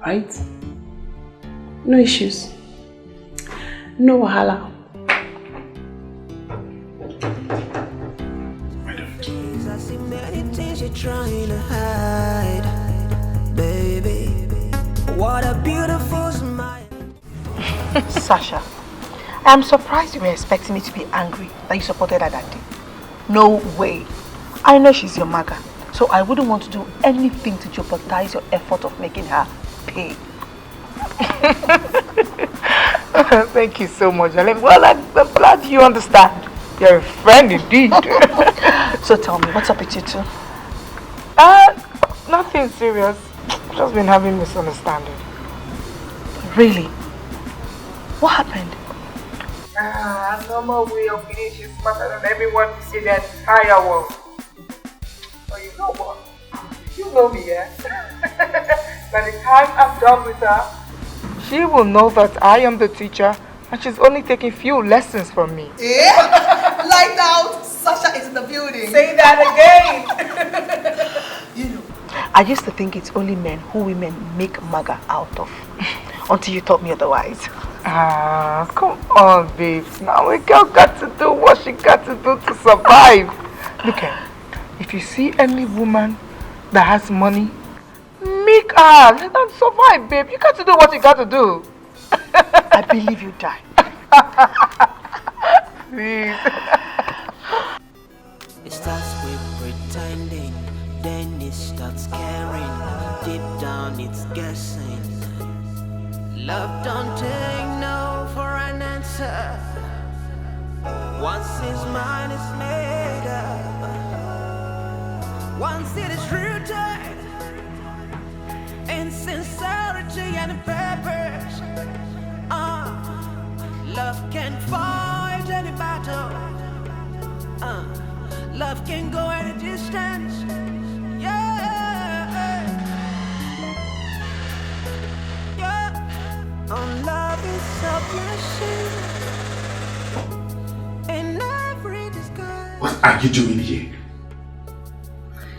right? No issues. No wahala. I see many things you're trying to hide, baby. What a beautiful smile. Sasha, I am surprised you were expecting me to be angry that you supported her that day. No way. I know she's your maga, so I wouldn't want to do anything to jeopardize your effort of making her pay. Thank you so much, Ellen. Well, I'm glad you understand. You're a friend indeed. So tell me, what's up with you two? Nothing serious. Just been having misunderstanding. Really? What happened? Normal way of being is smarter than everyone you see the entire world. So you know what? You know me, yeah? By the time I'm done with her, she will know that I am the teacher and she's only taking few lessons from me. Yeah? Light out! Sasha is in the building. Say that again! You know, I used to think it's only men who women make maga out of. Until you told me otherwise. Come on, babes. Now a girl got to do what she got to do to survive. Look at, if you see any woman that has money, make her. Let them survive, babe. You got to do what you got to do. I believe you die. Please. It starts with pretending, then it starts caring. Deep down it's guessing. Love don't take no for an answer. Once his mind is made up, once it is rooted in sincerity and purpose, love can fight any battle. Love can go any distance. Yeah. Love is self-blessing in every disguise. What are you doing here?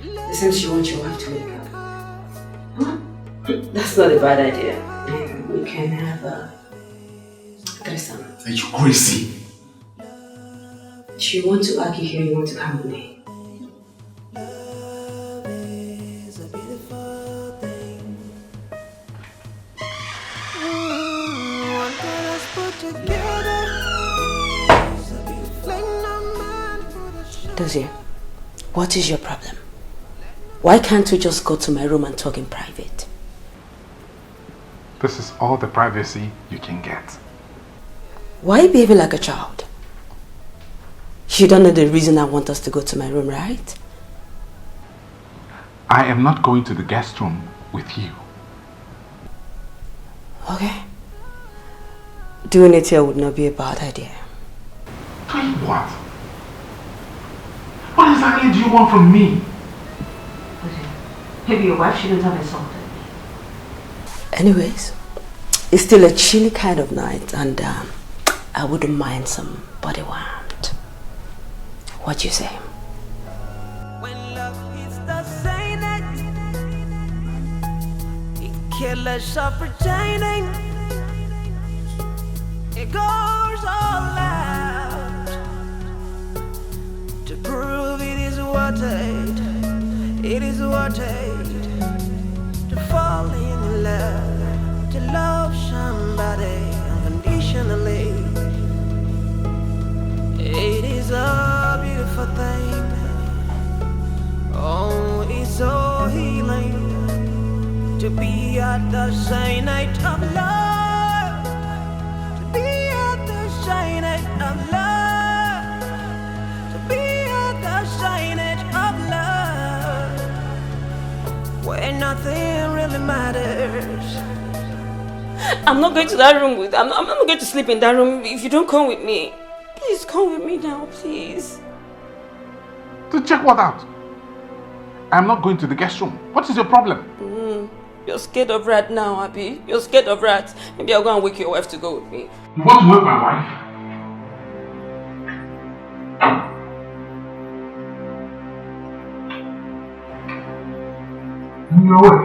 Listen, she wants your wife to wake up. Huh? That's not a bad idea. We can have a threesome. Are you crazy? She wants to argue here, you want to come with me. Dozie, what is your problem? Why can't we just go to my room and talk in private? This is all the privacy you can get. Why are you behaving like a child? You don't know the reason I want us to go to my room, right? I am not going to the guest room with you. Okay. Doing it here would not be a bad idea. Doing what? What exactly do you want from me? Maybe your wife shouldn't have insulted me. Anyways, it's still a chilly kind of night and I wouldn't mind some body warmth. What you say? When love hits the zenith, it kills of pretending. It goes all out to prove it is worth it. It is worth it to fall in love, to love somebody unconditionally. It is a beautiful thing. Oh, it's so healing to be at the zenith of love, to be at the zenith of love, to be at the zenith of love, where nothing really matters. I'm not going to that room with. I'm not going to sleep in that room if you don't come with me. Please come with me now, please. To check what out? I'm not going to the guest room. What is your problem? You're scared of rat now, Abby. You're scared of rats. Maybe I'll go and wake your wife to go with me. You want to wake my wife? No way.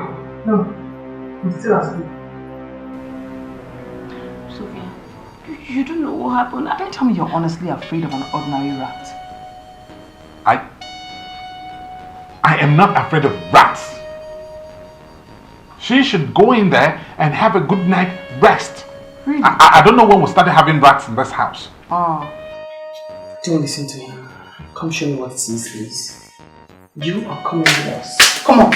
No. I'm still asleep. Sophia, you don't know what happened. Don't tell me you're honestly afraid of an ordinary rat. I am not afraid of rats. She should go in there and have a good night rest. Really? I don't know when we started having rats in this house. Oh. Don't listen to him. Come show me what it is, please. You are coming with us. Come on.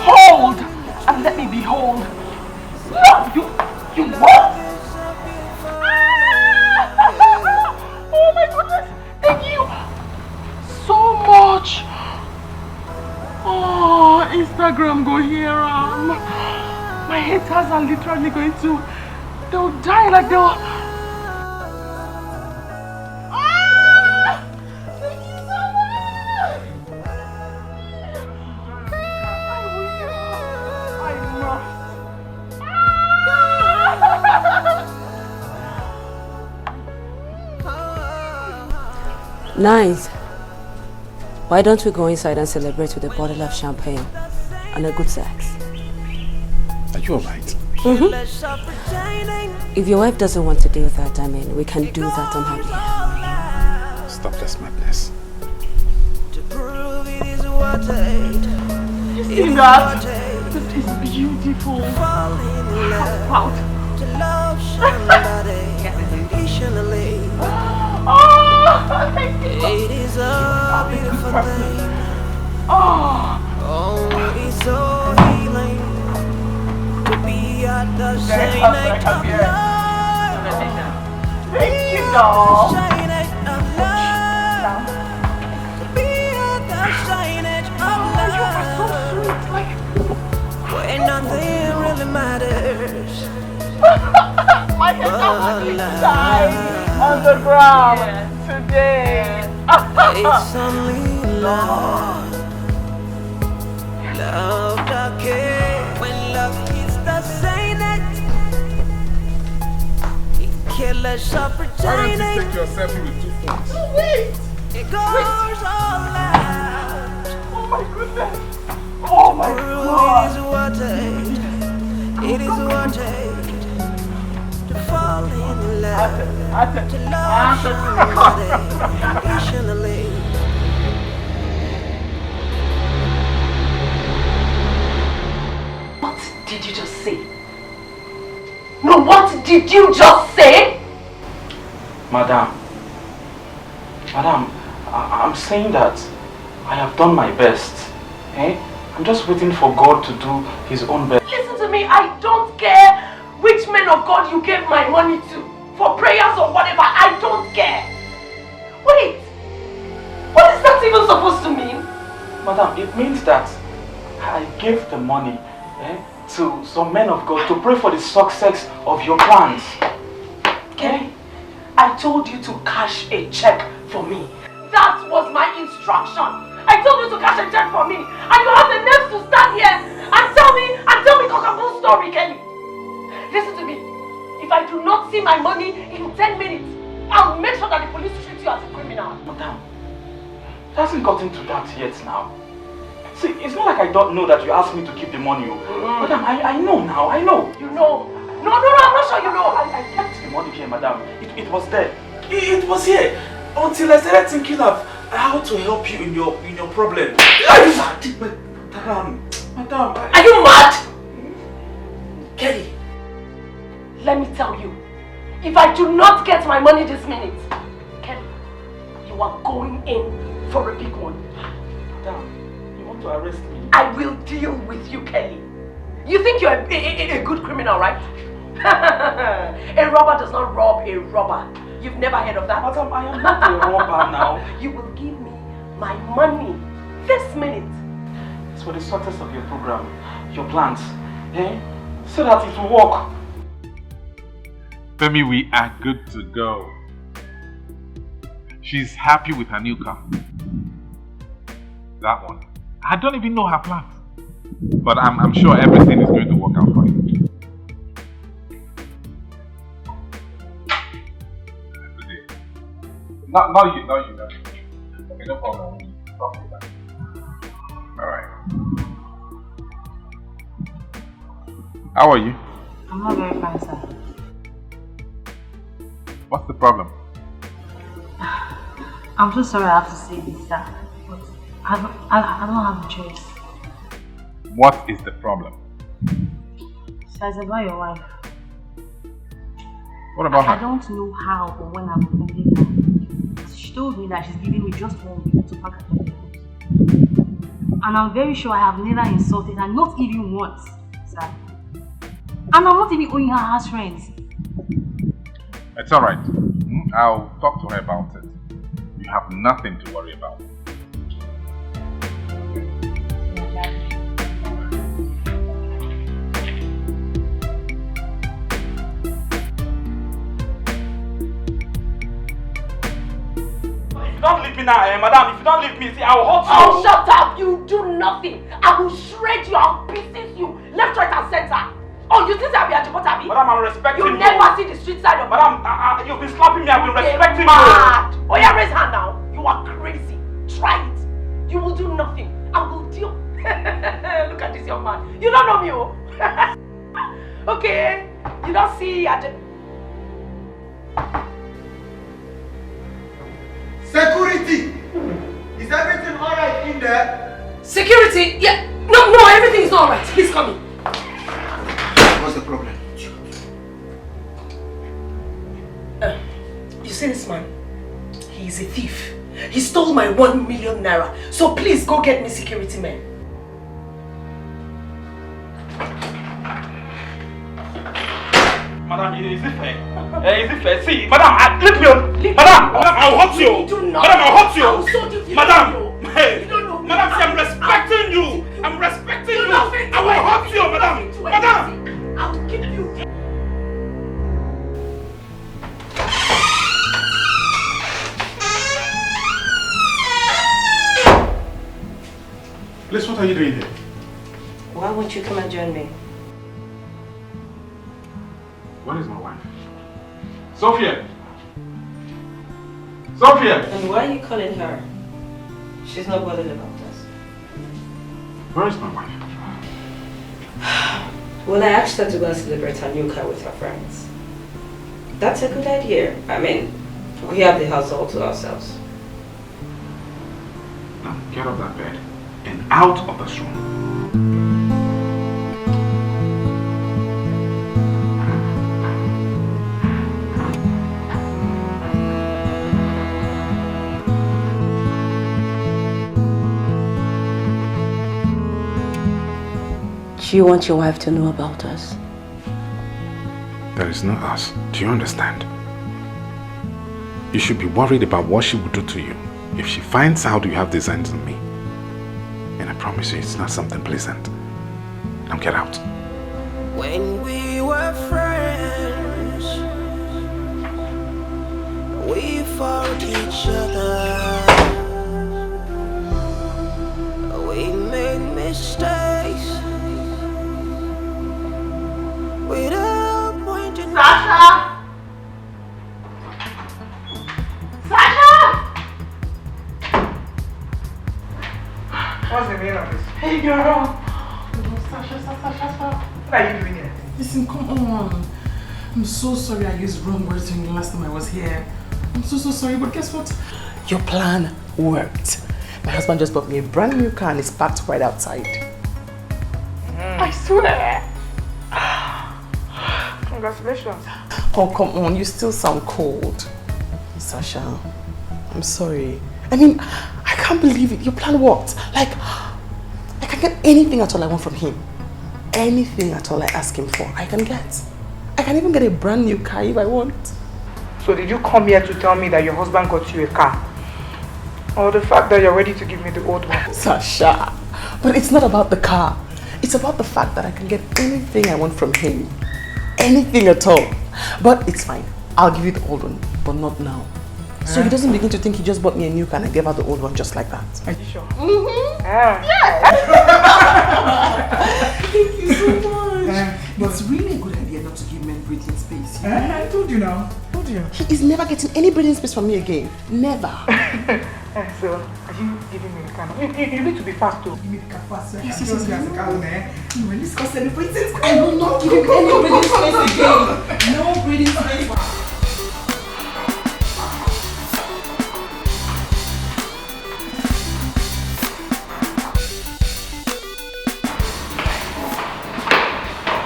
Hold! And let me behold. No! You what? Oh my goodness! Thank you so much! Oh, Instagram go here. My haters are literally going to... They'll die like they'll... Nice. Why don't we go inside and celebrate with a bottle of champagne and a good sex? Are you alright? If your wife doesn't want to do that, I mean, we can do that on her behalf. Stop this madness. You see that? That is beautiful. I'm proud. Oh, thank you. It is a beautiful thing. Oh, it's so healing to be at the shine of love. Thank you, doll. Shine of love. To be at the shine of love. You are so sweet. Where nothing really matters. My head is die on the ground today. It's only love. Love that cares. When love is the same, it kills us up for Why don't you take your selfie with 2 phones? Wait! It goes all out. Oh my goodness! Oh my God! It is what it to fall in love, to love somebody unconditionally. What did you just say? No, what did you just say? Madam, I'm saying that I have done my best. I'm just waiting for God to do His own best. Listen to me, I don't care which man of God you gave my money to for prayers or whatever, I don't care. Wait, what is that even supposed to mean? Madam, it means that I gave the money to some men of God to pray for the success of your plans. Okay, I told you to cash a check for me. That was my instruction. I told you to cash a check for me, and you have the nerve to stand here and tell me cockapoo story, Kelly. Listen to me. If I do not see my money in 10 minutes, I'll make sure that the police treat you as a criminal. Madam, it hasn't gotten to that yet now. See, it's not like I don't know that you asked me to keep the money. Madam, I know now, I know. You know? No, I'm not sure you know. I kept the money here, madam. It was there. It was here. until I started thinking of how to help you in your problem. Madam, are you mad? Kelly, let me tell you, if I do not get my money this minute, Kelly, you are going in for a big one. Madam, you want to arrest me? I will deal with you, Kelly. You think you're a good criminal, right? A robber does not rob a robber. You've never heard of that? Madam, I am not a robber now. You will give me my money this minute. It's for the success of your program, your plans, so that it will work. Femi, we are good to go. She's happy with her new car. That one. I don't even know her plans. But I'm sure everything is going to work out for you. Now you know. Okay, no problem. Talk to that. Alright. How are you? I'm not very fine, sir. What's the problem? I'm so sorry I have to say this, sir. But I don't have a choice. What is the problem? Sir, it's about your wife. What about her? I don't know how or when I'm offending her. She told me that she's giving me just 1 week to pack her things. And I'm very sure I have never insulted her, not even once, sir. And I'm not even owing her house rent. It's alright. I'll talk to her about it. You have nothing to worry about. Don't leave me now, madam. If you don't leave me, see, I will hurt you. Oh, shut up! You do nothing. I will shred you. I'll pieces you. Left, right, and center. Oh, you think I'll be at your body? Madam, I'm respecting you. You never see the street side of me. Madam, you've been slapping me. I've been respecting mad. Oh, yeah, raise hand now. You are crazy. Try it. You will do nothing. I will deal. Look at this young man. You don't know me, oh. Okay. You don't see Security! Is everything alright in there? Security? Yeah. No, everything is alright. Please come in. What's the problem? You see this man? He is a thief. He stole my 1 million naira. So please go get me security men. Madam, is it fair? Is it fair? See, madam, leave me alone. Madam, I'll hurt you. Madam, I'll hurt you. Madam, hey, madam, see, I'm respecting you. I'm respecting you. I will hurt you, madam. Madam. I'll keep you. Liz, what are you doing here? Why won't you come and join me? Where is my wife? Sophia! Sophia! And why are you calling her? She's not bothered about us. Where is my wife? Well, I asked her to go and celebrate her new car with her friends. That's a good idea. I mean, we have the house all to ourselves. Now, get off that bed and out of this room. Do you want your wife to know about us? There is no us. Do you understand? You should be worried about what she would do to you if she finds out you have designs on me. And I promise you, it's not something pleasant. Now get out. When we were friends, we fought each other. We made mistakes. Sasha! Sasha! What's the meaning of this? Hey girl! Sasha. What are you doing here? Listen, come on. I'm so sorry I used wrong words to you last time I was here. I'm so sorry, but guess what? Your plan worked. My husband just bought me a brand new car and it's parked right outside. I swear. Congratulations. Oh, come on, you still sound cold. Sasha, I'm sorry. I mean, I can't believe it. Your plan worked. Like, I can get anything at all I want from him. Anything at all I ask him for, I can get. I can even get a brand new car if I want. So did you come here to tell me that your husband got you a car? Or the fact that you're ready to give me the old one? Sasha, but it's not about the car. It's about the fact that I can get anything I want from him. Anything at all. But it's fine. I'll give you the old one, but not now. So he doesn't begin to think he just bought me a new car and I gave her the old one just like that. Are you sure? Mm-hmm. Thank you so much. It's really a good idea not to give men breathing space. I told you now. He is never getting any breathing space from me again. Never. So, are you giving me the car? You need to be fast too. Give me the car fast. Yes. You will discuss celebrating. I will not give him any breathing space again. No breathing space.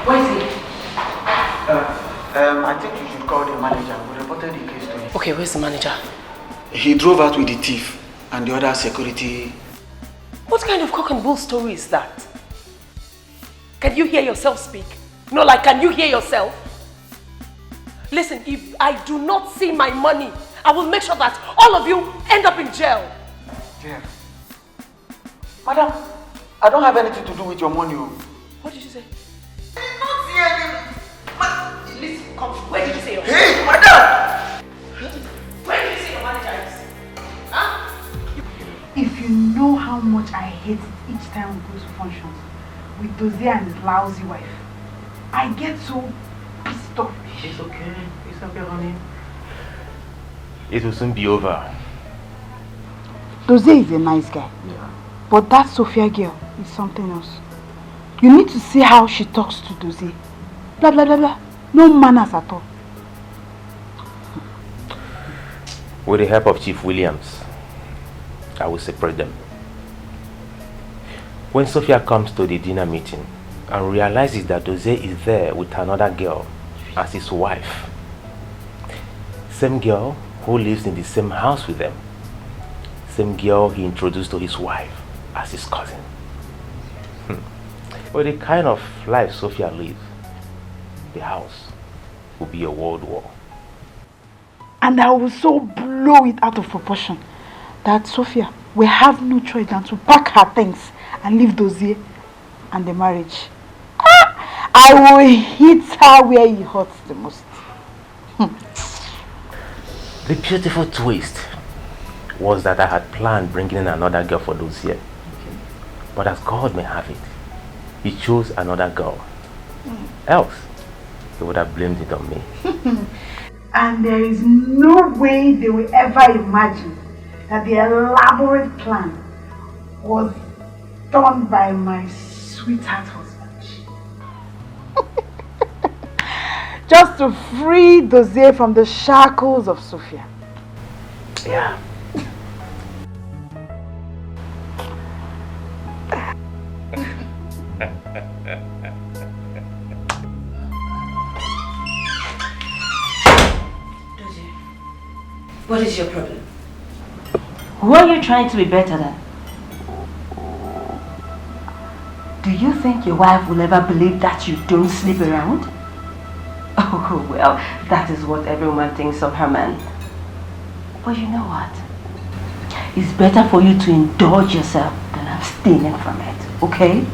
Where is he? I think you should call the manager. We reported the case to him. Okay, where's the manager? He drove out with the thief and the other security. What kind of cock and bull story is that? Can you hear yourself speak? No, like, can you hear yourself? Listen, if I do not see my money, I will make sure that all of you end up in jail. Jail? Madam, I don't have anything to do with your money. What did you say? Listen, come. Where did you say your manager? Hey, madam! Where did you say your manager is? Huh? If you know how much I hate it each time we go to functions with Dozie and his lousy wife, I get so pissed off. It's okay. It's okay, honey. It will soon be over. Dozie is a nice guy. Yeah. But that Sophia girl is something else. You need to see how she talks to Dozie. Blah, blah, blah, blah. No manners at all. With the help of Chief Williams, I will separate them. When Sophia comes to the dinner meeting and realizes that Dozie is there with another girl as his wife, same girl who lives in the same house with them, same girl he introduced to his wife as his cousin. With the kind of life Sophia lives, the house will be a world war. And I will so blow it out of proportion that Sophia will have no choice than to pack her things and leave Dozie and the marriage. I will hit her where it hurts the most. The beautiful twist was that I had planned bringing in another girl for Dozie. But as God may have it, he chose another girl. Else, he would have blamed it on me. And there is no way they will ever imagine that the elaborate plan was done by my sweetheart husband. Just to free Dozie from the shackles of Sophia. Yeah. What is your problem? Who are you trying to be better than? Do you think your wife will ever believe that you don't sleep around? Oh, well, that is what every woman thinks of her man. But you know what? It's better for you to indulge yourself than abstaining from it, okay?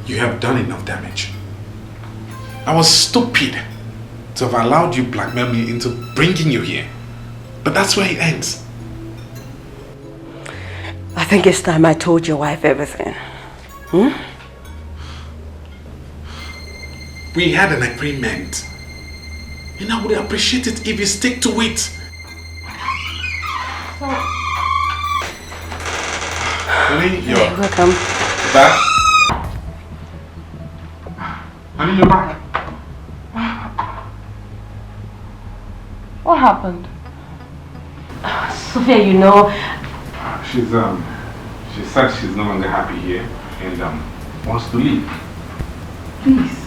You have done enough damage. I was stupid to have allowed you blackmail me into bringing you here. But that's where it ends. I think it's time I told your wife everything. We had an agreement. And I would appreciate it if you stick to it. Honey, you're welcome. back. Honey, you're back. What happened? Sophia, you know... She said she's no longer happy here and wants to leave. Please.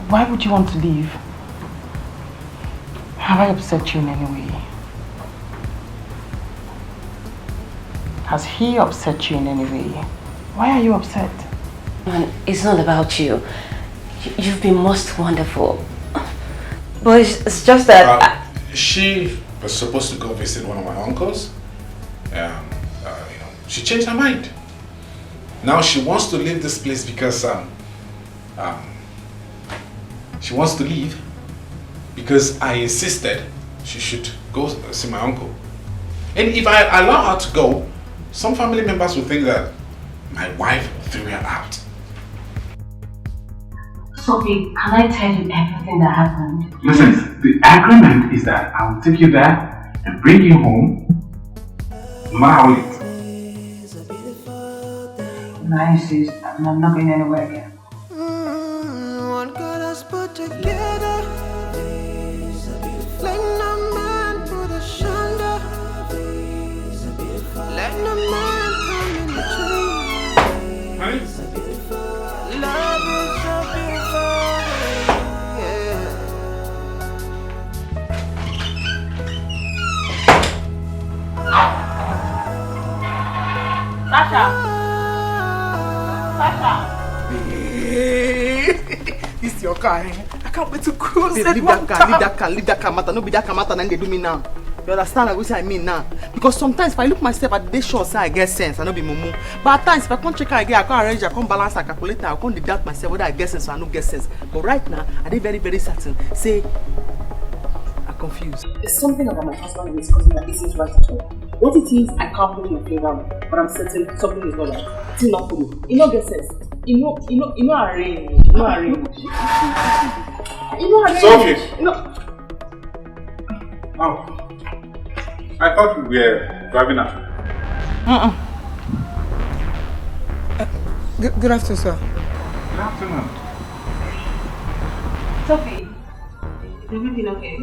Why would you want to leave? Have I upset you in any way? Has he upset you in any way? Why are you upset? Man, it's not about you. You've been most wonderful. But it's just that... She was supposed to go visit one of my uncles. She changed her mind. Now she wants to leave this place because she wants to leave because I insisted she should go see my uncle. And if I allow her to go, some family members will think that my wife threw her out. Sophie, can I tell you everything that happened? Listen, the agreement is that I will take you there and bring you home, no matter how late. And I insist, I'm not going anywhere again. What God has put together, let no man put asunder. Let no man come in between. Love is so beautiful. Sasha! This is your car, eh? I can't wait to cruise Babe, it. leave that car, matter. No be that car matter, then they do me now. You understand what I mean now? Because sometimes if I look myself at the short side, I get sense, I don't be mumu. But at times if I can't check her again, I can't arrange, I can't balance, I calculate, I can't deduct myself whether I get sense or I don't get sense. But right now, I did very, very certain. Say, I'm confused. There's something about my husband who is causing that isn't right at all. What it is, I can't put in your favor, but I'm certain something is not right. It's not for me. It not get sense. You know, arrange. You know, arrange. Sophie! Oh. I thought we were driving after. Good afternoon, sir. Good afternoon. Sophie, is everything okay?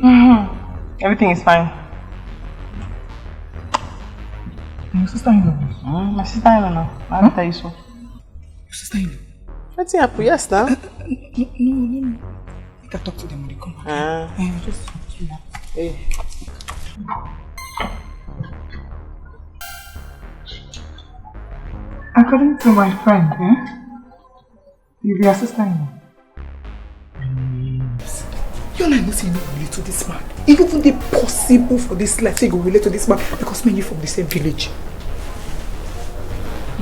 Everything is fine. Your sister-in-law? My sister-in-law. I'll tell you so. Your sister-in-law? What's happening? Yes, now? No. I can talk to them when they come back. Just... Hey. According to my friend, you'll be a sister-in-law. You and I know say you no relate to this man. It even be possible for this life to go relate to this man because me and you from the same village.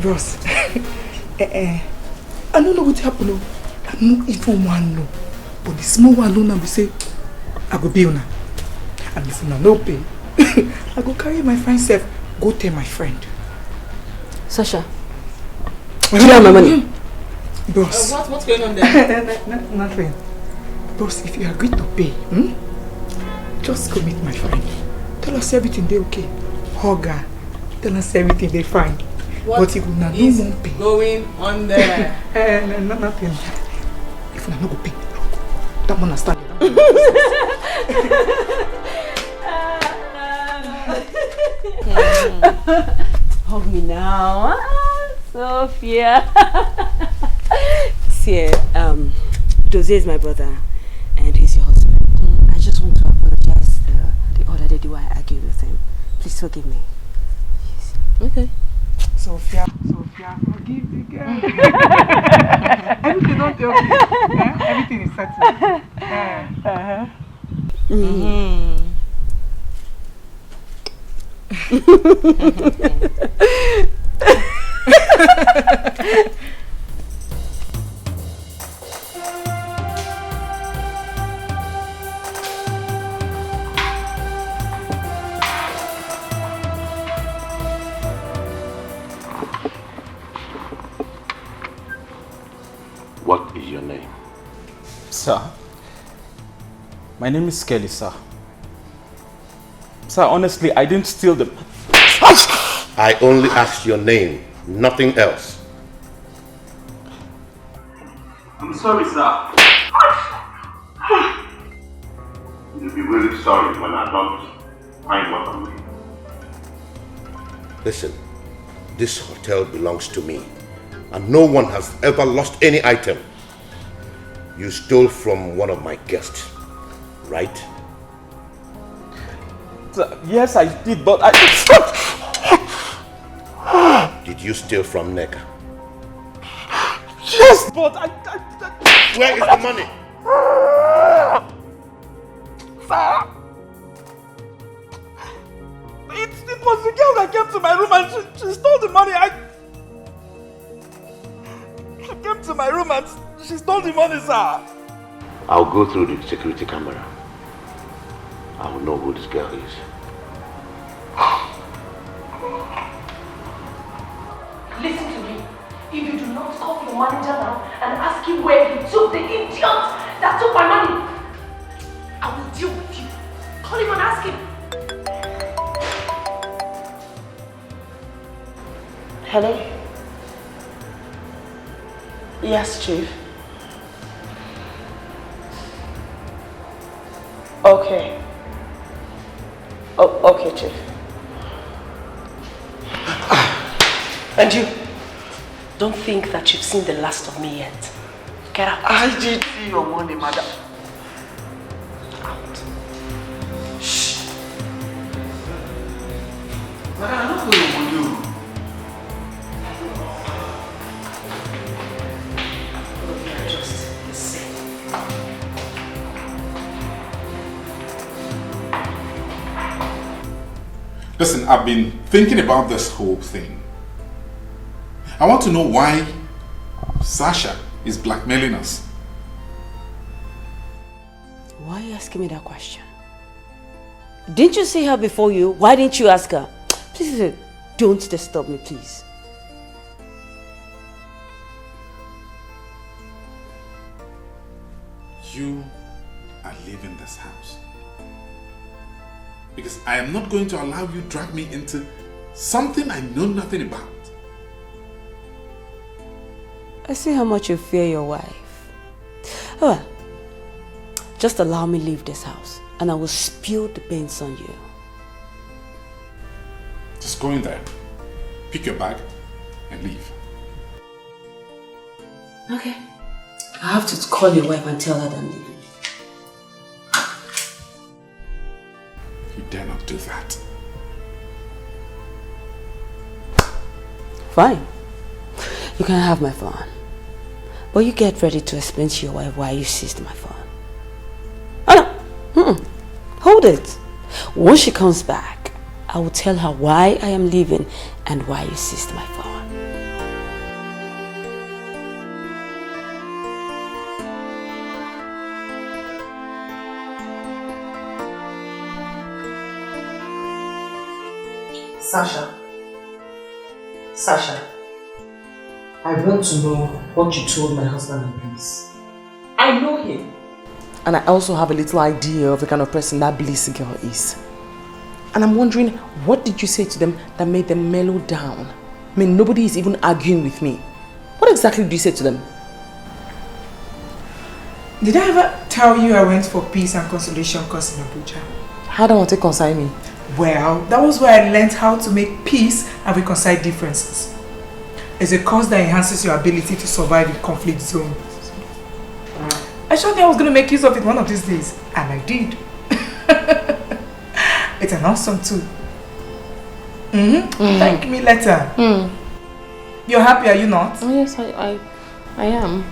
Bros, I don't know what happened. I don't even want to know. But the small one alone, we say, I go pay una. And if una no pay, I go carry my friend self, go tell my friend. Sasha, do you have my money? Boss. What's going on there? Nothing. Boss, if you agree to pay, just go meet my friend. Tell us everything they okay. Hug her. Tell us everything they fine. But if una no won't pay. Going on there? Nothing. If una no go pay, that man understand. Hug me now, Sophia. See, Dozie is my brother, and he's your husband. I just want to apologize the other day why I argued with him. Please forgive me. Please. Okay. Sophia, forgive the girl. Everything don't tell me. Everything is settled. What is your name? Sir, my name is Kelly, sir. Sir, honestly, I didn't steal the... I only asked your name, nothing else. I'm sorry, sir. You'll be really sorry when I don't find what I'm doing. Listen, this hotel belongs to me, and no one has ever lost any item. You stole from one of my guests, right? Yes, I did, but I... Did you steal from Neka? Yes, but I... Where is the money? Sir! It was the girl that came to my room and she stole the money. She came to my room and she stole the money, sir. I'll go through the security camera. I'll know who this girl is. Listen to me. If you do not call your manager now and ask him where he took the idiot that took my money, I will deal with you. Call him and ask him. Hello? Yes, Chief. Okay. Oh, okay, Chief. And you, don't think that you've seen the last of me yet. Get out. I did see your money, madam. Out. Shh. Madam, I don't know what you do. Just the same. Listen, I've been thinking about this whole thing. I want to know why Sasha is blackmailing us. Why are you asking me that question? Didn't you see her before you? Why didn't you ask her? Please, don't disturb me, please. You are leaving this house. Because I am not going to allow you to drag me into something I know nothing about. I see how much you fear your wife. Oh well, just allow me leave this house and I will spill the beans on you. Just go in there, pick your bag and leave. Okay. I have to call your wife and tell her that I'm leaving. You dare not do that. Fine. You can have my phone. But you get ready to explain to your wife why you seized my phone. Oh no! Hold it. Once she comes back, I will tell her why I am leaving and why you seized my phone. Sasha, I want to know what you told my husband and Bliss. I know him. And I also have a little idea of the kind of person that Bliss girl is. And I'm wondering, what did you say to them that made them mellow down? I mean, nobody is even arguing with me. What exactly did you say to them? Did I ever tell you I went for peace and consolation course in Abuja? How do I want to concern me? Well, that was where I learned how to make peace and reconcile differences. It's a course that enhances your ability to survive in conflict zones. I thought I was going to make use of it one of these days, and I did. It's an awesome tool. Thank me later. You're happy, are you not? Oh yes, I am.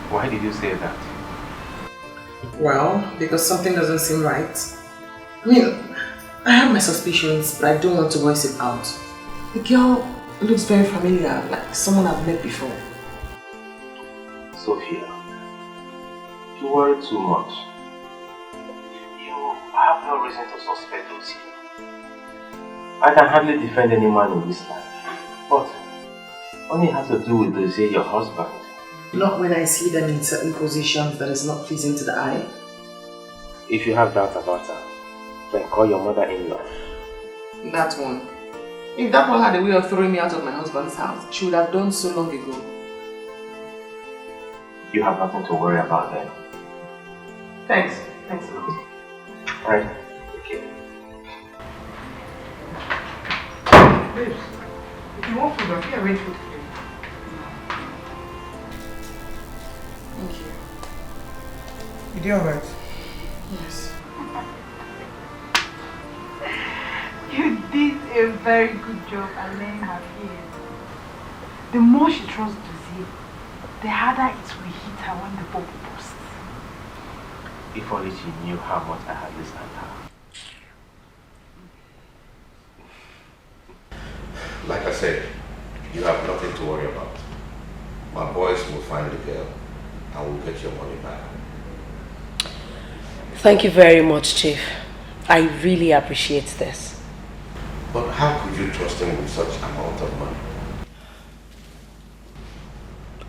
Why did you say that? Well, because something doesn't seem right. I mean, I have my suspicions, but I don't want to voice it out. The girl looks very familiar, like someone I've met before. Sophia, you worry too much. You have no reason to suspect Lucy. I can hardly defend any man in this life. But only has to do with Dozie, your husband. Not when I see them in certain positions that is not pleasing to the eye. If you have doubts about her, then call your mother-in-law. That one. If that one had a way of throwing me out of my husband's house, she would have done so long ago. You have nothing to worry about then. Thanks. Thanks a lot. Alright. Okay. Babes, if you want food, I can arrange food for you. Thank you. You did alright? Yes. You did a very good job at laying her fears. The more she trusts Duzie, the harder it will hit her when the bubble bursts. If only she knew how much I had listened to her. Like I said, you have nothing to worry about. My boys will find the girl and we'll get your money back. Thank you very much, Chief. I really appreciate this. But how could you trust him with such amount of money?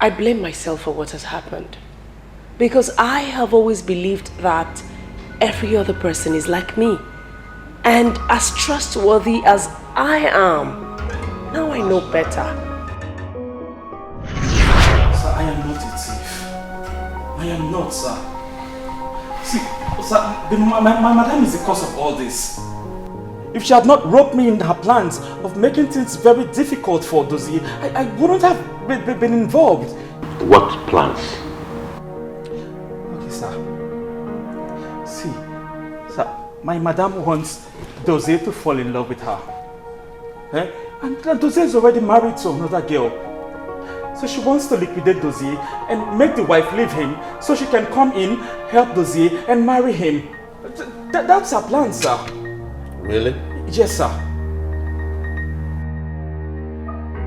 I blame myself for what has happened. Because I have always believed that every other person is like me. And as trustworthy as I am, now I know better. Sir, I am not a thief. I am not, sir. See, sir, my madam is the cause of all this. If she had not roped me in her plans of making things very difficult for Duzie, I wouldn't have been involved. What plans? Okay, sir. See, sir, my madam wants Duzie to fall in love with her. Eh? And Duzie is already married to another girl. So she wants to liquidate Duzie and make the wife leave him so she can come in, help Duzie and marry him. That's her plan, sir. Really? Yes, sir.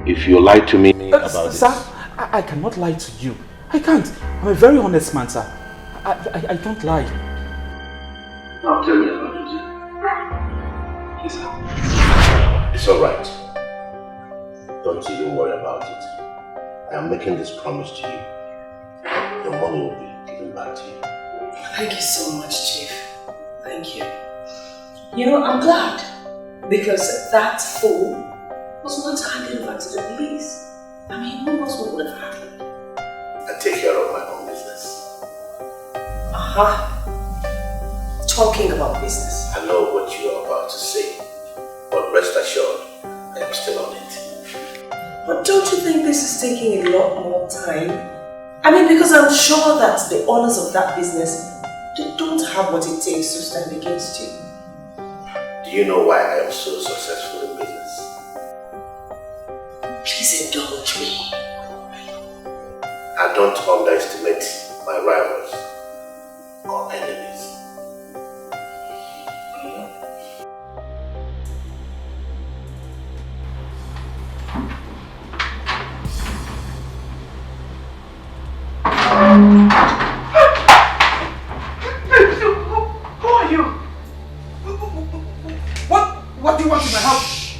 If you lie to me about this... Sir, I cannot lie to you. I can't. I'm a very honest man, sir. I don't lie. Now tell me about it. Yes, sir. It's alright. Don't even worry about it. I am making this promise to you. Your money will be given back to you. Thank you so much, Chief. Thank you. You know, I'm glad. Because that fool was not handed over to the police. I mean, who knows what would have happened? I take care of my own business. Talking about business. I know what you are about to say, but rest assured, I am still on it. But don't you think this is taking a lot more time? I mean, because I'm sure that the owners of that business, they don't have what it takes to stand against you. Do you know why I am so successful in business? Please indulge me. I don't underestimate my rivals or enemies. Who are you? What do you want in my house?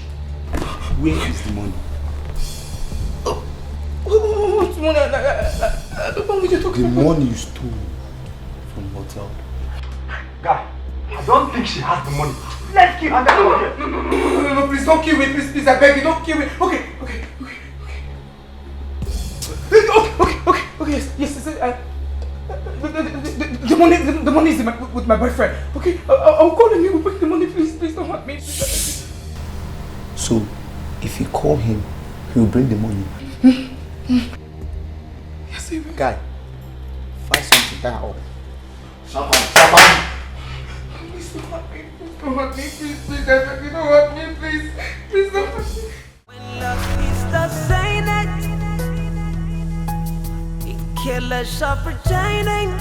Where is the money? What's money? I don't know what you're talking about. The money you stole from the hotel. Guy, I don't think she has the money. Let's kill her. No, please don't kill me. Please, I beg you, don't kill me. Okay. Yes. The money is with my boyfriend. Okay, I'll call him. He will bring the money. Please don't hurt me. So, if you call him, he will bring the money. Yes, he will. Guy, find something to tie up. Shut up. Please don't hurt me. Please, I beg you, don't hurt me. Please don't hurt me. When love is the same, it kills of pretending.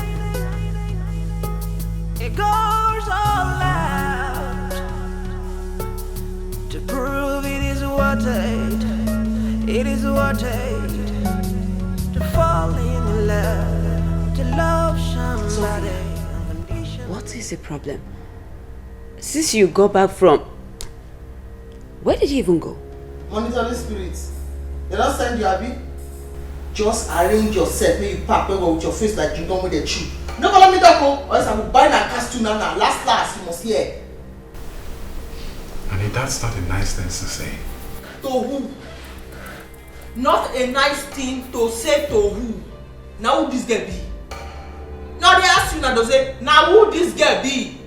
It goes all out to prove it is worth it. It is worth it to fall in love, to love somebody. What is the problem? Since you go back from... Where did you even go? Monitoring spirits. They don't send you, Abby. Just arrange yourself. May you pack over with your face like you don't with the chew. Don't let me talk, or else I will buy that cast to Nana. Last, you must hear. And that's not a nice thing to say. To who? Not a nice thing to say to who? Now who this girl be? Now they ask you now, they say, now who this girl be?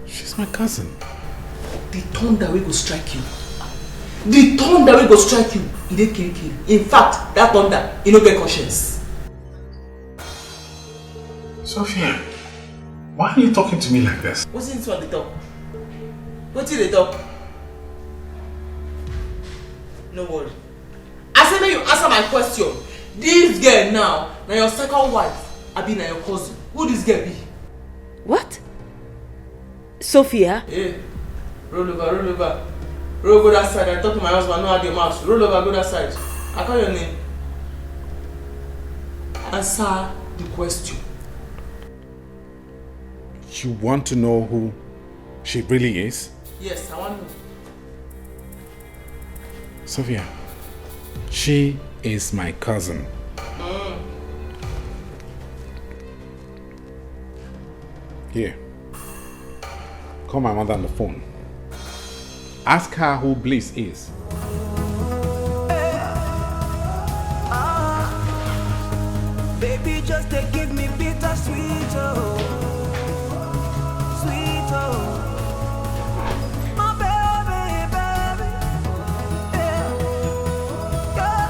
She's my cousin. The thunder will go strike you. The thunder will go strike you. He dey kill. In fact, that thunder, he no get conscience. Sophia, why are you talking to me like this? What's in this one they talk? What's in they talk? No worry. I say make you answer my question. This girl now your second wife, I be your cousin. Who this girl be? What? Sophia? Hey, roll over. Roll go that side. I talk to my husband, no have your mouth. Roll over, go that side. I call your name. Answer the question. You want to know who she really is? Yes, I want to know. Sophia, she is my cousin. Here. Call my mother on the phone. Ask her who Bliss is. Baby, just to give me bitter sweet, oh. Sweet, oh. My baby, baby. Yeah.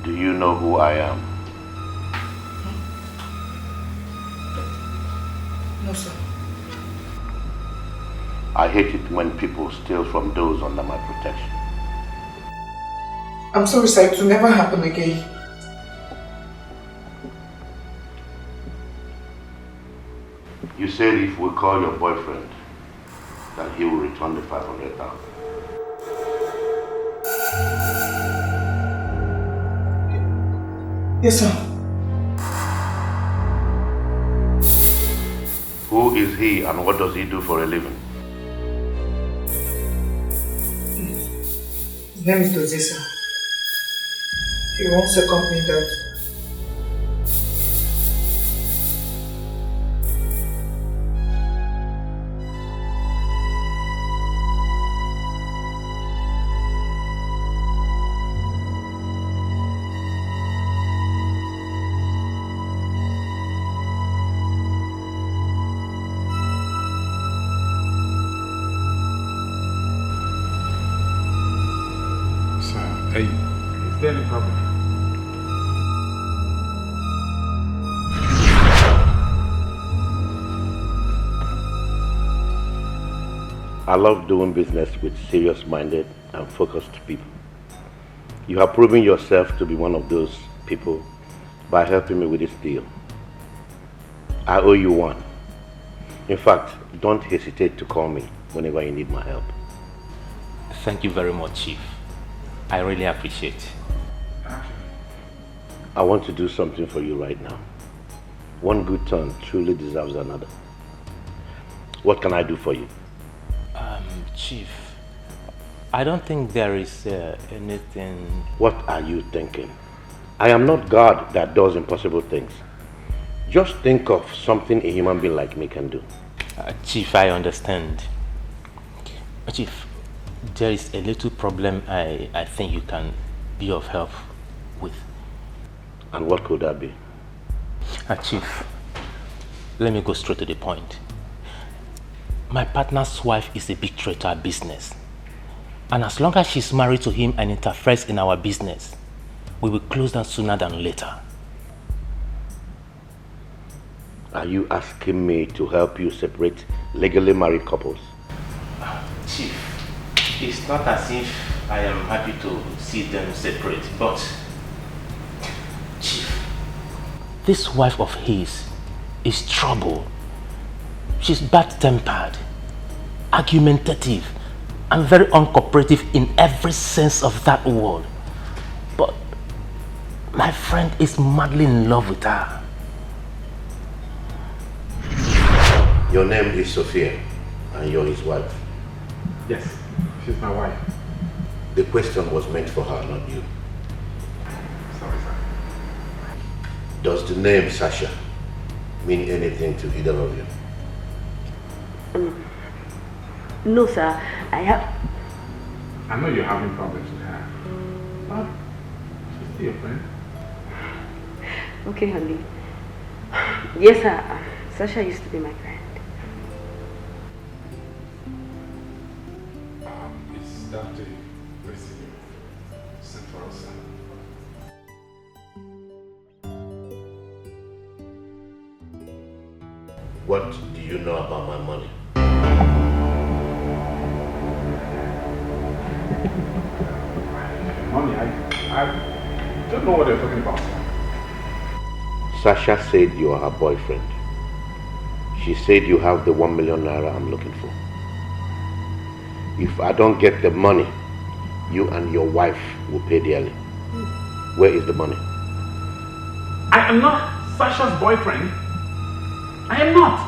Do you know who I am? No, sir. I hate it when people steal from those under my protection. I'm sorry, sir. It will never happen again. You said if we call your boyfriend, that he will return the 500,000. Yes, sir. Who is he and what does he do for a living? His name is Dozie, sir. He owns a company that Is there any problem? I love doing business with serious-minded and focused people. You have proven yourself to be one of those people by helping me with this deal. I owe you one. In fact, don't hesitate to call me whenever you need my help. Thank you very much, Chief. I really appreciate it. I want to do something for you right now. One good turn truly deserves another. What can I do for you? Chief, I don't think there is anything... What are you thinking? I am not God that does impossible things. Just think of something a human being like me can do. Chief, I understand. Chief, there is a little problem I think you can be of help with. And what could that be? Chief, let me go straight to the point. My partner's wife is a big threat to our business. And as long as she's married to him and interferes in our business, we will close down sooner than later. Are you asking me to help you separate legally married couples? Chief, it's not as if I am happy to see them separate, but Chief, This wife of his is trouble. She's bad-tempered, argumentative, and very uncooperative in every sense of that word. But my friend is madly in love with her. Your name is Sophia, and you're his wife. Yes, she's my wife. The question was meant for her, not you. Sorry, sir. Does the name Sasha mean anything to either of you? No, sir. I know you're having problems with her, but she's still your friend. Okay, honey. Yes, sir. Sasha used to be my friend. It's that the resident Central Center. What do you know about my money? Money, I don't know what they're talking about. Sasha said you are her boyfriend. She said you have the 1 million naira I'm looking for. If I don't get the money, you and your wife will pay dearly. Where is the money? I am not Sasha's boyfriend. I am not.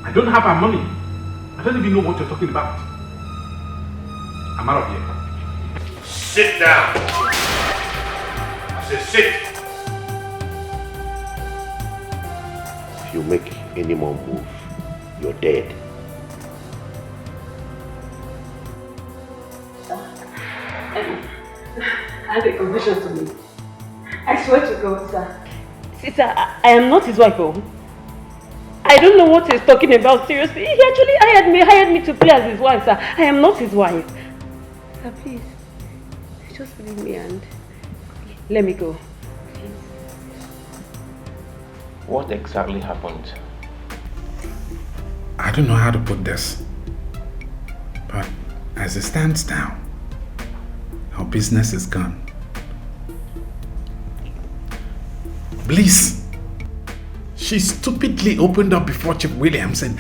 I don't have her money. I don't even know what you're talking about. I'm out of here. Sit down. I said sit. If you make any more move, you're dead. I have a confession to make. I swear to God, sir. Sister, I am not his wife, oh. I don't know what he's talking about, seriously. He actually hired me to play as his wife, sir. I am not his wife. Sir, please. Just leave me and let me go. What exactly happened? I don't know how to put this, but as it stands now, our business is gone. Bliss, she stupidly opened up before Chief Williams and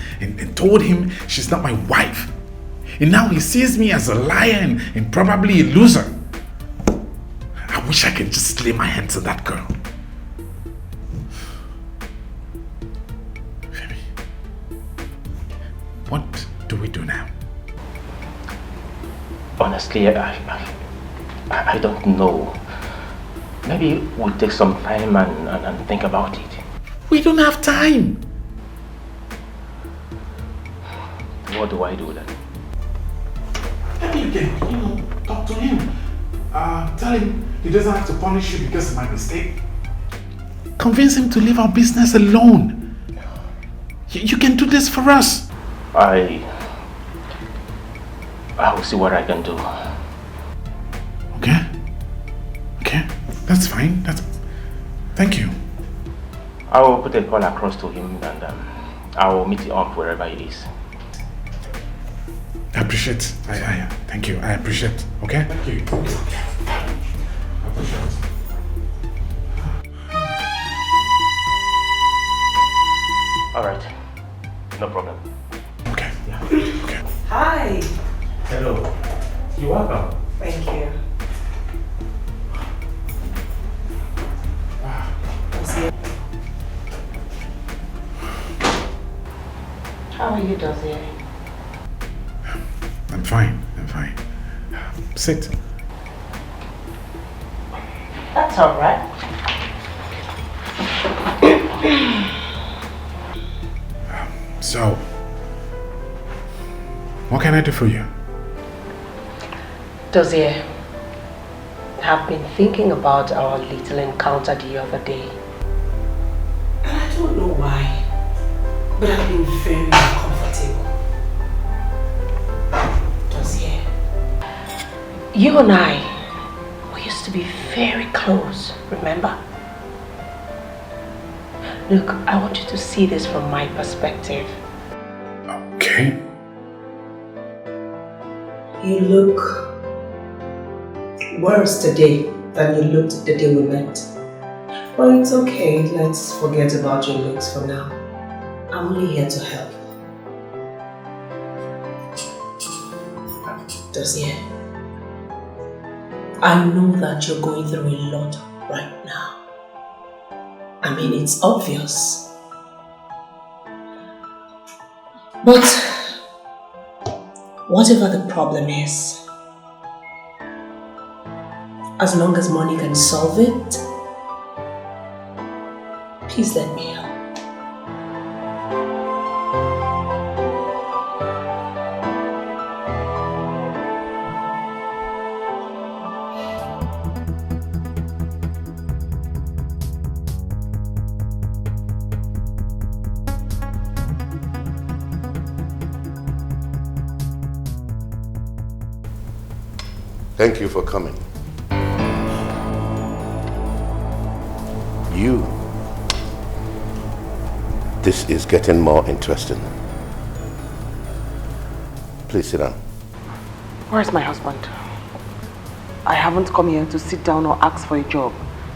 told him she's not my wife. And now he sees me as a liar and probably a loser. I wish I could just lay my hands on that girl. Femi, what do we do now? Honestly, I don't know. Maybe we'll take some time and think about it. We don't have time. What do I do then? Maybe you can, talk to him. Tell him he doesn't have to punish you because of my mistake. Convince him to leave our business alone. You can do this for us. I will see what I can do. Okay? Okay, that's fine. Thank you. I will put a call across to him and I will meet him up wherever he is. I appreciate. Thank you. I appreciate. Okay? Thank you. I appreciate. All right. No problem. Okay. Yeah. Okay. Hi. Hello. You're welcome. Thank you. How are you, Dozier? I'm fine. Sit. That's all right. So, what can I do for you? Dozier, I've been thinking about our little encounter the other day. And I don't know why, but I've been very uncomfortable. Dozier, you and I, we used to be very close, remember? Look, I want you to see this from my perspective. Okay. You look worse today than you looked the day we met. But it's okay, let's forget about your looks for now. I'm only here to help. Dossier, I know that you're going through a lot right now. I mean, it's obvious. But whatever the problem is, as long as money can solve it, please let me help. Thank you for coming. This is getting more interesting. Please sit down. Where's my husband? I haven't come here to sit down or ask for a job.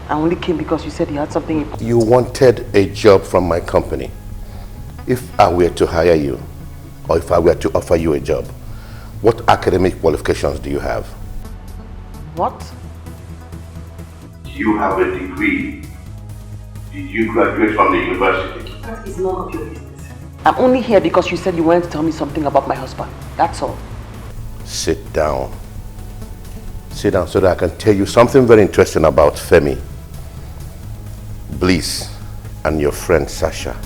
I only came because you said you had something important. You wanted a job from my company. If I were to hire you, or if I were to offer you a job, what academic qualifications do you have? What? You have a degree. Did you graduate from the university? That is none of your business. I'm only here because you said you wanted to tell me something about my husband. That's all. Sit down. Sit down so that I can tell you something very interesting about Femi, Bliss, and your friend Sasha.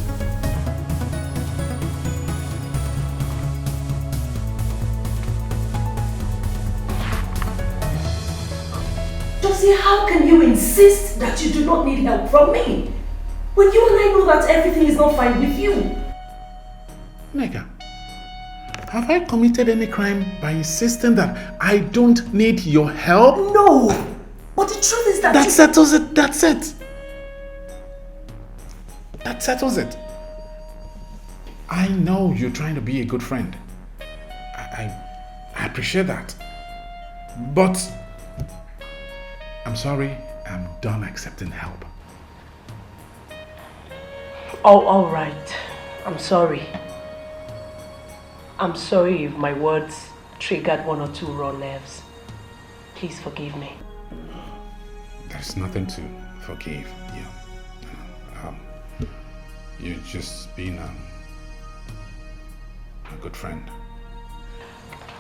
Josie, how can you insist that you do not need help from me? When you and I know that everything is not fine with you. Nega, have I committed any crime by insisting that I don't need your help? No! But the truth is that That settles it, that's it. That settles it. I know you're trying to be a good friend. I appreciate that. But I'm sorry, I'm done accepting help. Oh, all right. I'm sorry. I'm sorry if my words triggered one or two raw nerves. Please forgive me. There's nothing to forgive you. You're just being a good friend.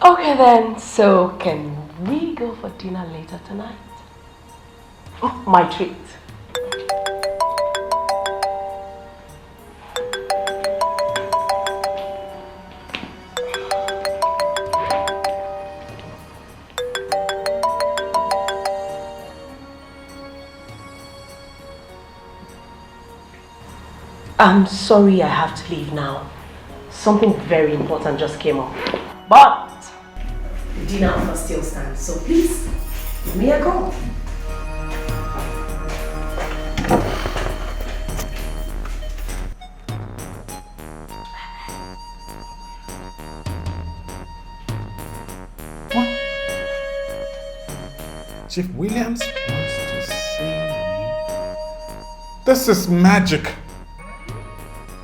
Okay then, so can we go for dinner later tonight? Oh, my treat. I'm sorry I have to leave now. Something very important just came up. But the dinner offer still stands, so please, give me a call. What? Chief Williams wants to see me. This is magic.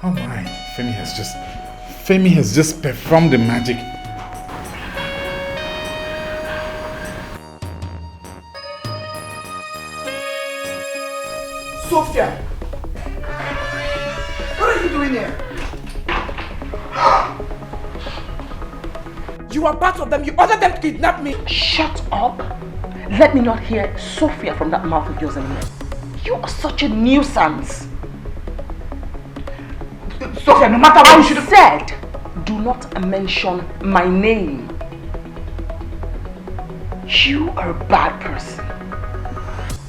Oh my, Femi has just performed the magic. Sophia! What are you doing here? You are part of them. You ordered them to kidnap me. Shut up. Let me not hear Sophia from that mouth of yours anymore. You are such a nuisance. Sophia, no matter what I you should have said, do not mention my name. You are a bad person.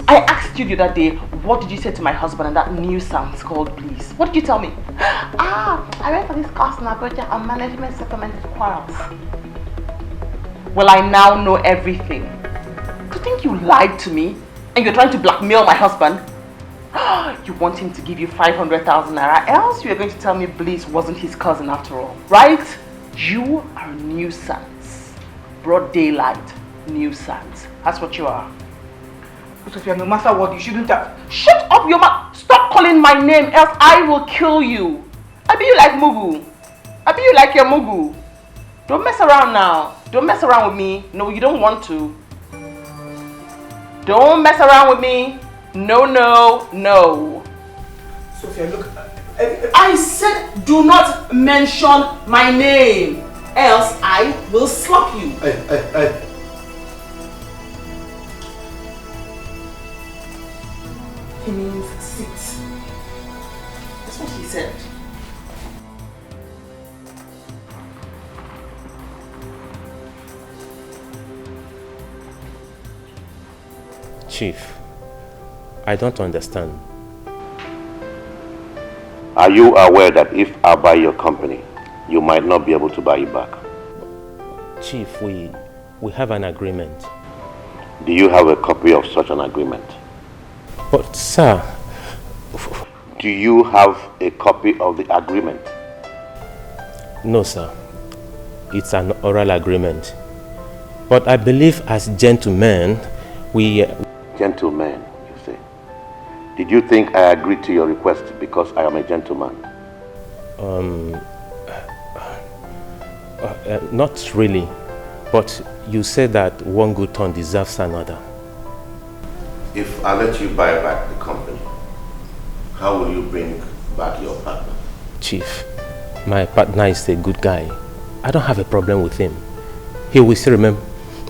I asked you the other day, what did you say to my husband and that nuisance called Bliss? What did you tell me? I went for this course in Abuja on management settlement quarrels. Well, I now know everything. Do you think you lied to me and you're trying to blackmail my husband? You want him to give you 500,000 naira, else you're going to tell me Bliss wasn't his cousin after all, right? You are a nuisance. Broad daylight nuisance. That's what you are. Sophia, no matter what, you shouldn't have. Shut up your mouth. Stop calling my name, else I will kill you. I be you like Mugu. I be you like your Mugu. Don't mess around now. Don't mess around with me. No, you don't want to. Don't mess around with me. No, no, no. Sophia, look. I said do not mention my name, else I will slap you. Hey. He means sit. That's what he said. Chief, I don't understand. Are you aware that if I buy your company, you might not be able to buy it back? Chief, we have an agreement. Do you have a copy of such an agreement? But sir... Do you have a copy of the agreement? No, sir. It's an oral agreement. But I believe as gentlemen, we... Gentlemen, you say? Did you think I agreed to your request because I am a gentleman? Not really. But you said that one good turn deserves another. If I let you buy back the company, how will you bring back your partner? Chief, my partner is a good guy. I don't have a problem with him. He will still remain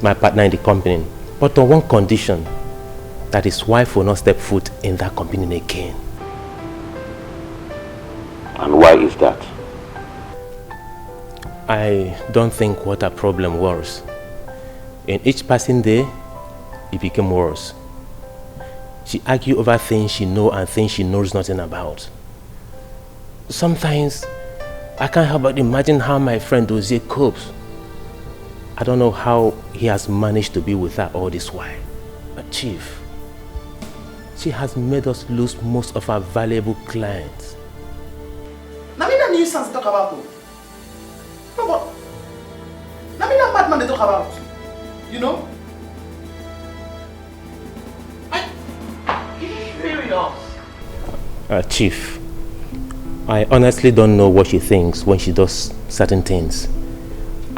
my partner in the company, but on one condition, that his wife will not step foot in that company again. And why is that? I don't think what her problem was. In each passing day, it became worse. She argued over things she knows and things she knows nothing about. Sometimes, I can't help but imagine how my friend Dozie copes. I don't know how he has managed to be with her all this while. But Chief, she has made us lose most of our valuable clients. Now me that nuisance they talk about. No, but now me that madman they talk about. You know? Fair enough. Chief, I honestly don't know what she thinks when she does certain things.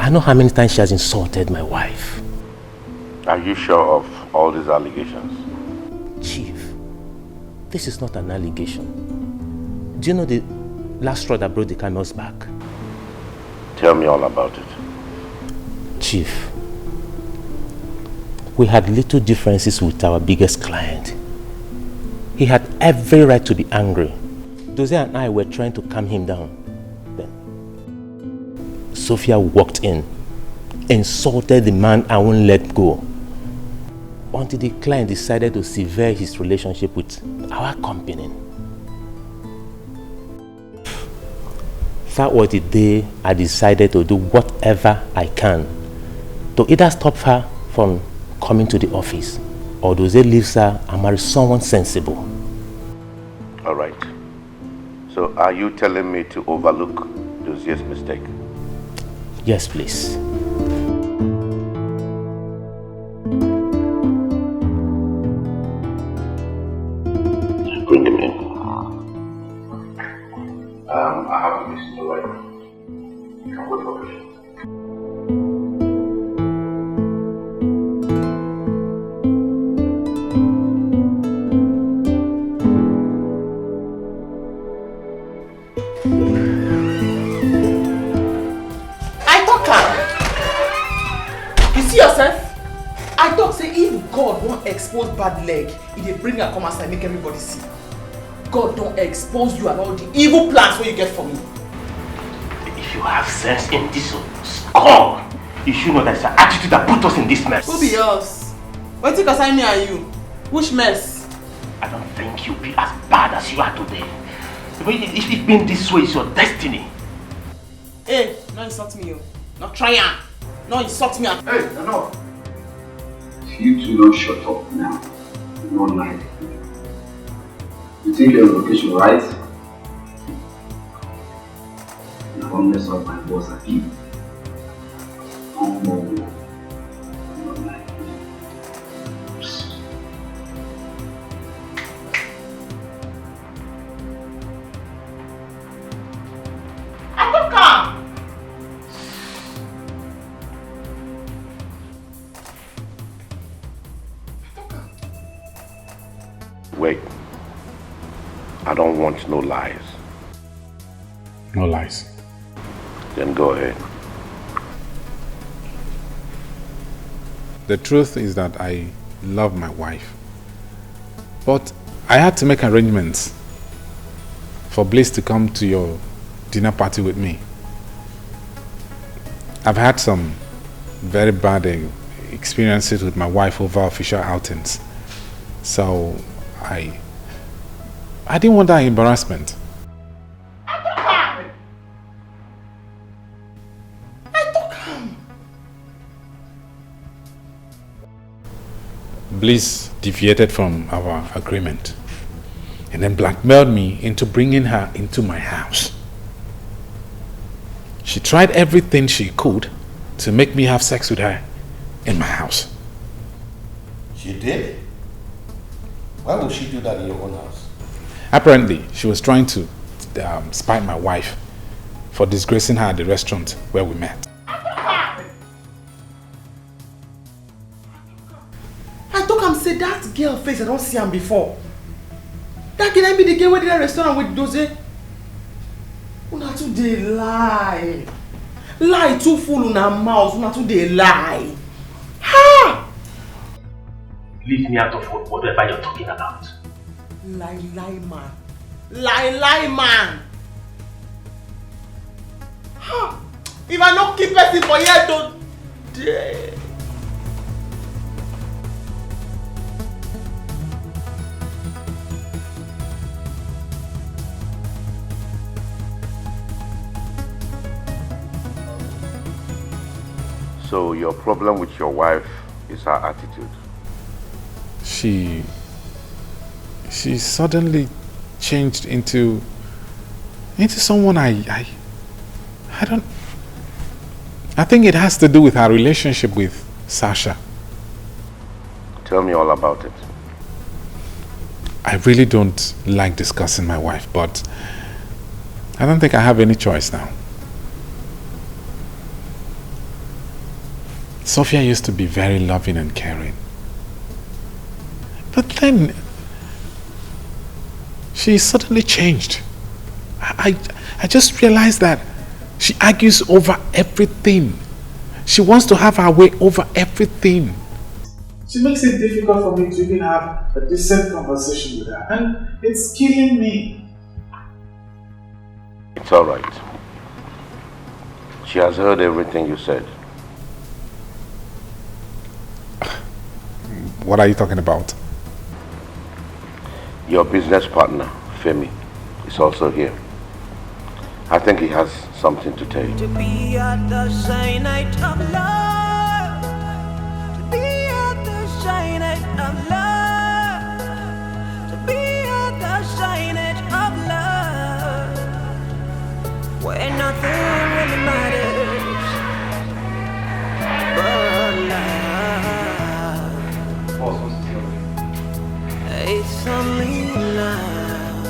I know how many times she has insulted my wife. Are you sure of all these allegations? Chief, this is not an allegation. Do you know the last straw that broke the camel's back? Tell me all about it. Chief, we had little differences with our biggest client. He had every right to be angry. Dozie and I were trying to calm him down. Then Sophia walked in, insulted the man and wouldn't let go. Until the client decided to sever his relationship with our company. That was the day I decided to do whatever I can to either stop her from coming to the office, or Dozie leaves her and marries someone sensible. All right. So are you telling me to overlook Dozie's mistake? Yes, please. Bring him in. I have a mission to write. You can go to office. I thought say if God won't expose bad leg, if they bring her come outside, make everybody see. God don't expose you and all the evil plans what you get for me. If you have sense in this skull, you should know that it's an attitude that put us in this mess. Who be us? What you consign me and you? Which mess? I don't think you'll be as bad as you are today. If being this way is your destiny. Hey, no insult me, you. Not try and. No insult me. Hey, no. If you two don't shut up now, you won't lie. You think your location right? You won't mess up my boss again. No more. Wait. I don't want no lies. No lies. Then go ahead. The truth is that I love my wife. But I had to make arrangements for Bliss to come to your dinner party with me. I've had some very bad experiences with my wife over official outings. So I didn't want that embarrassment. Bliss deviated from our agreement and then blackmailed me into bringing her into my house. She tried everything she could to make me have sex with her in my house. She did? Why would she do that in your own house? Apparently, she was trying to spite my wife for disgracing her at the restaurant where we met. I talk am say that girl face I don't see him before. That can I be the girl where the restaurant with Doze? Una too dey lie. Lie too full on her mouth. Una too dey lie. Ha! Leave me out of whatever you're talking about. Lie man. Lie man. Ha! If I don't keep person for here today. So your problem with your wife is her attitude? She suddenly changed into someone I think it has to do with her relationship with Sasha. Tell me all about it. I really don't like discussing my wife, but I don't think I have any choice now. Sophia used to be very loving and caring. But then she suddenly changed. I just realized that she argues over everything. She wants to have her way over everything. She makes it difficult for me to even have a decent conversation with her, and it's killing me. It's all right. She has heard everything you said. What are you talking about? Your business partner, Femi, is also here. I think he has something to tell you. To be at the same night of love. To be at the same night of love. To be at the same night of love. Where nothing really matters but love. It's only love.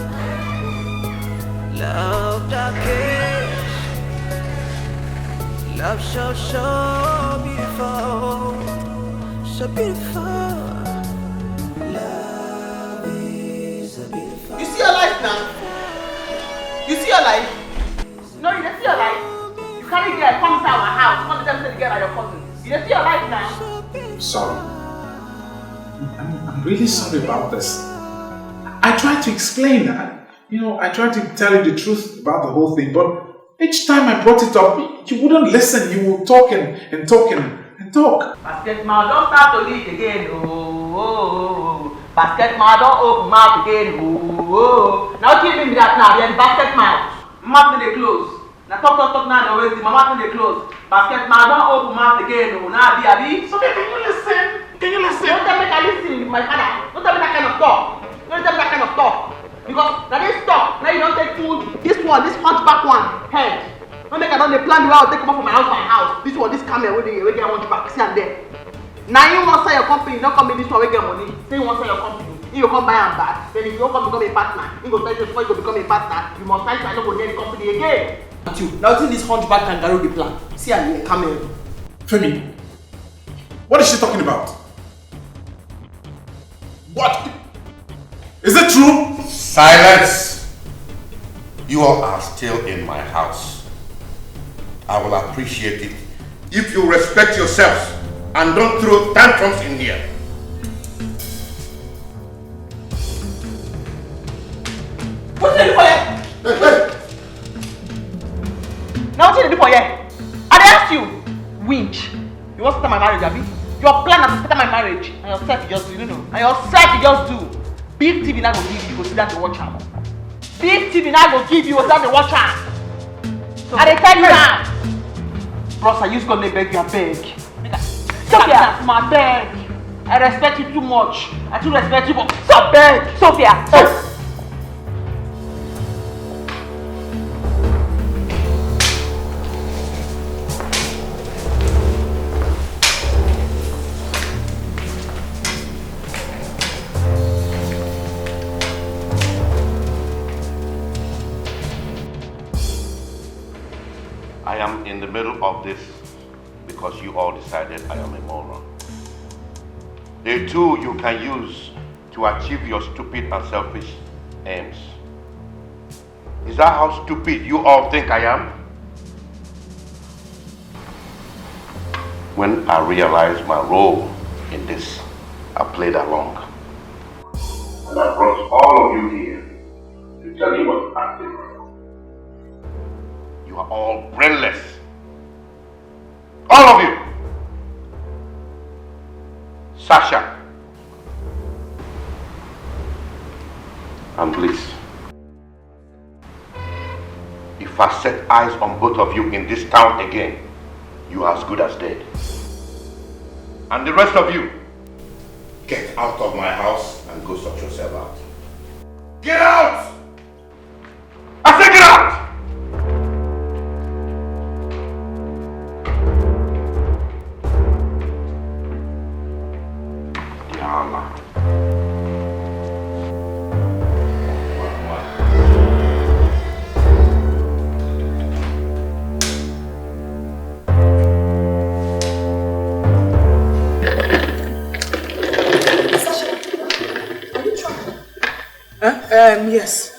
Love that cares. Love so beautiful. So beautiful. Love is a beautiful. You see your life now? You see your life? No, you don't see your life. You carry girl, come inside our house. Come to them say the girl are your cousin. You don't see your life now? Sorry. I'm really sorry about this. I tried to explain that. I tried to tell you the truth about the whole thing, but each time I brought it up, you wouldn't listen. You would talk and talk. Basket mouth, don't start to leak again. Oh. Basket mouth, don't open mouth again. Oh. Now keep me that now. You're the basket mouth. Mouth in the close. Now talk now. The way my mouth in the close. Basket mouth, don't open mouth again. Oh. Now be. So can you listen? Don't tell me I listen with my father. Don't tell me that kind of talk. Because now this talk, now you don't take food. This hunchback one, head. Don't make I don't plan the way I'll take come up from my house. This one, this camera, where they hunchback, see and there. Now you want to sell your company, don't come in this one, we get money. Say you want to sell your company, you come buy and buy. Then if you don't come become a partner, you go tell you before you go become a partner, you must try to not go near the company again. Now think this hunchback can carry the plan. See and there, camera. Femi, what is she talking about? What? Is it true? Silence! You all are still in my house. I will appreciate it if you respect yourselves and don't throw tantrums in here. What's the for you? Now what's the for you? I asked you, winch. You want to start my marriage, Abby? Your plan is to start my marriage, and yourself you just do, you know. And yourself you just do. Big TV now will give you, you go sit down to watch her. Big TV now will give you, sit down to watch her. So, and they tell you now. Bros, I used to come beg you, I beg. Sophia, my beg. I respect you too much. I too respect you, but so beg. Sophia. Hey. I am in the middle of this because you all decided I am a moron. A tool you can use to achieve your stupid and selfish aims. Is that how stupid you all think I am? When I realized my role in this, I played along. And I brought all of you here to tell you what's happening. You are all brainless. All of you. Sasha. And please, if I set eyes on both of you in this town again, you are as good as dead. And the rest of you, get out of my house and go sort yourself out. Get out! I said get out!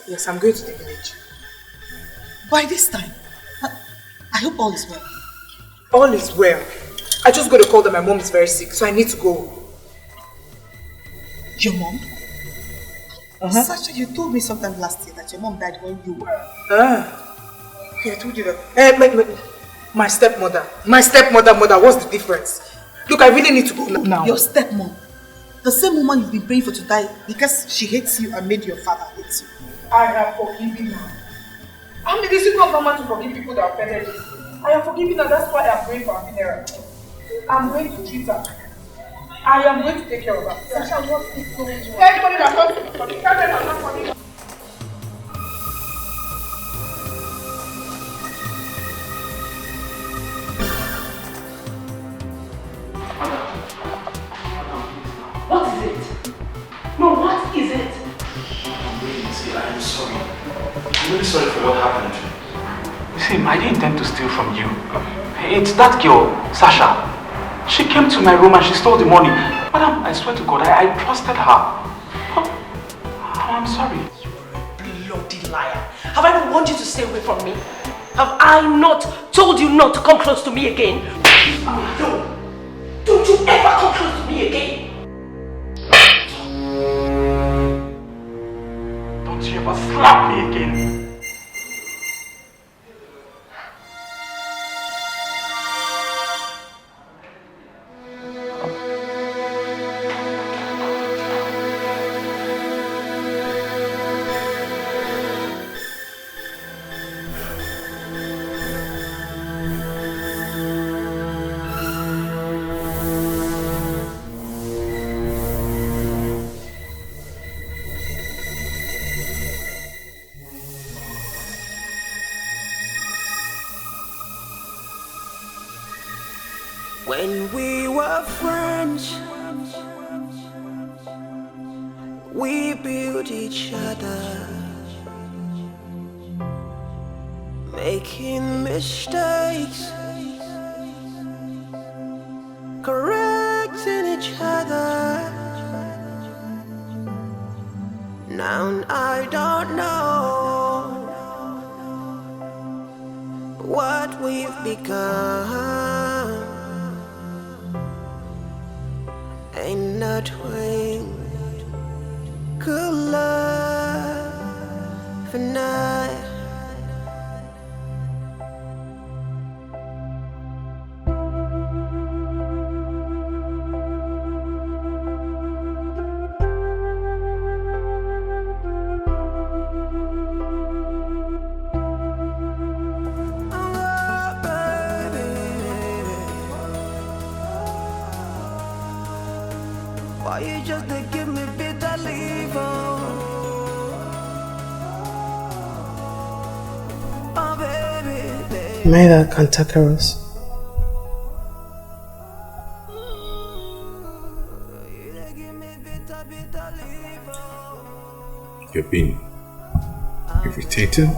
Yes, I'm going to the village. By this time, I hope all is well. All is well. I just got a call that my mom is very sick, so I need to go. Your mom? Sasha, you told me sometime last year that your mom died when you were. Okay, I told you that. My stepmother. My stepmother, mother, what's the difference? Look, I really need to go now. Your stepmom? The same woman you've been praying for to die because she hates you and made your father hate you. I have forgiven her. I'm the discipline of a man to forgive people that have offended me. I have forgiven her, that's why I'm praying for her funeral. I'm going to treat her. I am going to take care of her. Sasha, what is going on? Everybody that comes to me, tell them I'm not funny. What is it? No, what is it? I'm sorry. I'm really sorry for what happened. You see, I didn't intend to steal from you. It's that girl, Sasha. She came to my room and she stole the money. Madam, I swear to God, I trusted her. I'm sorry. You're a bloody liar. Have I not warned you to stay away from me? Have I not told you not to come close to me again? No. Don't you ever come close to me again. Don't you ever slap me again. When we were friends, we built each other, making mistakes, correcting each other. Now I don't know what we've become. Ain't not way could love for night. Why you just to give me bitter leave on? Oh baby, baby. Am I that cantankerous? You've been irritated,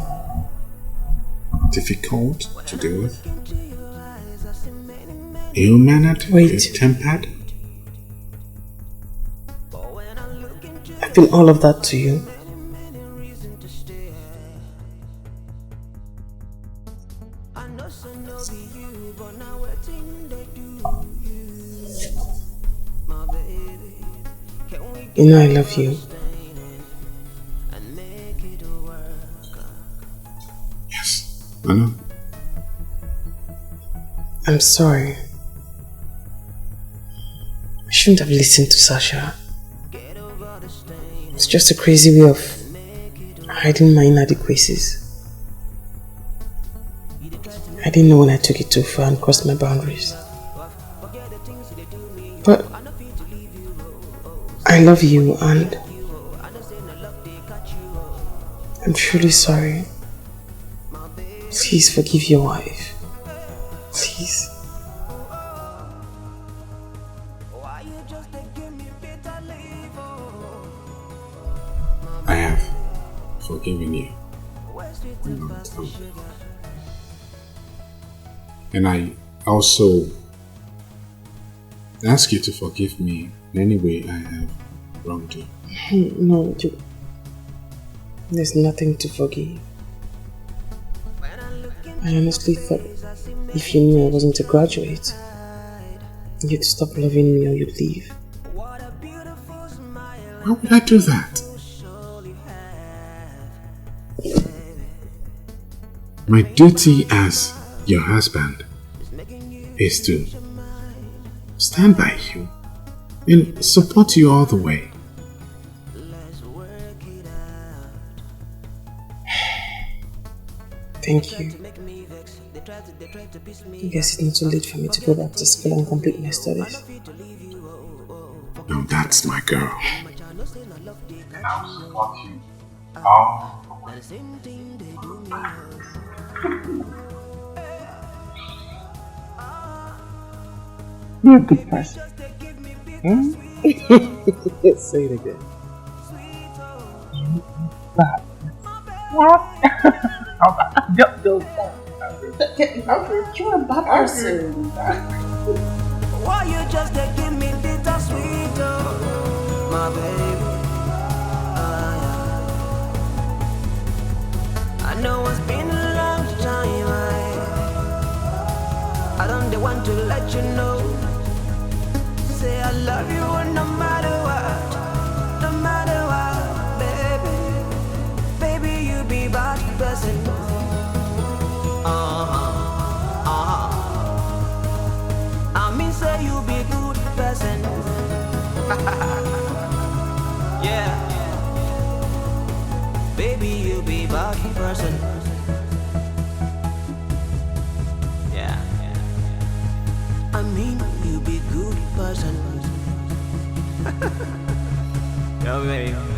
difficult to deal with, ill-mannered, ill-tempered. I've been all of that to you. You know I love you. Yes, I know. I'm sorry. I shouldn't have listened to Sasha. It's just a crazy way of hiding my inadequacies. I didn't know when I took it too far and crossed my boundaries. But I love you and I'm truly sorry. Please forgive your wife. Please. I have forgiven you a long time. And I also ask you to forgive me in any way I have wronged you. No, there's nothing to forgive. I honestly thought if you knew I wasn't a graduate, you'd stop loving me or you'd leave. Why would I do that? My duty as your husband is to stand by you and support you all the way. Thank you. I guess it's not too late for me to go back to school and complete my studies. Now that's my girl. And I'll support you all the way. You're a good person. Hmm? Say it again. Bad. What? Don't. You're a bad person. Why you just give me bitter sweet, oh, my baby? I know it's been a long time. I don't want to let you know. Say I love you no matter what, baby, you be bad person. I mean, say you be good person. Yeah, baby, you be bad person. Yeah, I mean, you be good person. Yeah, baby.